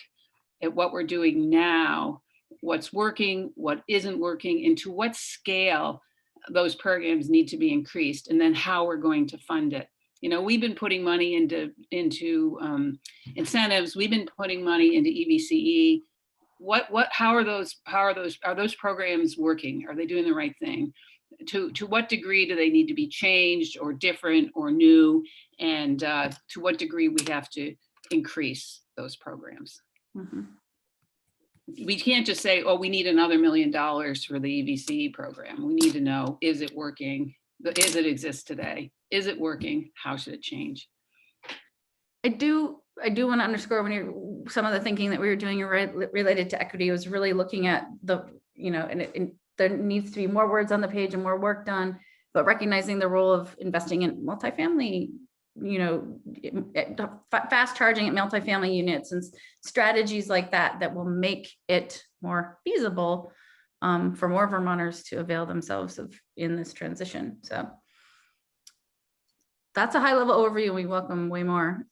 at what we're doing now, what's working, what isn't working, and to what scale those programs need to be increased, and then how we're going to fund it. We've been putting money into incentives. We've been putting money into EVCE. How are those programs working? Are they doing the right thing? To what degree do they need to be changed or different or new? And to what degree we have to increase those programs? Mm-hmm. We can't just say, oh, we need another $1 million for the EVCE program. We need to know, is it working? Does it exist today? Is it working? How should it change? I do want to underscore some of the thinking that we were doing related to equity was really looking at and there needs to be more words on the page and more work done, but recognizing the role of investing in multifamily, fast charging at multifamily units and strategies like that will make it more feasible for more Vermonters to avail themselves of in this transition. So that's a high level overview. We welcome way more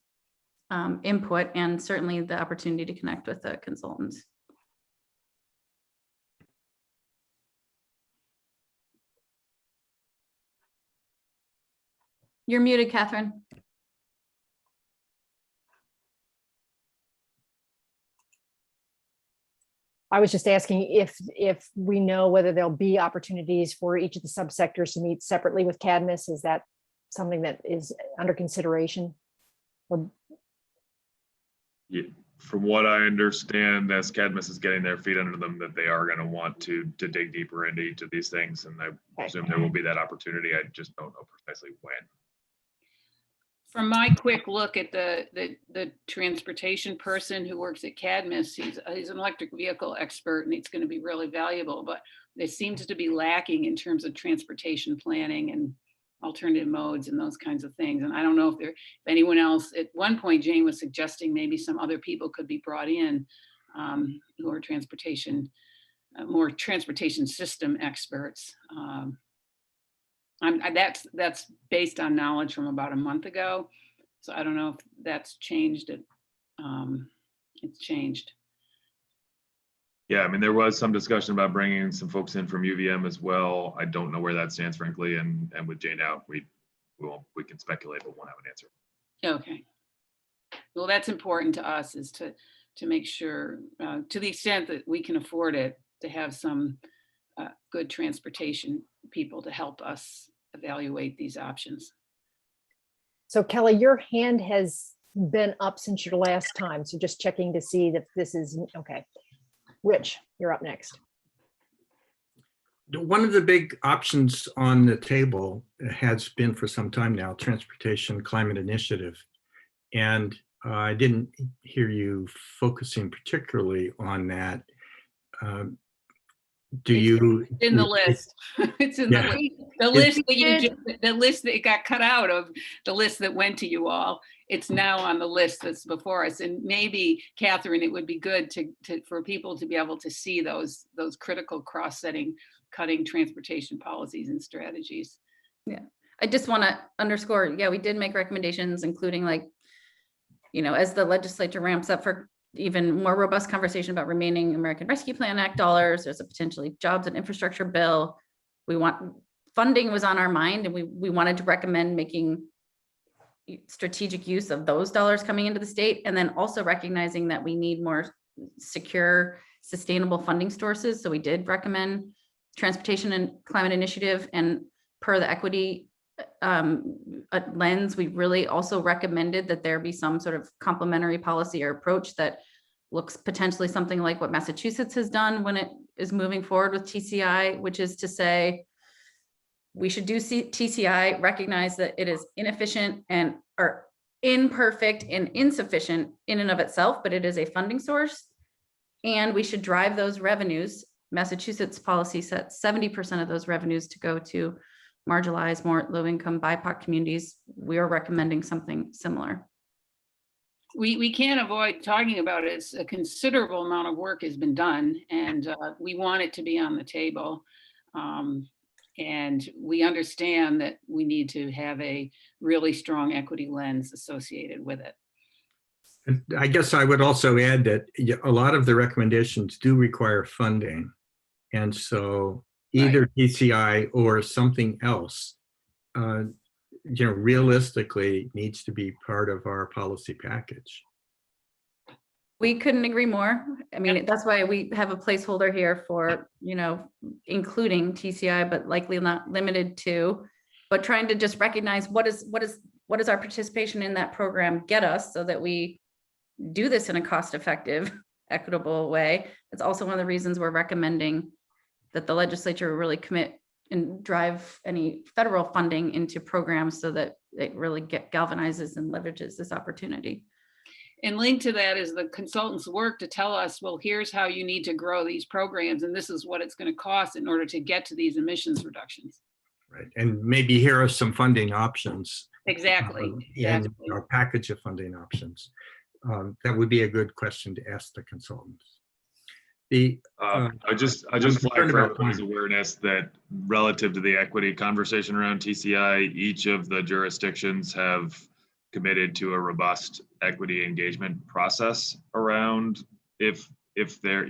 input and certainly the opportunity to connect with the consultants. You're muted, Catherine. I was just asking if we know whether there'll be opportunities for each of the subsectors to meet separately with Cadmus. Is that something that is under consideration? Or... Yeah, from what I understand, as Cadmus is getting their feet under them, that they are going to want to dig deeper into each of these things, and I presume there will be that opportunity. I just don't know precisely when. From my quick look at the transportation person who works at Cadmus, he's an electric vehicle expert, and it's going to be really valuable, but it seems to be lacking in terms of transportation planning and alternative modes and those kinds of things. And I don't know if anyone else, at one point, Jane was suggesting maybe some other people could be brought in who are more transportation system experts. That's based on knowledge from about a month ago. So I don't know if that's changed. It's changed. Yeah, I mean, there was some discussion about bringing some folks in from UVM as well. I don't know where that stands, frankly, and with Jane out, we can speculate, but won't have an answer. Okay. Well, that's important to us, is to make sure, to the extent that we can afford it, to have some good transportation people to help us evaluate these options. So Kelly, your hand has been up since your last time. So just checking to see that this is okay. Rich, you're up next. One of the big options on the table has been for some time now, Transportation Climate Initiative. And I didn't hear you focusing particularly on that. In the list? It's in the list that the list that got cut out of the list that went to you all. It's now on the list that's before us. And maybe, Catherine, it would be good for people to be able to see those critical cutting transportation policies and strategies. Yeah, I just want to underscore, yeah, we did make recommendations, including as the legislature ramps up for even more robust conversation about remaining American Rescue Plan Act dollars. There's a potentially jobs and infrastructure bill. Funding was on our mind, and we wanted to recommend making strategic use of those dollars coming into the state, and then also recognizing that we need more secure, sustainable funding sources. So we did recommend Transportation and Climate Initiative, and per the equity a lens. We really also recommended that there be some sort of complementary policy or approach that looks potentially something like what Massachusetts has done when it is moving forward with TCI, which is to say, we should do TCI, recognize that it is inefficient and or imperfect and insufficient in and of itself, but it is a funding source. And we should drive those revenues. Massachusetts policy sets 70% of those revenues to go to marginalized, more low-income BIPOC communities. We are recommending something similar. We can't avoid talking about it. A considerable amount of work has been done, and we want it to be on the table. And we understand that we need to have a really strong equity lens associated with it. I guess I would also add that a lot of the recommendations do require funding. And so either TCI or something else, realistically needs to be part of our policy package. We couldn't agree more. I mean, that's why we have a placeholder here for, including TCI, but likely not limited to, but trying to just recognize what is our participation in that program get us so that we do this in a cost-effective, equitable way. It's also one of the reasons we're recommending that the legislature really commit and drive any federal funding into programs so that it really galvanizes and leverages this opportunity. And linked to that is the consultants' work to tell us, well, here's how you need to grow these programs, and this is what it's going to cost in order to get to these emissions reductions. Right, and maybe here are some funding options. Exactly. And our package of funding options. That would be a good question to ask the consultants. I just flag for everybody's awareness that relative to the equity conversation around TCI, each of the jurisdictions have committed to a robust equity engagement process around if they're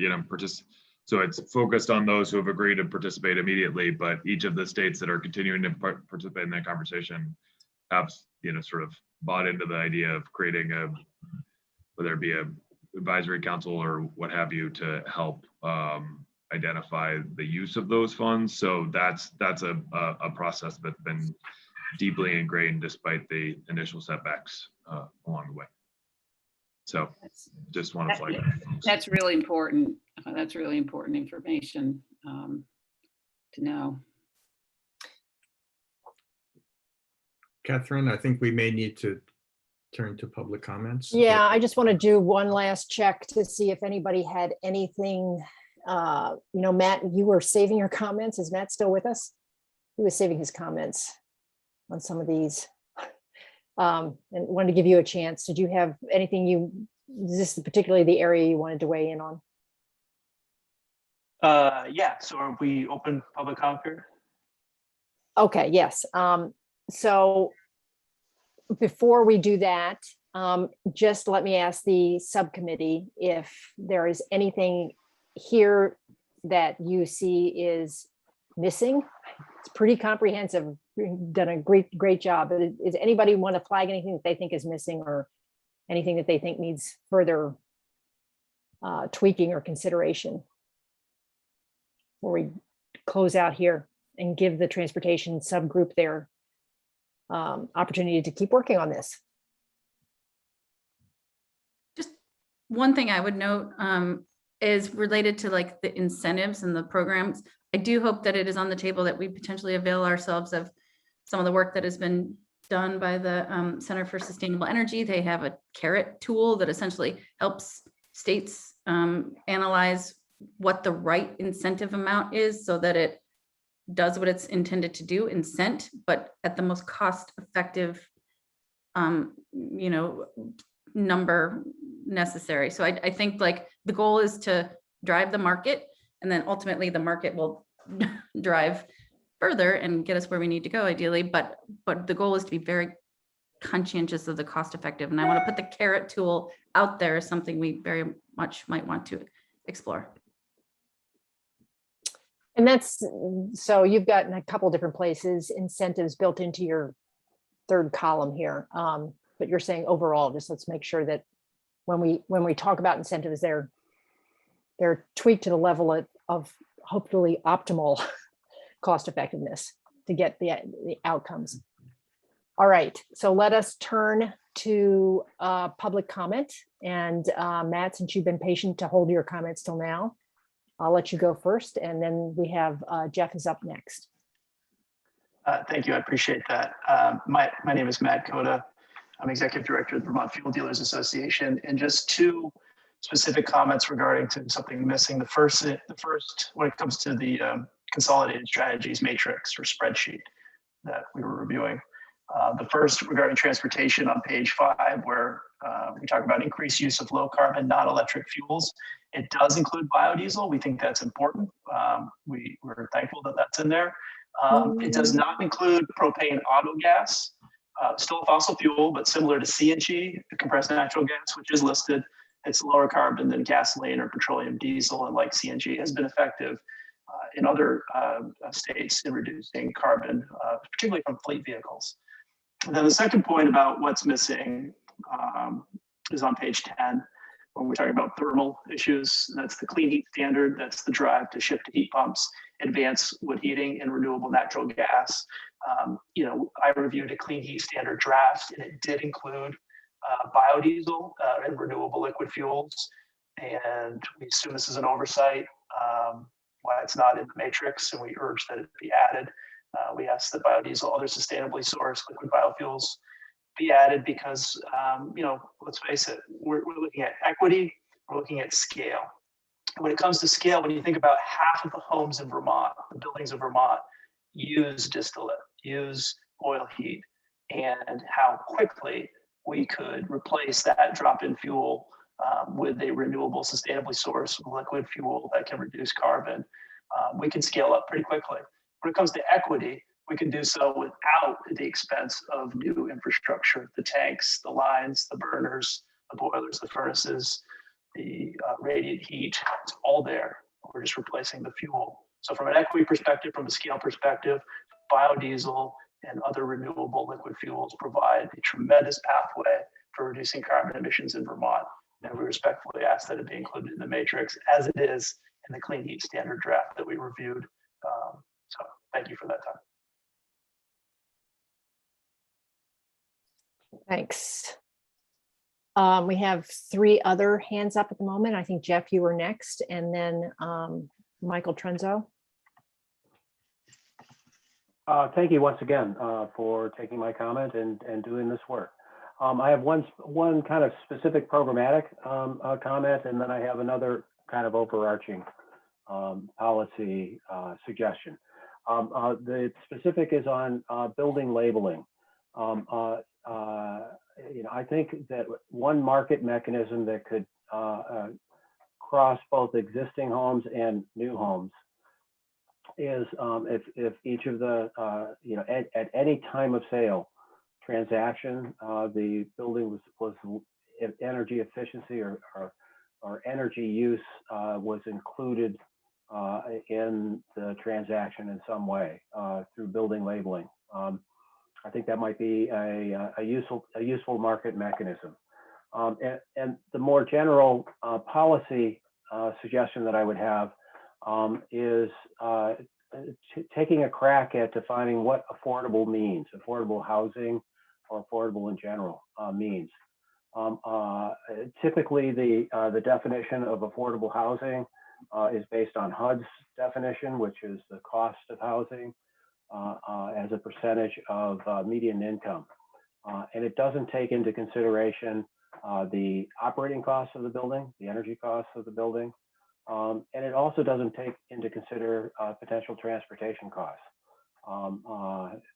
so it's focused on those who have agreed to participate immediately, but each of the states that are continuing to participate in that conversation have sort of bought into the idea of creating whether it be a advisory council or what have you to help identify the use of those funds. So that's a process that's been deeply ingrained despite the initial setbacks along the way. So just want to flag that. That's really important. That's really important information to know. Catherine, I think we may need to turn to public comments. Yeah, I just want to do one last check to see if anybody had anything. Matt, you were saving your comments. Is Matt still with us? He was saving his comments on some of these. And wanted to give you a chance. Did you have anything is this particularly the area you wanted to weigh in on? Yeah, so are we open public comment here? Okay, yes. So before we do that, just let me ask the subcommittee if there is anything here that you see is missing. It's pretty comprehensive. You've done a great job. But does anybody want to flag anything that they think is missing or anything that they think needs further tweaking or consideration before we close out here and give the transportation subgroup their opportunity to keep working on this? Just one thing I would note is related to like the incentives and the programs. I do hope that it is on the table that we potentially avail ourselves of some of the work that has been done by the Center for Sustainable Energy. They have a carrot tool that essentially helps states analyze what the right incentive amount is so that it does what it's intended to do, incent, but at the most cost-effective, number necessary. So I think like the goal is to drive the market, and then ultimately the market will drive further and get us where we need to go ideally. But the goal is to be very conscientious of the cost-effective. And I want to put the carrot tool out there as something we very much might want to explore. And that's, so you've got in a couple different places, incentives built into your third column here. But you're saying overall, just let's make sure that when we talk about incentives, they're tweaked to the level of hopefully optimal cost effectiveness to get the outcomes. All right, so let us turn to public comment. And Matt, since you've been patient to hold your comments till now, I'll let you go first. And then we have Jeff is up next. Thank you. I appreciate that. My name is Matt Coda. I'm Executive Director of the Vermont Fuel Dealers Association. And just two specific comments regarding to something missing. The first, when it comes to the consolidated strategies matrix or spreadsheet that we were reviewing. The first regarding transportation on page 5, where we talk about increased use of low carbon, non-electric fuels. It does include biodiesel. We think that's important. We're thankful that that's in there. It does not include propane auto gas, still a fossil fuel, but similar to CNG, compressed natural gas, which is listed. It's lower carbon than gasoline or petroleum diesel, and like CNG has been effective in other states in reducing carbon, particularly from fleet vehicles. And then the second point about what's missing is on page 10, when we're talking about thermal issues. That's the clean heat standard. That's the drive to shift to heat pumps, advanced wood heating, and renewable natural gas. I reviewed a clean heat standard draft, and it did include biodiesel and renewable liquid fuels. And we assume this is an oversight, why it's not in the matrix, and we urge that it be added. We ask that biodiesel, other sustainably sourced liquid biofuels be added because, let's face it, we're looking at equity, we're looking at scale. When it comes to scale, when you think about half of the homes in Vermont, the buildings of Vermont, use distillate, use oil heat, and how quickly we could replace that drop-in fuel with a renewable, sustainably sourced liquid fuel that can reduce carbon, we can scale up pretty quickly. When it comes to equity, we can do so without the expense of new infrastructure, the tanks, the lines, the burners, the boilers, the furnaces, the radiant heat, it's all there. We're just replacing the fuel. So from an equity perspective, from a scale perspective, biodiesel and other renewable liquid fuels provide a tremendous pathway for reducing carbon emissions in Vermont. And we respectfully ask that it be included in the matrix as it is in the clean heat standard draft that we reviewed. So thank you for that time. Thanks. We have 3 other hands up at the moment. I think Jeff, you were next, and then Michael Trenzo. Thank you once again for taking my comment and doing this work. I have one kind of specific programmatic comment, and then I have another kind of overarching policy suggestion. The specific is on building labeling. I think that one market mechanism that could cross both existing homes and new homes is if each of the, at any time of sale transaction, the building was energy efficiency or energy use was included in the transaction in some way through building labeling. I think that might be a useful market mechanism. And the more general policy suggestion that I would have is taking a crack at defining what affordable means, affordable housing or affordable in general means. Typically, the definition of affordable housing is based on HUD's definition, which is the cost of housing as a percentage of median income. And it doesn't take into consideration the operating costs of the building, the energy costs of the building, and it also doesn't take into consider potential transportation costs.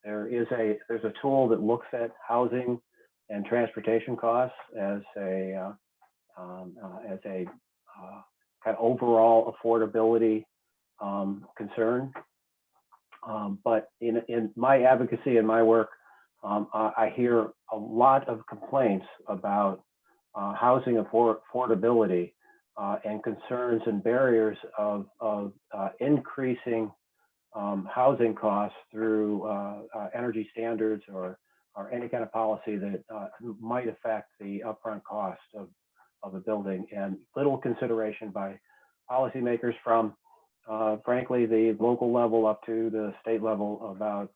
There's a tool that looks at housing and transportation costs as a kind of overall affordability concern. But in my advocacy and my work, I hear a lot of complaints about housing affordability and concerns and barriers of increasing housing costs through energy standards or any kind of policy that might affect the upfront cost of a building, and little consideration by policymakers from frankly, the local level up to the state level about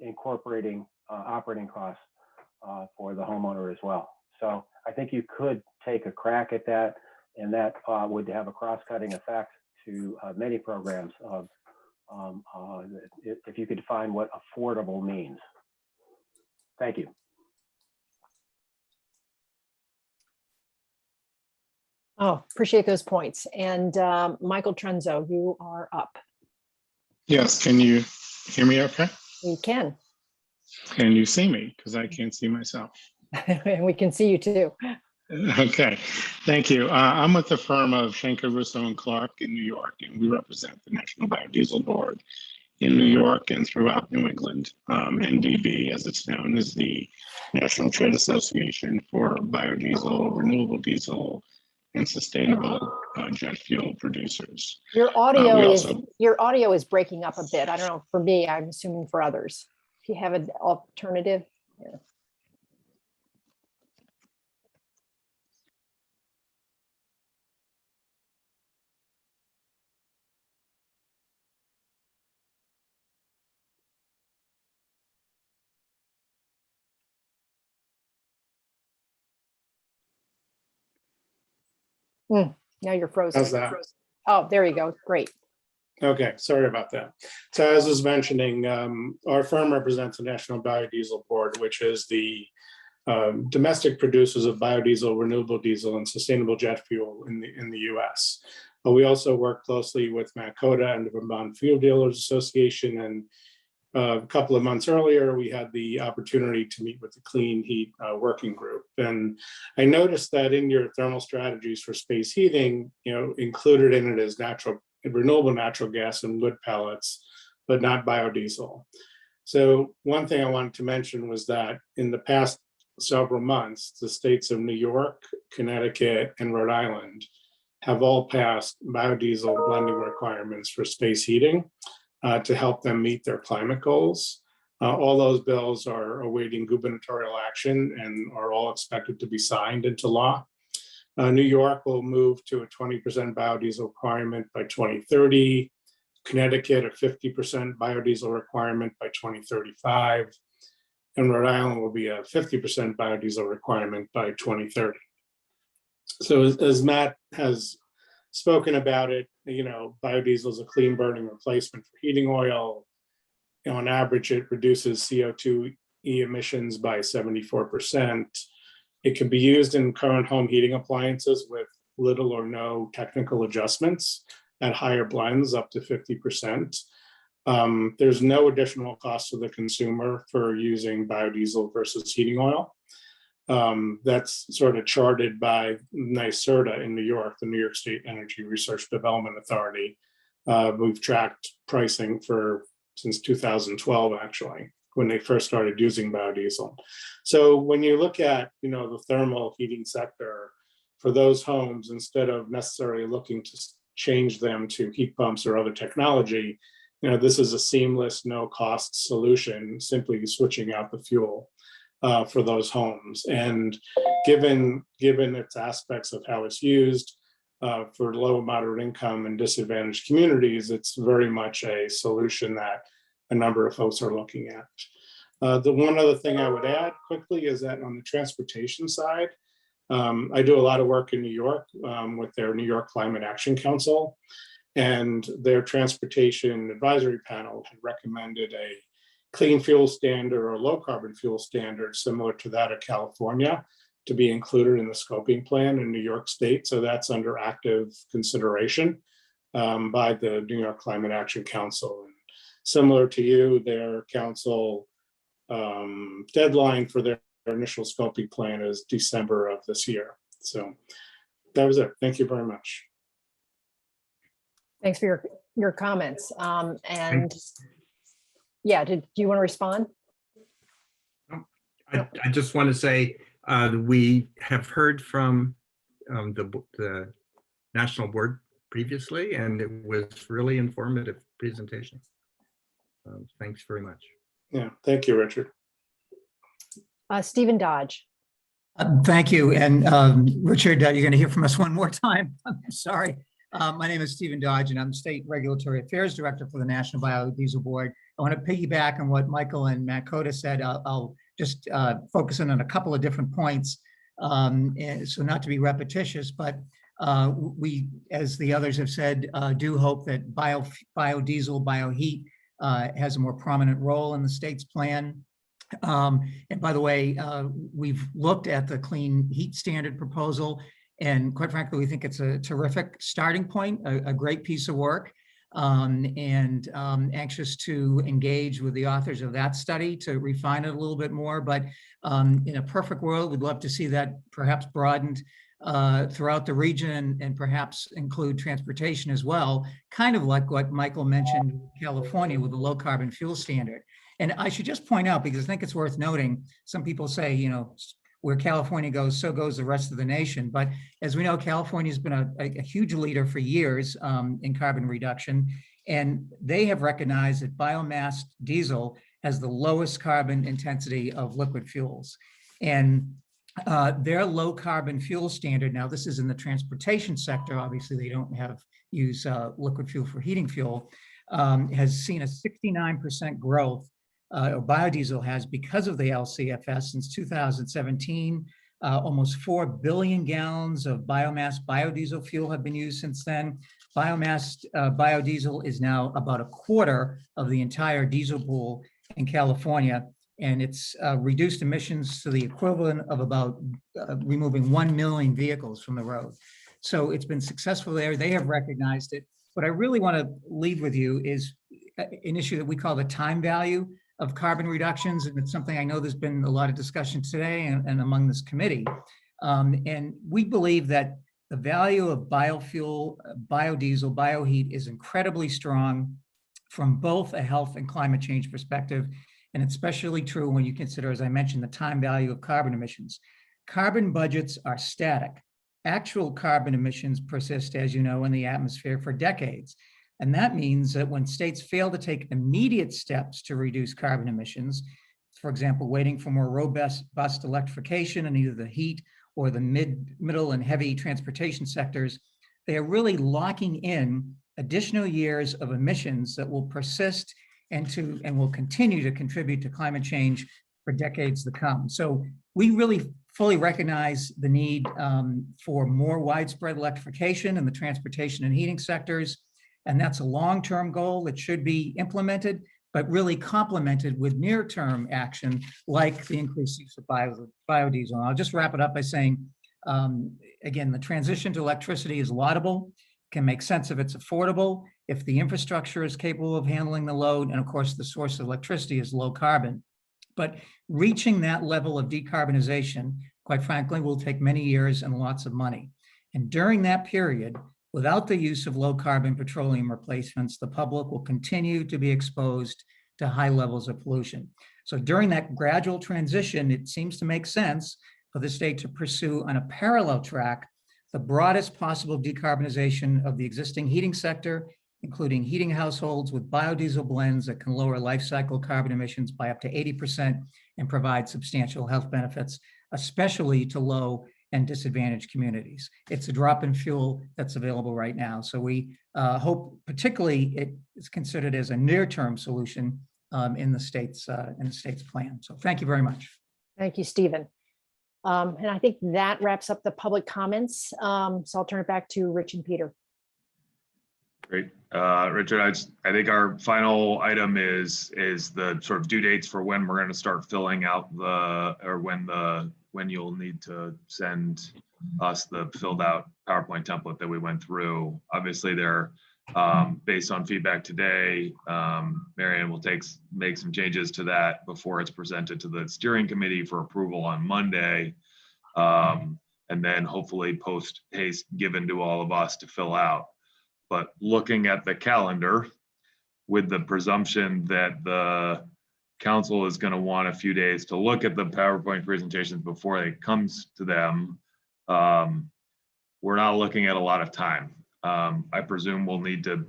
incorporating operating costs for the homeowner as well. So I think you could take a crack at that, and that would have a cross-cutting effect to many programs of if you could define what affordable means. Thank you. Oh, appreciate those points. And Michael Trenzo, you are up. Yes, can you hear me okay? We can. Can you see me? Because I can't see myself. And we can see you too. Okay, thank you. I'm with the firm of Schenker, Russo, and Clark in New York, and we represent the National Biodiesel Board in New York and throughout New England. NDB, as it's known, is the National Trade Association for Biodiesel, Renewable Diesel, and Sustainable Jet Fuel Producers. Your audio is breaking up a bit. I don't know, for me, I'm assuming for others. If you have an alternative. Yeah. Now you're frozen. How's that? Oh, there you go. Great. Okay, sorry about that. So as I was mentioning, our firm represents the National Biodiesel Board, which is the domestic producers of biodiesel, renewable diesel, and sustainable jet fuel in the U.S. But we also work closely with Matt Coda and the Vermont Fuel Dealers Association. And a couple of months earlier, we had the opportunity to meet with the Clean Heat Working Group. And I noticed that in your thermal strategies for space heating, included in it is renewable natural gas and wood pellets, but not biodiesel. So one thing I wanted to mention was that in the past several months, the states of New York, Connecticut, and Rhode Island have all passed biodiesel blending requirements for space heating to help them meet their climate goals. All those bills are awaiting gubernatorial action and are all expected to be signed into law. New York will move to a 20% biodiesel requirement by 2030, Connecticut a 50% biodiesel requirement by 2035, and Rhode Island will be a 50% biodiesel requirement by 2030. So as Matt has spoken about it, biodiesel is a clean burning replacement for heating oil. On average, it reduces CO2 emissions by 74%. It can be used in current home heating appliances with little or no technical adjustments at higher blends up to 50%. There's no additional cost to the consumer for using biodiesel versus heating oil. That's sort of charted by NYSERDA in New York, the New York State Energy Research Development Authority. We've tracked pricing since 2012, actually, when they first started using biodiesel. So when you look at, the thermal heating sector for those homes, instead of necessarily looking to change them to heat pumps or other technology, this is a seamless, no-cost solution, simply switching out the fuel for those homes. And given its aspects of how it's used for low and moderate income and disadvantaged communities, it's very much a solution that a number of folks are looking at. The one other thing I would add quickly is that on the transportation side, I do a lot of work in New York with their New York Climate Action Council, and their transportation advisory panel had recommended a clean fuel standard or low carbon fuel standard similar to that of California to be included in the scoping plan in New York State. So that's under active consideration by the New York Climate Action Council. And similar to you, their council deadline for their initial scoping plan is December of this year. So that was it. Thank you very much. Thanks for your comments. And yeah, do you want to respond? I just want to say we have heard from the National Board previously, and it was really informative presentation. Thanks very much. Yeah, thank you, Richard. Stephen Dodge. Thank you. And Richard, you're going to hear from us one more time. I'm sorry. My name is Stephen Dodge, and I'm State Regulatory Affairs Director for the National Biodiesel Board. I want to piggyback on what Michael and Matt Cota said. I'll just focus in on a couple of different points, and so not to be repetitious, but we, as the others have said, do hope that biodiesel, bioheat has a more prominent role in the state's plan. And by the way, we've looked at the clean heat standard proposal, and quite frankly, we think it's a terrific starting point, a great piece of work, and anxious to engage with the authors of that study to refine it a little bit more. But in a perfect world, we'd love to see that perhaps broadened throughout the region and perhaps include transportation as well, kind of like what Michael mentioned, California with the low carbon fuel standard. And I should just point out, because I think it's worth noting, some people say, you know, where California goes, so goes the rest of the nation. But as we know, California has been a huge leader for years in carbon reduction. And they have recognized that biomass diesel has the lowest carbon intensity of liquid fuels. And their low carbon fuel standard, now this is in the transportation sector, obviously they don't use liquid fuel for heating fuel, has seen a 69% growth, or biodiesel has, because of the LCFS since 2017. Almost 4 billion gallons of biomass biodiesel fuel have been used since then. Biomass biodiesel is now about a quarter of the entire diesel pool in California, and it's reduced emissions to the equivalent of about removing 1 million vehicles from the road. So it's been successful there. They have recognized it. What I really want to leave with you is an issue that we call the time value of carbon reductions. And it's something I know there's been a lot of discussion today and among this committee. And we believe that the value of biofuel, biodiesel, bioheat is incredibly strong from both a health and climate change perspective. And it's especially true when you consider, as I mentioned, the time value of carbon emissions. Carbon budgets are static. Actual carbon emissions persist, as you know, in the atmosphere for decades. And that means that when states fail to take immediate steps to reduce carbon emissions, for example, waiting for more robust electrification in either the heat or the middle and heavy transportation sectors, they are really locking in additional years of emissions that will persist and will continue to contribute to climate change for decades to come. So we really fully recognize the need for more widespread electrification in the transportation and heating sectors. And that's a long-term goal that should be implemented, but really complemented with near-term action like the increased use of biodiesel. And I'll just wrap it up by saying, again, the transition to electricity is laudable, can make sense if it's affordable, if the infrastructure is capable of handling the load, and of course, the source of electricity is low carbon. But reaching that level of decarbonization, quite frankly, will take many years and lots of money. And during that period, without the use of low carbon petroleum replacements, the public will continue to be exposed to high levels of pollution. So during that gradual transition, it seems to make sense for the state to pursue on a parallel track the broadest possible decarbonization of the existing heating sector, including heating households with biodiesel blends that can lower life cycle carbon emissions by up to 80% and provide substantial health benefits, especially to low and disadvantaged communities. It's a drop-in fuel that's available right now. So we hope particularly it is considered as a near-term solution in the state's plan. So thank you very much. Thank you, Stephen. And I think that wraps up the public comments. So I'll turn it back to Rich and Peter. Great. Richard, I think our final item is the sort of due dates for when we're going to start filling out when you'll need to send us the filled out PowerPoint template that we went through. Obviously, they're based on feedback today. Marianne will make some changes to that before it's presented to the steering committee for approval on Monday. And then hopefully post haste given to all of us to fill out. But looking at the calendar with the presumption that the council is going to want a few days to look at the PowerPoint presentations before it comes to them, we're not looking at a lot of time. I presume we'll need to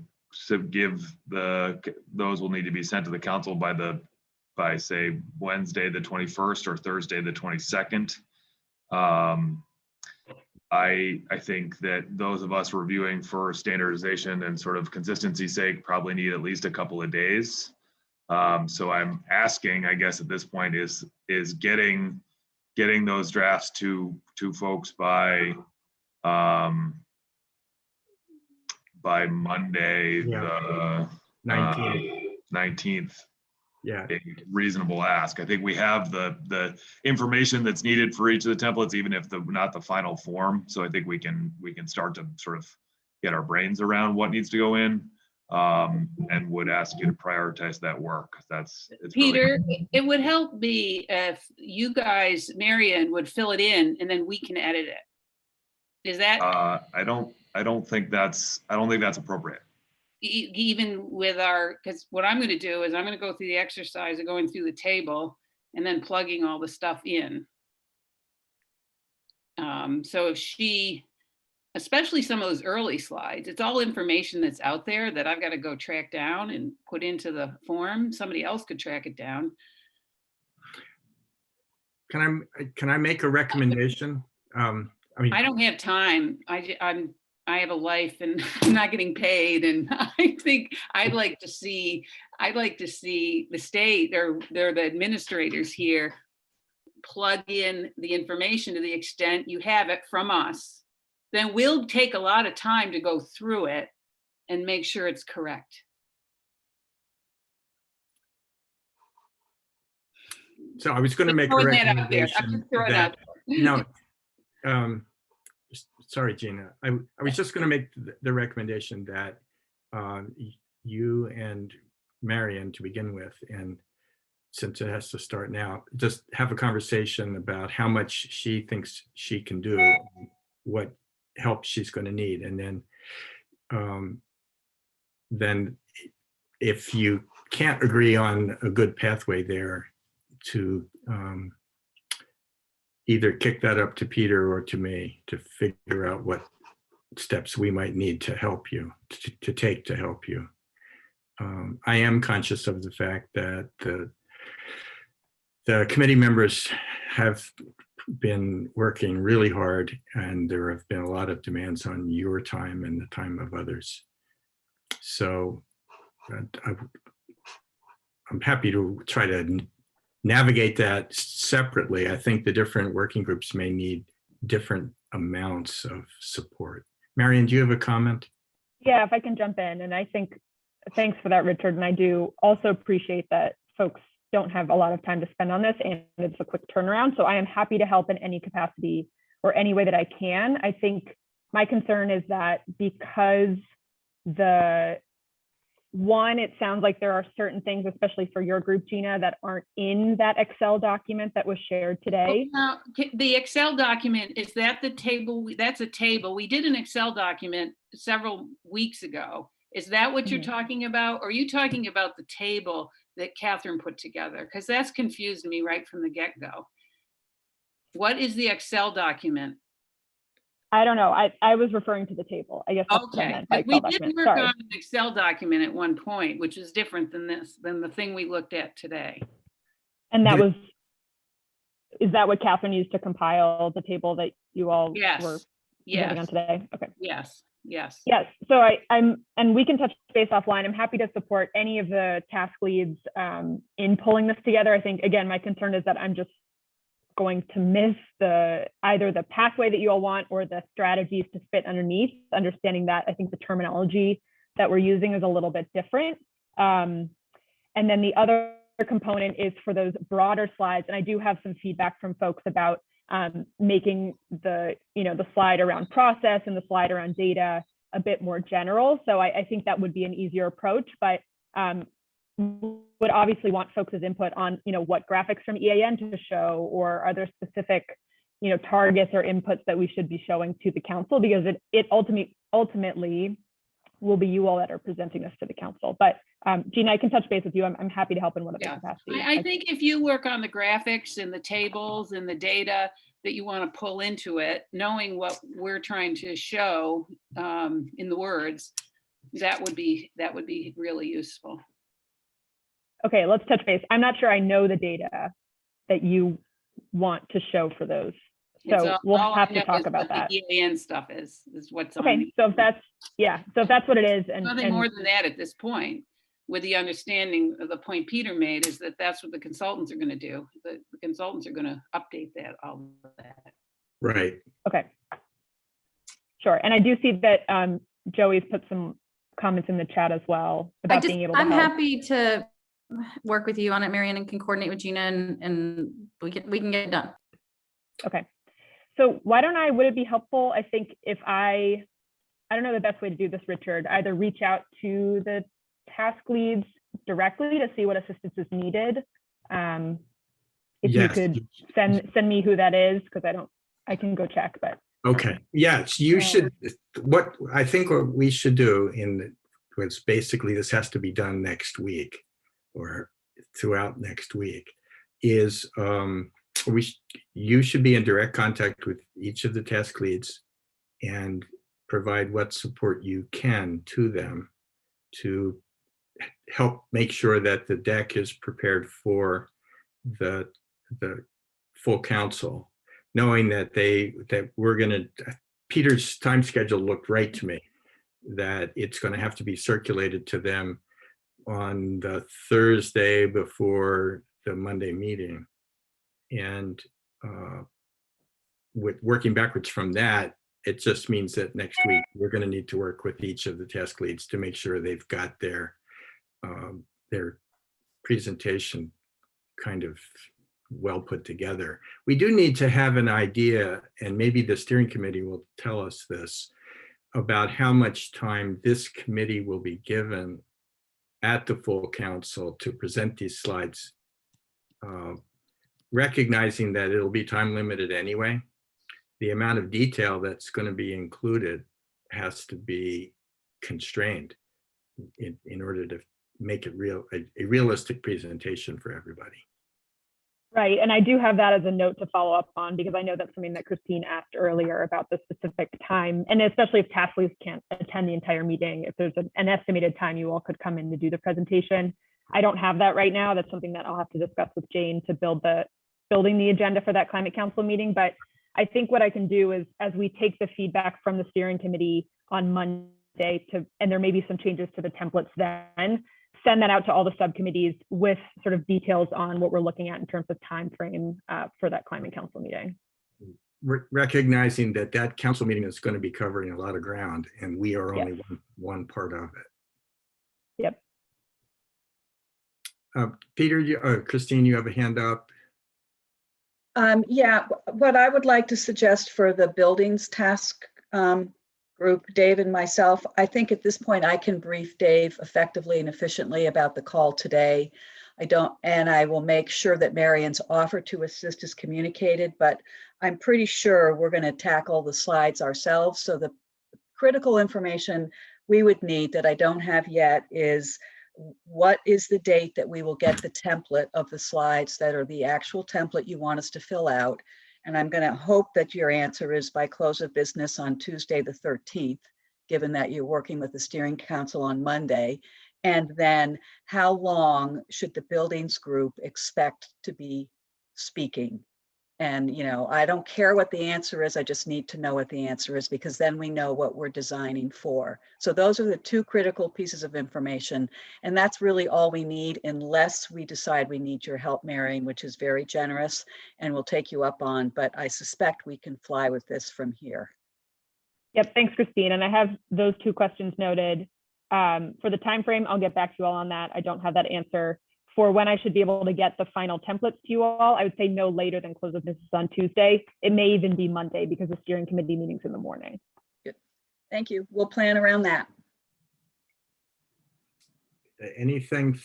those will need to be sent to the council by say Wednesday the 21st or Thursday the 22nd. I think that those of us reviewing for standardization and sort of consistency's sake probably need at least a couple of days. So I'm asking, I guess at this point, is getting those drafts to folks by Monday, Yeah. the 19th. Yeah. A reasonable ask. I think we have the information that's needed for each of the templates, even if not the final form. So I think we can start to sort of get our brains around what needs to go in, and would ask you to prioritize that work. It's Peter, really, it would help me if you guys, Marion, would fill it in and then we can edit it. Is that I don't think that's appropriate. even with our, because what I'm going to do is I'm going to go through the exercise of going through the table and then plugging all the stuff in. So if she, especially some of those early slides, it's all information that's out there that I've got to go track down and put into the form. Somebody else could track it down. Can I make a recommendation? I mean, I don't have time. I have a life and I'm not getting paid. And I think I'd like to see the state or the administrators here plug in the information to the extent you have it from us. Then we'll take a lot of time to go through it and make sure it's correct. so I was going to make a Throwing that out there. I'm recommendation just throwing that, out there. no, sorry, Gina. I was just going to make the recommendation that you and Marion, to begin with, and since it has to start now, just have a conversation about how much she thinks she can do, what help she's going to need, and then if you can't agree on a good pathway there, to either kick that up to Peter or to me to figure out what steps we might need to help you, to take to help you. I am conscious of the fact that the committee members have been working really hard, and there have been a lot of demands on your time and the time of others. So I'm happy to try to navigate that separately. I think the different working groups may need different amounts of support. Marion, do you have a comment? Yeah, if I can jump in. And I think, thanks for that, Richard. And I do also appreciate that folks don't have a lot of time to spend on this, and it's a quick turnaround. So I am happy to help in any capacity or any way that I can. I think my concern is that because it sounds like there are certain things, especially for your group, Gina, that aren't in that Excel document that was shared today. Now, the Excel document, is that the table? That's a table. We did an Excel document several weeks ago. Is that what you're talking about? Or are you talking about the table that Catherine put together? Because that's confused me right from the get-go. What is the Excel document? I don't know. I was referring to the table. I guess that's what I Okay, meant by we Excel did document. work Sorry. on an Excel document at one point, which is different than the thing we looked at today. And that was, is that what Catherine used to compile the table that you all were presenting on today? Okay. Yes. So and we can touch base offline. I'm happy to support any of the task leads in pulling this together. I think, again, my concern is that I'm just going to miss either the pathway that you all want or the strategies to fit underneath. Understanding that, I think the terminology that we're using is a little bit different. And then the other component is for those broader slides. And I do have some feedback from folks about making the slide around process and the slide around data a bit more general. So I think that would be an easier approach, but would obviously want folks' input on, what graphics from EAN to show, or are there specific, targets or inputs that we should be showing to the council, because it ultimately will be you all that are presenting this to the council. But Gina, I can touch base with you. I'm happy to help in whatever capacity. I think if you work on the graphics and the tables and the data that you want to pull into it, knowing what we're trying to show in the words, that would be really useful. Okay, let's touch base. I'm not sure I know the data that you want to show for those It's So we'll all I have to know talk is about what that. the EAN stuff is what's on. Okay, the- so if that's, yeah, so if that's what it is, and, Nothing more than that at this point, with the understanding of the point Peter made is that that's what the consultants are going to do. The consultants are going to update that, all of that. Right. okay. Sure, and I do see that Joey's put some comments in the chat as well about being able to I'm help. happy to work with you on it, Marianne, and can coordinate with Gina, and we can get it done. Okay, so why don't would it be helpful, I think, if I don't know the best way to do this, Richard, either reach out to the task leads directly to see what assistance is needed. If you Yes. could send me who that is, because I can go check, but. Okay, yes, you should, what I think what we should do was basically this has to be done next week or throughout next week is you should be in direct contact with each of the task leads and provide what support you can to them to help make sure that the deck is prepared for the full council, knowing that Peter's time schedule looked right to me, that it's going to have to be circulated to them on the Thursday before the Monday meeting. And with working backwards from that, it just means that next week we're going to need to work with each of the task leads to make sure they've got their presentation kind of well put together. We do need to have an idea, and maybe the steering committee will tell us this, about how much time this committee will be given at the full council to present these slides, recognizing that it'll be time limited anyway. The amount of detail that's going to be included has to be constrained in order to make it a realistic presentation for everybody. Right, and I do have that as a note to follow up on, because I know that's something that Christine asked earlier about the specific time, and especially if task leads can't attend the entire meeting, if there's an estimated time you all could come in to do the presentation. I don't have that right now. That's something that I'll have to discuss with Jane to building the agenda for that climate council meeting. But I think what I can do is, as we take the feedback from the steering committee on Monday, and there may be some changes to the templates then, send that out to all the subcommittees with sort of details on what we're looking at in terms of time frame for that climate council meeting. Recognizing that council meeting is going to be covering a lot of ground, and we are only one part of it. Yep. Peter, Christine, you have a hand up. Yeah, what I would like to suggest for the buildings task group, Dave and myself, I think at this point I can brief Dave effectively and efficiently about the call today. I will make sure that Marion's offer to assist is communicated, but I'm pretty sure we're going to tackle the slides ourselves. So the critical information we would need that I don't have yet is, what is the date that we will get the template of the slides that are the actual template you want us to fill out? And I'm going to hope that your answer is by close of business on Tuesday, the 13th, given that you're working with the steering council on Monday. And then how long should the buildings group expect to be speaking? And, I don't care what the answer is. I just need to know what the answer is, because then we know what we're designing for. So those are the two critical pieces of information. And that's really all we need, unless we decide we need your help, Marion, which is very generous and we'll take you up on, but I suspect we can fly with this from here. Yep, thanks, Christine. And I have those two questions noted. For the time frame, I'll get back to you all on that. I don't have that answer. For when I should be able to get the final templates to you all, I would say no later than close of business on Tuesday. It may even be Monday, because the steering committee meeting's in the morning. Good. Thank you. We'll plan around that. Anything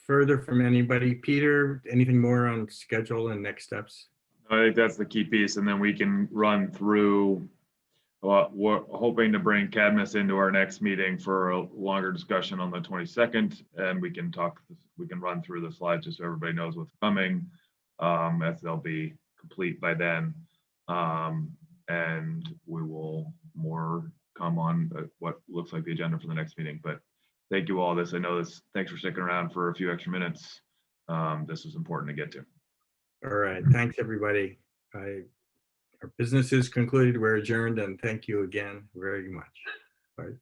further from anybody? Peter, anything more on schedule and next steps? I think that's the key piece, and then we can run through. We're hoping to bring Cadmus into our next meeting for a longer discussion on the 22nd, and we can run through the slides just so everybody knows what's coming, as they'll be complete by then. And we will more come on what looks like the agenda for the next meeting. But thank you all. Thanks for sticking around for a few extra minutes. This is important to get to. All right, thanks everybody. I Our business is concluded. We're adjourned, and thank you again very much. Bye.